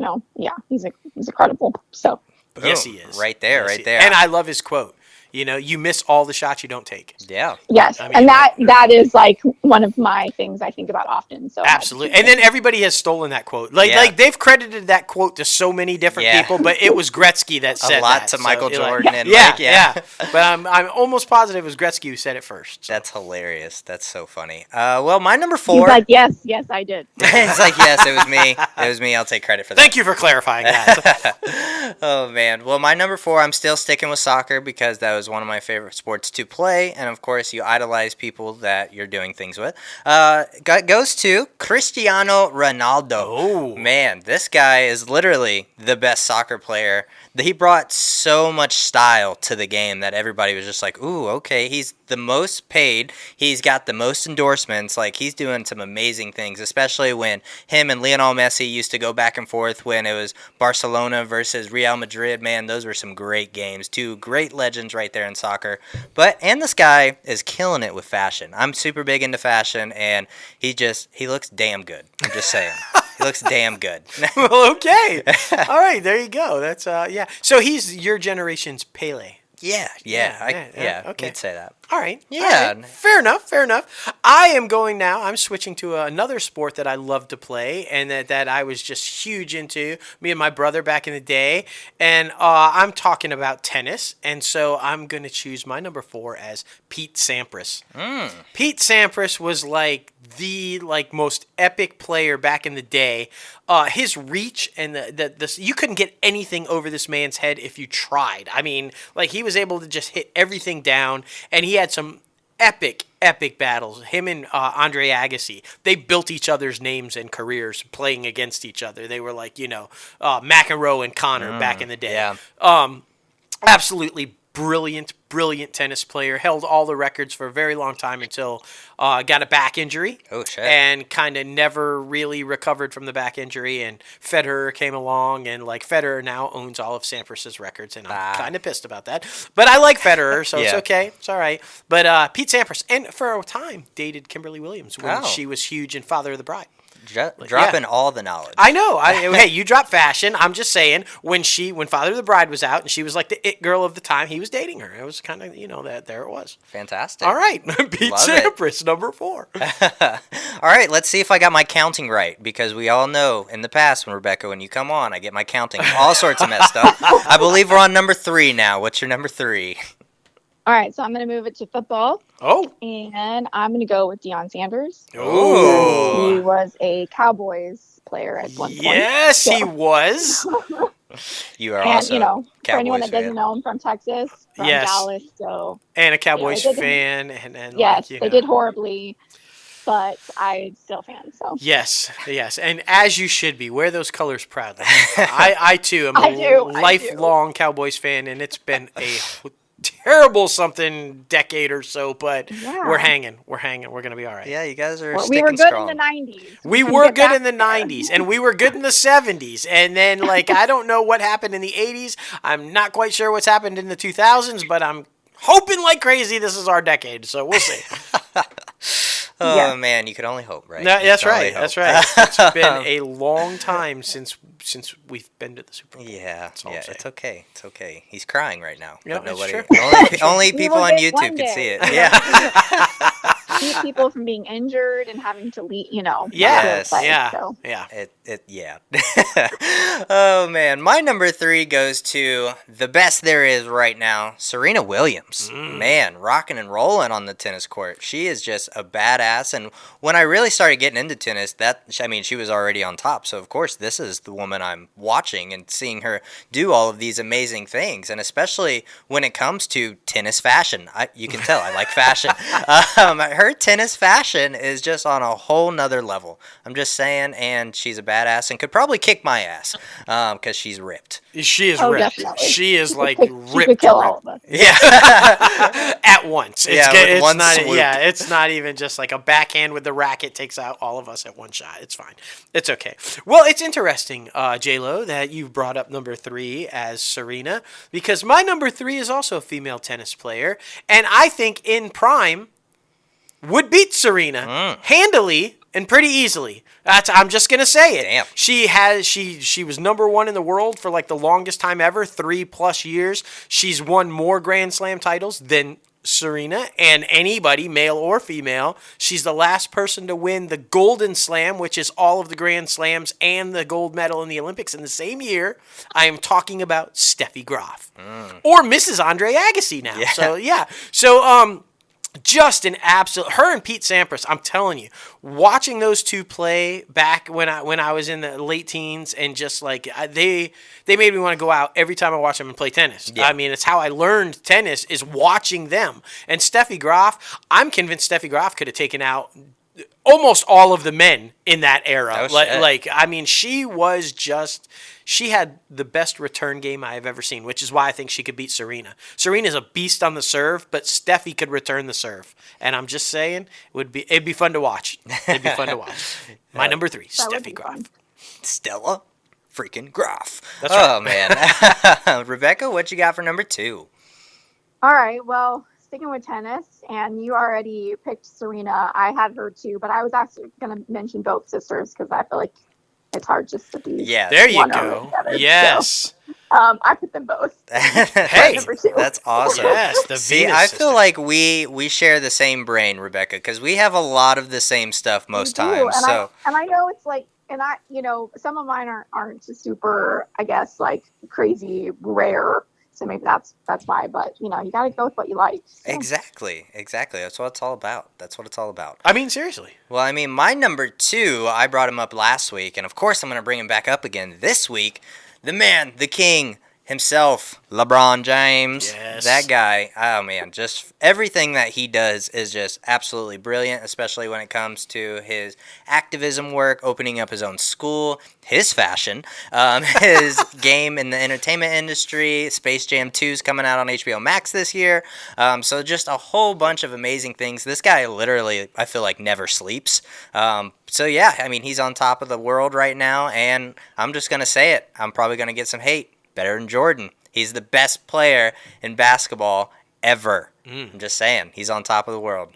incredible. So Boom. Yes, he is. Right there, yes, right there. And I love his quote. You miss all the shots you don't take. Yeah. Yes, I mean, and that is like one of my things I think about often. So absolutely, and then everybody has stolen that quote. Like they've credited that quote to so many different people, but it was Gretzky that said a lot that. to Michael Jordan. Like, and yeah. But I'm almost positive it was Gretzky who said it first. So. That's hilarious. That's so funny. Well, my number 4. He's like, yes, I did. It's like, yes, it was me. It was me. I'll take credit for that. Thank you for clarifying that. Oh man. Well, my number 4, I'm still sticking with soccer because that was one of my favorite sports to play, and of course you idolize people that you're doing things with. Goes to Cristiano Ronaldo. Oh man, this guy is literally the best soccer player. He brought so much style to the game that everybody was just like, ooh, okay, he's the most paid. He's got the most endorsements. Like, he's doing some amazing things, especially when him and Lionel Messi used to go back and forth when it was Barcelona versus Real Madrid. Man, those were some great games. 2 great legends right there in soccer. And this guy is killing it with fashion. I'm super big into fashion, and he looks damn good. I'm just saying. He looks damn good. Well, okay. All right, there you go. That's yeah. So he's your generation's Pele. Yeah. Okay. You'd say that. All right. Yeah. All right. Fair enough. I am going now. I'm switching to another sport that I love to play and that I was just huge into, me and my brother back in the day. And I'm talking about tennis. And so I'm going to choose my number 4 as Pete Sampras. Pete Sampras was like the most epic player back in the day. His reach and the you couldn't get anything over this man's head if you tried. I mean, like, he was able to just hit everything down, and he had some epic battles. Him and Andre Agassi, they built each other's names and careers playing against each other. They were like, McEnroe and Connor back in the day. Yeah. Absolutely brilliant tennis player. Held all the records for a very long time until got a back injury. Oh, shit. And kind of never really recovered from the back injury. And Federer came along, and Federer now owns all of Sampras's records, and I'm kind of pissed about that. But I like Federer, so it's okay. It's all right. But Pete Sampras, and for a time, dated Kimberly Williams when she was huge in Father of the Bride. Dropping all all knowledge. I know. Hey, you drop fashion. I'm just saying, when Father of the Bride was out and she was like the it girl of the time, he was dating her. It was kind of, that there it was. Fantastic. All right. Pete Sampras, number 4. All right. Let's see if I got my counting right, because we all know in the past when you come on, I get my counting all sorts of messed up. I believe we're on number 3 now. What's your number 3? All right, so I'm going to move it to football. Oh. And I'm going to go with Dion Sanders. Oh. He was a Cowboys player at one point. Yes, he was. You are also for Cowboys anyone that fan. doesn't know, I'm from Texas, from Dallas. So and a Cowboys fan. And yes, they did horribly, but I'm still a fan. So Yes. And as you should be, wear those colors proudly. I too am a lifelong Cowboys fan, and it's been a terrible decade or so, but we're hanging. We're going to be all right. Yeah, you guys are we were good strong. in the 90s. We were good in the 90s, and we were good in the 70s. And then, I don't know what happened in the 80s. I'm not quite sure what's happened in the 2000s, but I'm hoping like crazy this is our decade, so we'll see. Oh, man, you could only hope, right? No, that's right. It's been a long time since we've been to the Super Bowl. Yeah, it's okay. It's okay. He's crying right now. Yep, but nobody, only people on YouTube can see it. Yeah. Keep people from being injured and having to leave, Yes. Yeah. Oh, man. My number 3 goes to the best there is right now, Serena Williams. Man, rocking and rolling on the tennis court. She is just a badass. And when I really started getting into tennis, she was already on top. So, of course, this is the woman I'm watching and seeing her do all of these amazing things. And especially when it comes to tennis fashion. You can tell I like fashion. Her tennis fashion is just on a whole nother level. I'm just saying, and she's a badass and could probably kick my ass because she's ripped. She is Oh, ripped. definitely. She is like She ripped. could kill all of us. Yeah. At once. With one not. swoop. Yeah, it's not even just like a backhand with the racket takes out all of us at one shot. It's fine. It's okay. Well, it's interesting, J-Lo, that you've brought up number 3 as Serena, because my number 3 is also a female tennis player, and I think in prime would beat Serena handily and pretty easily. I'm just gonna say it. Damn. She was number 1 in the world for like the longest time ever, 3+ years. She's won more Grand Slam titles than Serena and anybody, male or female. She's the last person to win the Golden Slam, which is all of the Grand Slams and the gold medal in the Olympics in the same year. I am talking about Steffi Graf or Mrs. Andre Agassi now. Yeah. So just an absolute, her and Pete Sampras, I'm telling you, watching those two play back when I was in the late teens, and just like they made me want to go out every time I watch them and play tennis. Yeah. I mean, it's how I learned tennis, is watching them. And Steffi Graf, I'm convinced Steffi Graf could have taken out almost all of the men in that era. I mean, she had the best return game I have ever seen, which is why I think she could beat Serena. Serena's a beast on the serve, but Steffi could return the serve. And I'm just saying, it'd be fun to watch. It'd be fun to watch. My number 3, Steffi Graf. Stella freaking Graf. That's right. Oh, man. Rebecca, what you got for number 2? All right. Well, sticking with tennis, and you already picked Serena. I had her too, but I was actually going to mention both sisters because I feel like it's hard just to be. Yeah. There you one go. together, Yes. so, I put them both. Hey, number 2. That's awesome. Yes, the See, Venus I sisters. feel like we share the same brain, Rebecca, because we have a lot of the same stuff most times. And I know it's like, and I, some of mine aren't super, I guess, like crazy rare. So maybe that's why. But you got to go with what you like. So. Exactly. That's what it's all about. I mean, seriously. Well, I mean, my number 2, I brought him up last week, and of course I'm going to bring him back up again this week. The man, the king himself, LeBron James. Yes. That guy, oh man, just everything that he does is just absolutely brilliant, especially when it comes to his activism work, opening up his own school, his fashion, his game in the entertainment industry. Space Jam 2 is coming out on HBO Max this year. So just a whole bunch of amazing things. This guy literally, I feel like, never sleeps. So yeah, I mean, he's on top of the world right now, and I'm just going to say it. I'm probably going to get some hate. Better than Jordan. He's the best player in basketball ever. I'm just saying. He's on top of the world.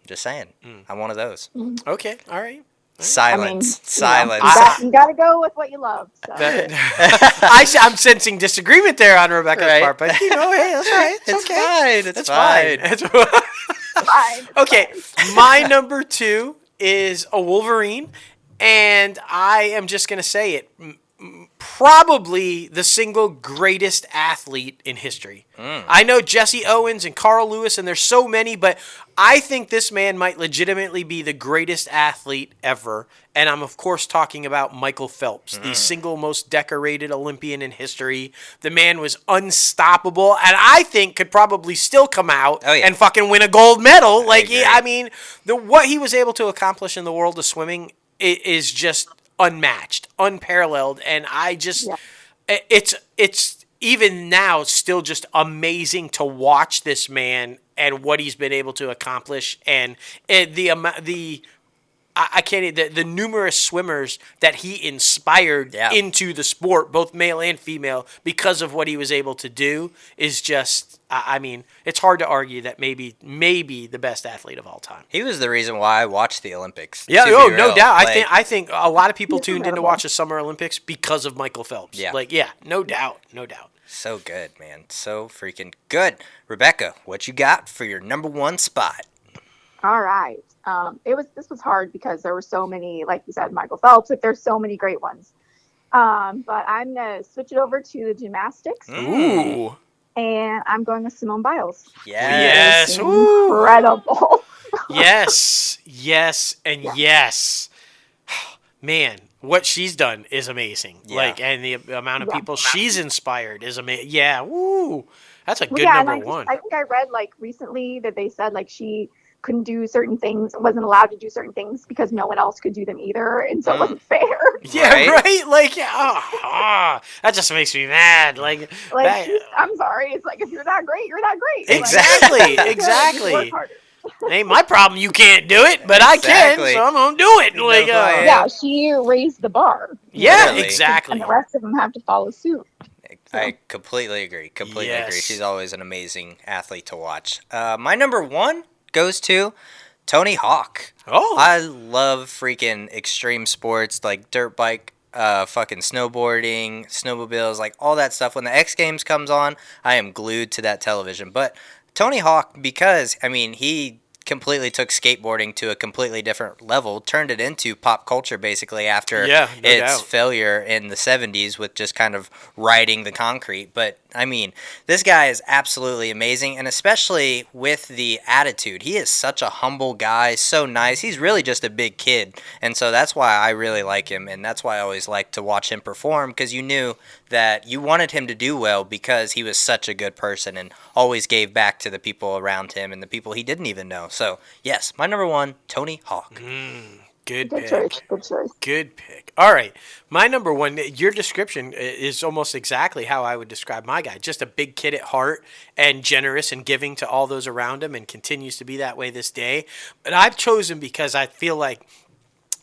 Just saying. I'm one of those. Okay. All right. Silence. You got to go with what you love. So. I'm sensing disagreement there on Rebecca's part, but hey, that's all right. It's okay. It's fine. It's Fine. okay. My number 2 is a Wolverine, and I am just going to say it. Probably the single greatest athlete in history. I know Jesse Owens and Carl Lewis, and there's so many, but I think this man might legitimately be the greatest athlete ever. And I'm, of course, talking about Michael Phelps, the single most decorated Olympian in history. The man was unstoppable, and I think could probably still come out and fucking win a gold medal. What he was able to accomplish in the world of swimming is just unmatched, unparalleled, and it's even now still just amazing to watch this man and what he's been able to accomplish, and the numerous swimmers that he inspired into the sport, both male and female, because of what he was able to do is just, I mean, it's hard to argue that maybe the best athlete of all time. He was the reason why I watched the Olympics. Yeah, no doubt. I think a lot of people tuned in to watch the Summer Olympics because of Michael Phelps. Yeah. No doubt. So good, man. So freaking good. Rebecca, what you got for your number 1 spot? All right. This was hard because there were so many, like you said, Michael Phelps. Like, there's so many great ones. But I'm gonna switch it over to the gymnastics. Ooh. And I'm going with Simone Biles. Yes. Incredible. Yes. Yes. Man, what she's done is amazing. Yeah. And the amount of people she's inspired is amazing. Yeah. Woo. That's a good number 1. I think I read recently that they said she couldn't do certain things, wasn't allowed to do certain things because no one else could do them either, and so it wasn't fair. Yeah, right? Like, that just makes me mad. Like I'm sorry. It's like, if you're that great, you're that great. Exactly, like, exactly. Work harder. Ain't my problem you can't do it, but I can, so I'm going to do it. Like, yeah, she raised the bar. Yeah, literally. Exactly. And the rest of them have to follow suit. So. I completely agree. Completely agree. She's always an amazing athlete to watch. My number 1 goes to Tony Hawk. Oh. I love freaking extreme sports like dirt bike, fucking snowboarding, snowmobiles, like all that stuff. When the X Games comes on, I am glued to that television. But Tony Hawk, because, I mean, he completely took skateboarding to a completely different level, turned it into pop culture basically after its failure in the 70s with just kind of riding the concrete. But I mean, this guy is absolutely amazing, and especially with the attitude. He is such a humble guy, so nice. He's really just a big kid, and so that's why I really like him, and that's why I always like to watch him perform, because you knew that you wanted him to do well because he was such a good person and always gave back to the people around him and the people he didn't even know. So, yes, my number 1, Tony Hawk. Good pick. Good choice. Good pick. All right. My number 1, your description is almost exactly how I would describe my guy. Just a big kid at heart and generous and giving to all those around him, and continues to be that way this day. But I've chosen because I feel like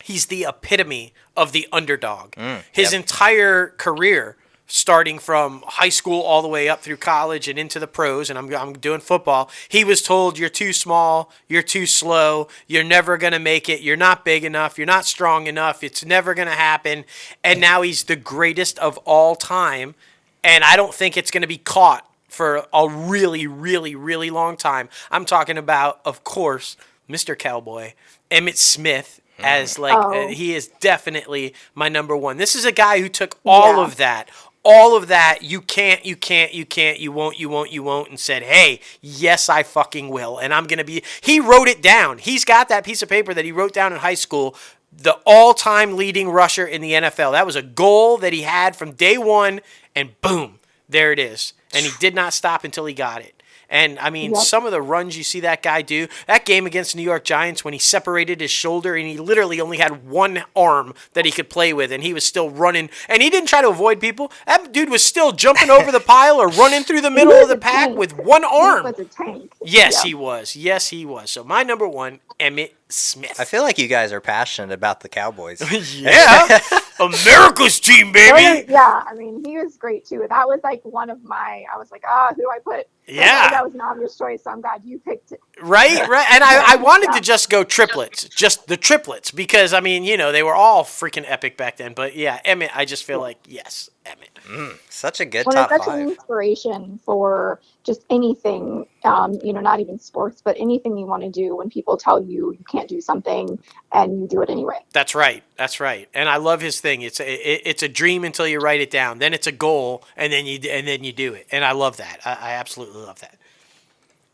he's the epitome of the underdog. His entire career, starting from high school all the way up through college and into the pros, and I'm doing football, he was told, you're too small, you're too slow, you're never going to make it, you're not big enough, you're not strong enough, it's never going to happen. And now he's the greatest of all time, and I don't think it's going to be caught for a really, really, really long time. I'm talking about, of course, Mr. Cowboy, Emmitt Smith, as he is definitely my number 1. This is a guy who took all of that, you can't, you won't, and said, hey, yes, I fucking will, and I'm going to be, he wrote it down. He's got that piece of paper that he wrote down in high school, the all-time leading rusher in the NFL. That was a goal that he had from day 1, and boom, there it is. And he did not stop until he got it. And, I mean, some of the runs you see that guy do, that game against the New York Giants when he separated his shoulder and he literally only had one arm that he could play with, and he was still running. And he didn't try to avoid people. That dude was still jumping over the pile or running through the middle of the pack with one arm. He was a tank. Yes, he was. Yes, he was. So my number 1, Emmitt Smith. I feel like you guys are passionate about the Cowboys. Yeah. America's team, baby. Yeah, I mean, he was great, too. That was, like, one of my, I was like, who do I put? Yeah. That was an obvious choice, so I'm glad you picked it. Right. And I wanted to just go triplets, just the triplets, because, I mean, you know, they were all freaking epic back then. But, yeah, Emmitt, I just feel like, yes, Emmitt. Such a good top 5. It's such an inspiration for just anything, not even sports, but anything you want to do when people tell you you can't do something and you do it anyway. That's right. And I love his thing. It's a dream until you write it down. Then it's a goal, and then you do it. And I love that. I absolutely love that.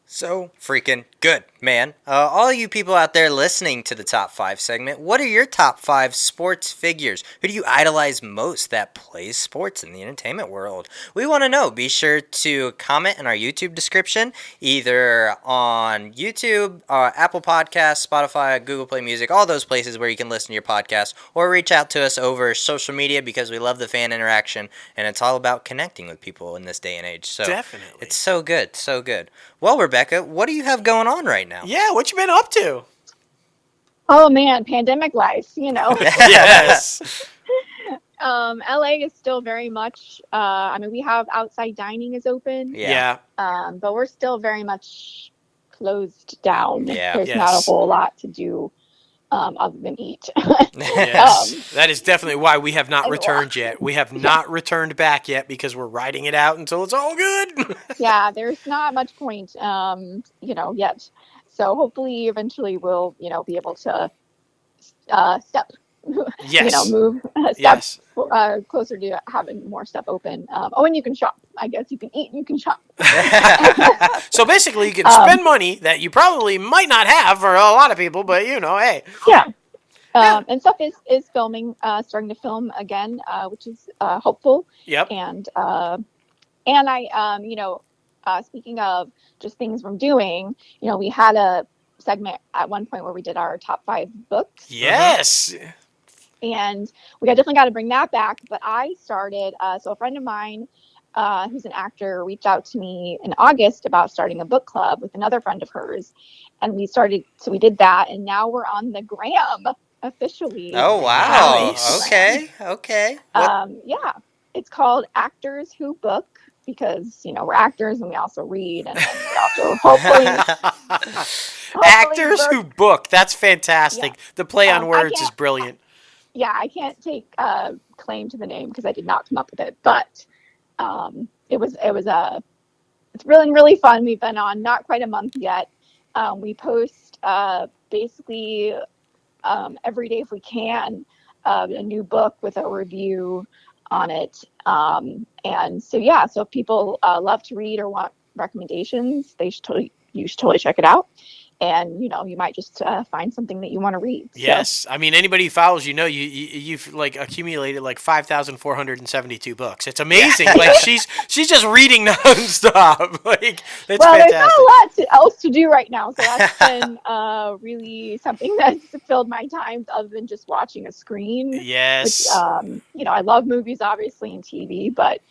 So freaking good, man. All you people out there listening to the Top 5 segment, what are your top 5 sports figures? Who do you idolize most that plays sports in the entertainment world? We want to know. Be sure to comment in our YouTube description, either on YouTube, Apple Podcasts, Spotify, Google Play Music, all those places where you can listen to your podcast, or reach out to us over social media, because we love the fan interaction, and it's all about connecting with people in this day and age. So definitely. It's so good, so good. Well, Rebekah, what do you have going on right now? Yeah, what you been up to? Oh man, pandemic life, Yes. LA is still very much, we have outside dining is open. Yeah. But we're still very much closed down. Yeah. There's not a whole lot to do other than eat. Yes. That is definitely why we have not returned yet. We have not returned back yet, because we're riding it out until it's all good. Yeah, there's not much point, yet. So hopefully eventually we'll, be able to step, yes. move steps closer to having more stuff open. And you can shop. I guess you can eat, you can shop. So basically you can spend money that you probably might not have for a lot of people, but hey. Yeah. And stuff is filming, starting to film again, which is hopeful. Yep. And I, speaking of just things from doing, we had a segment at one point where we did our top 5 books. Yes. And we definitely got to bring that back. But I started, so a friend of mine who's an actor reached out to me in August about starting a book club with another friend of hers. And we did that. And now we're on the gram officially. Oh, wow. Nice. Okay. Yeah. It's called Actors Who Book because, we're actors and we also read. And then we also hopefully Actors Who Book. That's fantastic. Yeah. The play on words is brilliant. Yeah, I can't take claim to the name because I did not come up with it, but it's really, really fun. We've been on not quite a month yet. We post basically every day if we can a new book with a review on it. And so if people love to read or want recommendations, you should totally check it out. And you might just find something that you want to read. Yes, I mean anybody who follows you've like accumulated like 5,472 books. It's amazing. Like she's just reading nonstop. Like it's fantastic. There's not a lot else to do right now, so that's been really something that's filled my time other than just watching a screen. Yes. Which, I love movies obviously and TV, but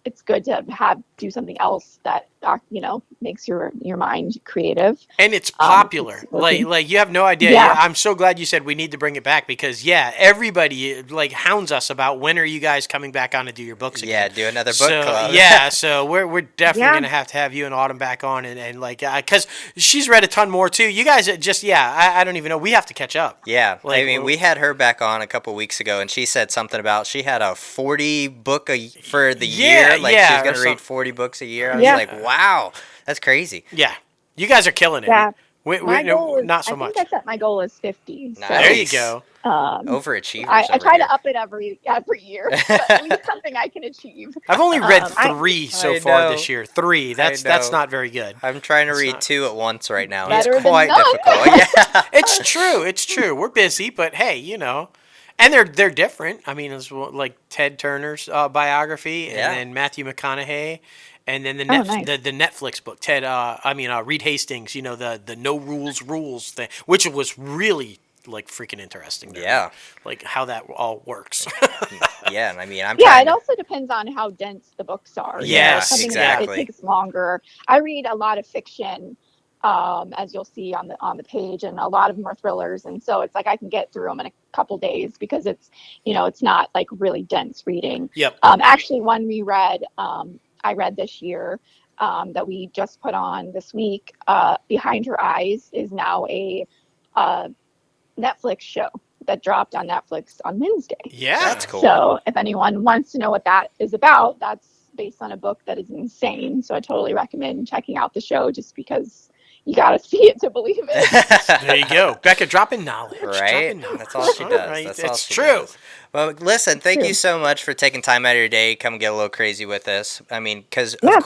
it's good to do something else that makes your mind creative. And it's popular. Like you have no idea. Yeah. I'm so glad you said we need to bring it back because everybody like hounds us about when are you guys coming back on to do your books again. Yeah, do another book club. Yeah, so we're definitely gonna have to have you and Autumn back on and like because she's read a ton more too. You guys just I don't even know. We have to catch up. Yeah, I mean we had her back on a couple weeks ago and she said something about she had a 40 book for the year. Like she's gonna read 40 books a year. I was like, wow, that's crazy. Yeah, you guys are killing it. Yeah. My goal is, not so much. I think I set my goal is 50. Nice. So, there you go. Overachievers. I try to up it every year. But at least something I can achieve. I've only read 3 so far this year. 3. That's not very good. I'm trying to read 2 at once right now. Better It's quite than none. difficult. Yeah. It's true. We're busy, but hey, and they're different. I mean, it's like Ted Turner's biography, and then Matthew McConaughey, and then the Netflix book. Reed Hastings. The No Rules thing, which was really like freaking interesting. Yeah, like how that all works. Yeah, and I mean, it also depends on how dense the books are. Yes, exactly. It takes longer. I read a lot of fiction. As you'll see on the page, and a lot of them are thrillers, and so it's like I can get through them in a couple days because it's it's not like really dense reading. Yep. Actually, one we read I read this year that we just put on this week. Behind Her Eyes is now a Netflix show that dropped on Netflix on Wednesday. Yeah, that's cool. So if anyone wants to know what that is about, that's based on a book that is insane. So I totally recommend checking out the show just because. You gotta see it to believe it. There you go, Becca. Dropping knowledge, right? That's all she does. Right. That's all it's she true. Does. Well, listen, thank you so much for taking time out of your day, come get a little crazy with us. I mean, because of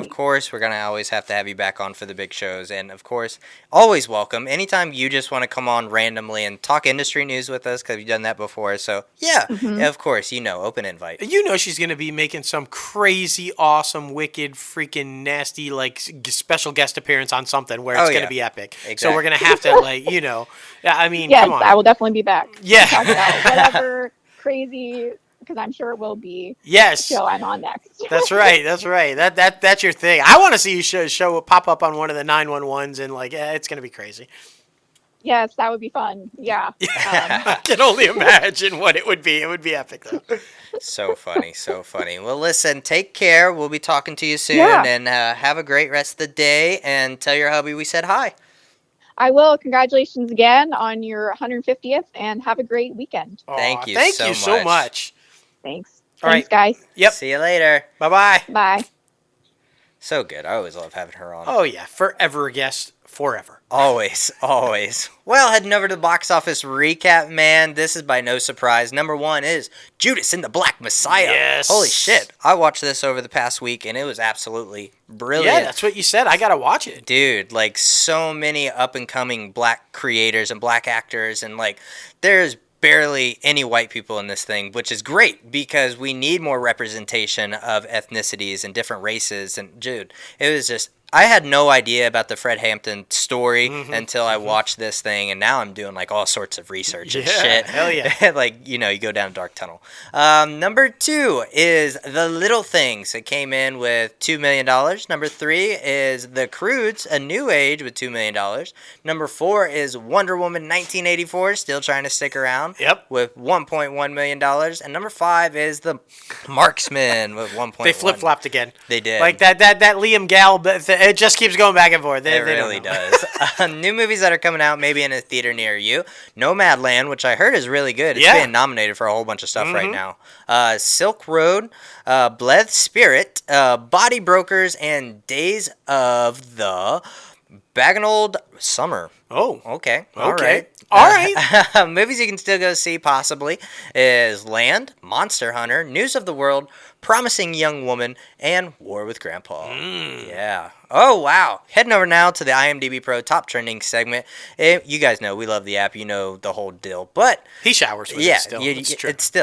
course, we're gonna always have to have you back on for the big shows, and of course, always welcome. Anytime you just want to come on randomly and talk industry news with us, because you've done that before. So yeah, of course, open invite. She's gonna be making some crazy, awesome, wicked, freaking nasty, like special guest appearance on something where it's gonna be epic. Exactly. So we're gonna have to I mean, yes, come on. I will definitely be back. Yeah. Talk about whatever crazy, because I'm sure it will be. Yes. Show I'm on next. That's right. That's your thing. I want to see you show pop up on one of the 911s and it's gonna be crazy. Yes, that would be fun. Yeah. I can only imagine what it would be. It would be epic though. So funny. Well, listen, take care. We'll be talking to you soon, and have a great rest of the day. And tell your hubby we said hi. I will. Congratulations again on your 150th, and have a great weekend. Thank you so much. Thanks. All Thanks, right. guys. Yep. See you later. Bye-bye. Bye. So good. I always love having her on. Oh, yeah. Forever a guest. Forever. Always. Well, heading over to the box office recap, man. This is by no surprise. Number 1 is Judas and the Black Messiah. Yes. Holy shit. I watched this over the past week, and it was absolutely brilliant. Yeah, that's what you said. I got to watch it. Dude, so many up-and-coming black creators and black actors, and, there's barely any white people in this thing, which is great because we need more representation of ethnicities and different races. And, dude, it was just I had no idea about the Fred Hampton story until I watched this thing, and now I'm doing like all sorts of research and shit. Hell yeah. Like, you go down a dark tunnel. Number 2 is The Little Things. It came in with $2 million. Number 3 is The Croods, A New Age with $2 million. Number 4 is Wonder Woman 1984, still trying to stick around. Yep. With $1.1 million. And number 5 is The Marksman with 1.1. They flip-flopped again. They did. Like that Liam Gall, it just keeps going back and forth. It really does. New movies that are coming out, maybe in a theater near you. Nomadland, which I heard is really good. It's being nominated for a whole bunch of stuff right now. Silk Road, Bleth Spirit, Body Brokers, and Days of the Bagnalled Summer. Oh. Okay. All right. Movies you can still go see, possibly, is Land, Monster Hunter, News of the World, Promising Young Woman, and War with Grandpa. Yeah. Oh, wow. Heading over now to the IMDbPro Top Trending segment. You guys know we love the app. You know the whole deal. But he showers with it still.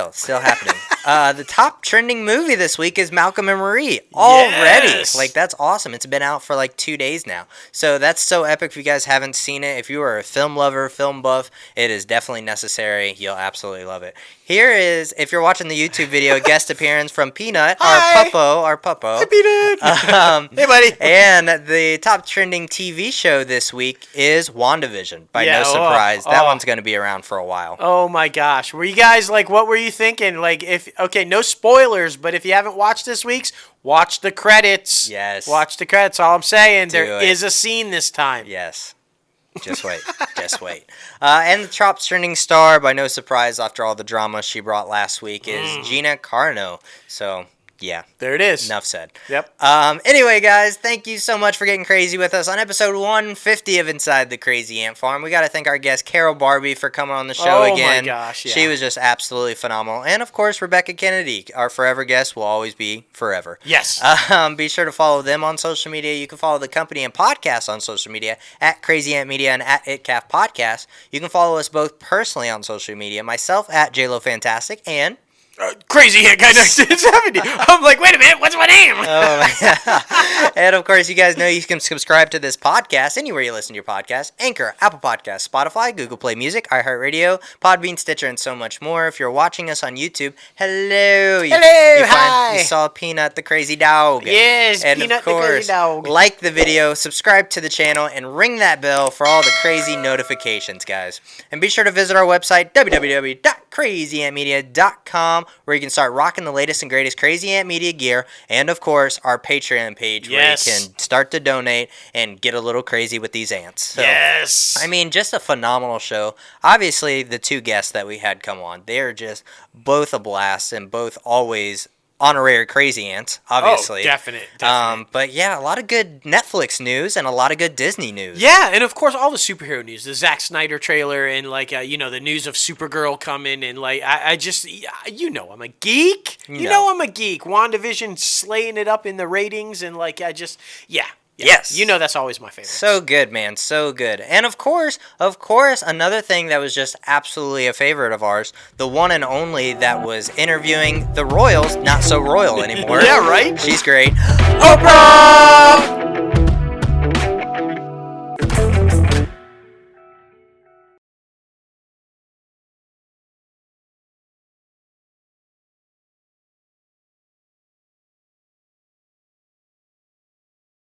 It's still happening. The top trending movie this week is Malcolm and Marie. Already. Yes. Like, that's awesome. It's been out for like 2 days now. So that's so epic if you guys haven't seen it. If you are a film lover, film buff, it is definitely necessary. You'll absolutely love it. Here is, if you're watching the YouTube video, a guest appearance from Peanut, our puppo. Hi, Peanut. Hey, buddy. And the top trending TV show this week is WandaVision. By no surprise, that one's going to be around for a while. Oh my gosh, were you guys like? What were you thinking? Like, no spoilers, but if you haven't watched this week's, watch the credits. Yes. Watch the credits. All I'm saying, There is a scene this time. Yes. Just wait. Just wait. And the top trending star, by no surprise, after all the drama she brought last week, is Gina Carano. So, yeah. There it is. Enough said. Yep. Anyway, guys, thank you so much for getting crazy with us on episode 150 of Inside the Crazy Ant Farm. We got to thank our guest, Carol Barbee, for coming on the show again. Oh, my gosh, yeah. She was just absolutely phenomenal. And, of course, Rebekah Kennedy, our forever guest, will always be forever. Yes. Be sure to follow them on social media. You can follow the company and podcast on social media at Crazy Ant Media and at ItCaf Podcast. You can follow us both personally on social media. Myself at JLoFantastic and... Crazy Ant Guy 1970. I'm like, wait a minute, what's my name? Oh my God. And of course, you guys know you can subscribe to this podcast anywhere you listen to your podcast: Anchor, Apple Podcasts, Spotify, Google Play Music, iHeartRadio, Podbean, Stitcher, and so much more. If you're watching us on YouTube, hello. Hi. You saw Peanut the crazy dog. Yes, and Peanut of course, the crazy dog. Like the video, subscribe to the channel, and ring that bell for all the crazy notifications, guys. And be sure to visit our website, www.crazyantmedia.com, where you can start rocking the latest and greatest Crazy Ant Media gear, and of course our Patreon page where you can start to donate and get a little crazy with these ants. So, yes. I mean, just a phenomenal show. Obviously, the two guests that we had come on, they are just both a blast and both always honorary crazy ants, obviously. Oh, definite. But yeah, a lot of good Netflix news and a lot of good Disney news. Yeah, and of course all the superhero news, the Zack Snyder trailer, and like the news of Supergirl coming, and like I just I'm a geek. You know I'm a geek. WandaVision slaying it up in the ratings, and like Yes. That's always my favorite. So good, man. So good. And of course, another thing that was just absolutely a favorite of ours, the one and only that was interviewing the Royals, not so royal anymore. Yeah, right? She's great. Oprah!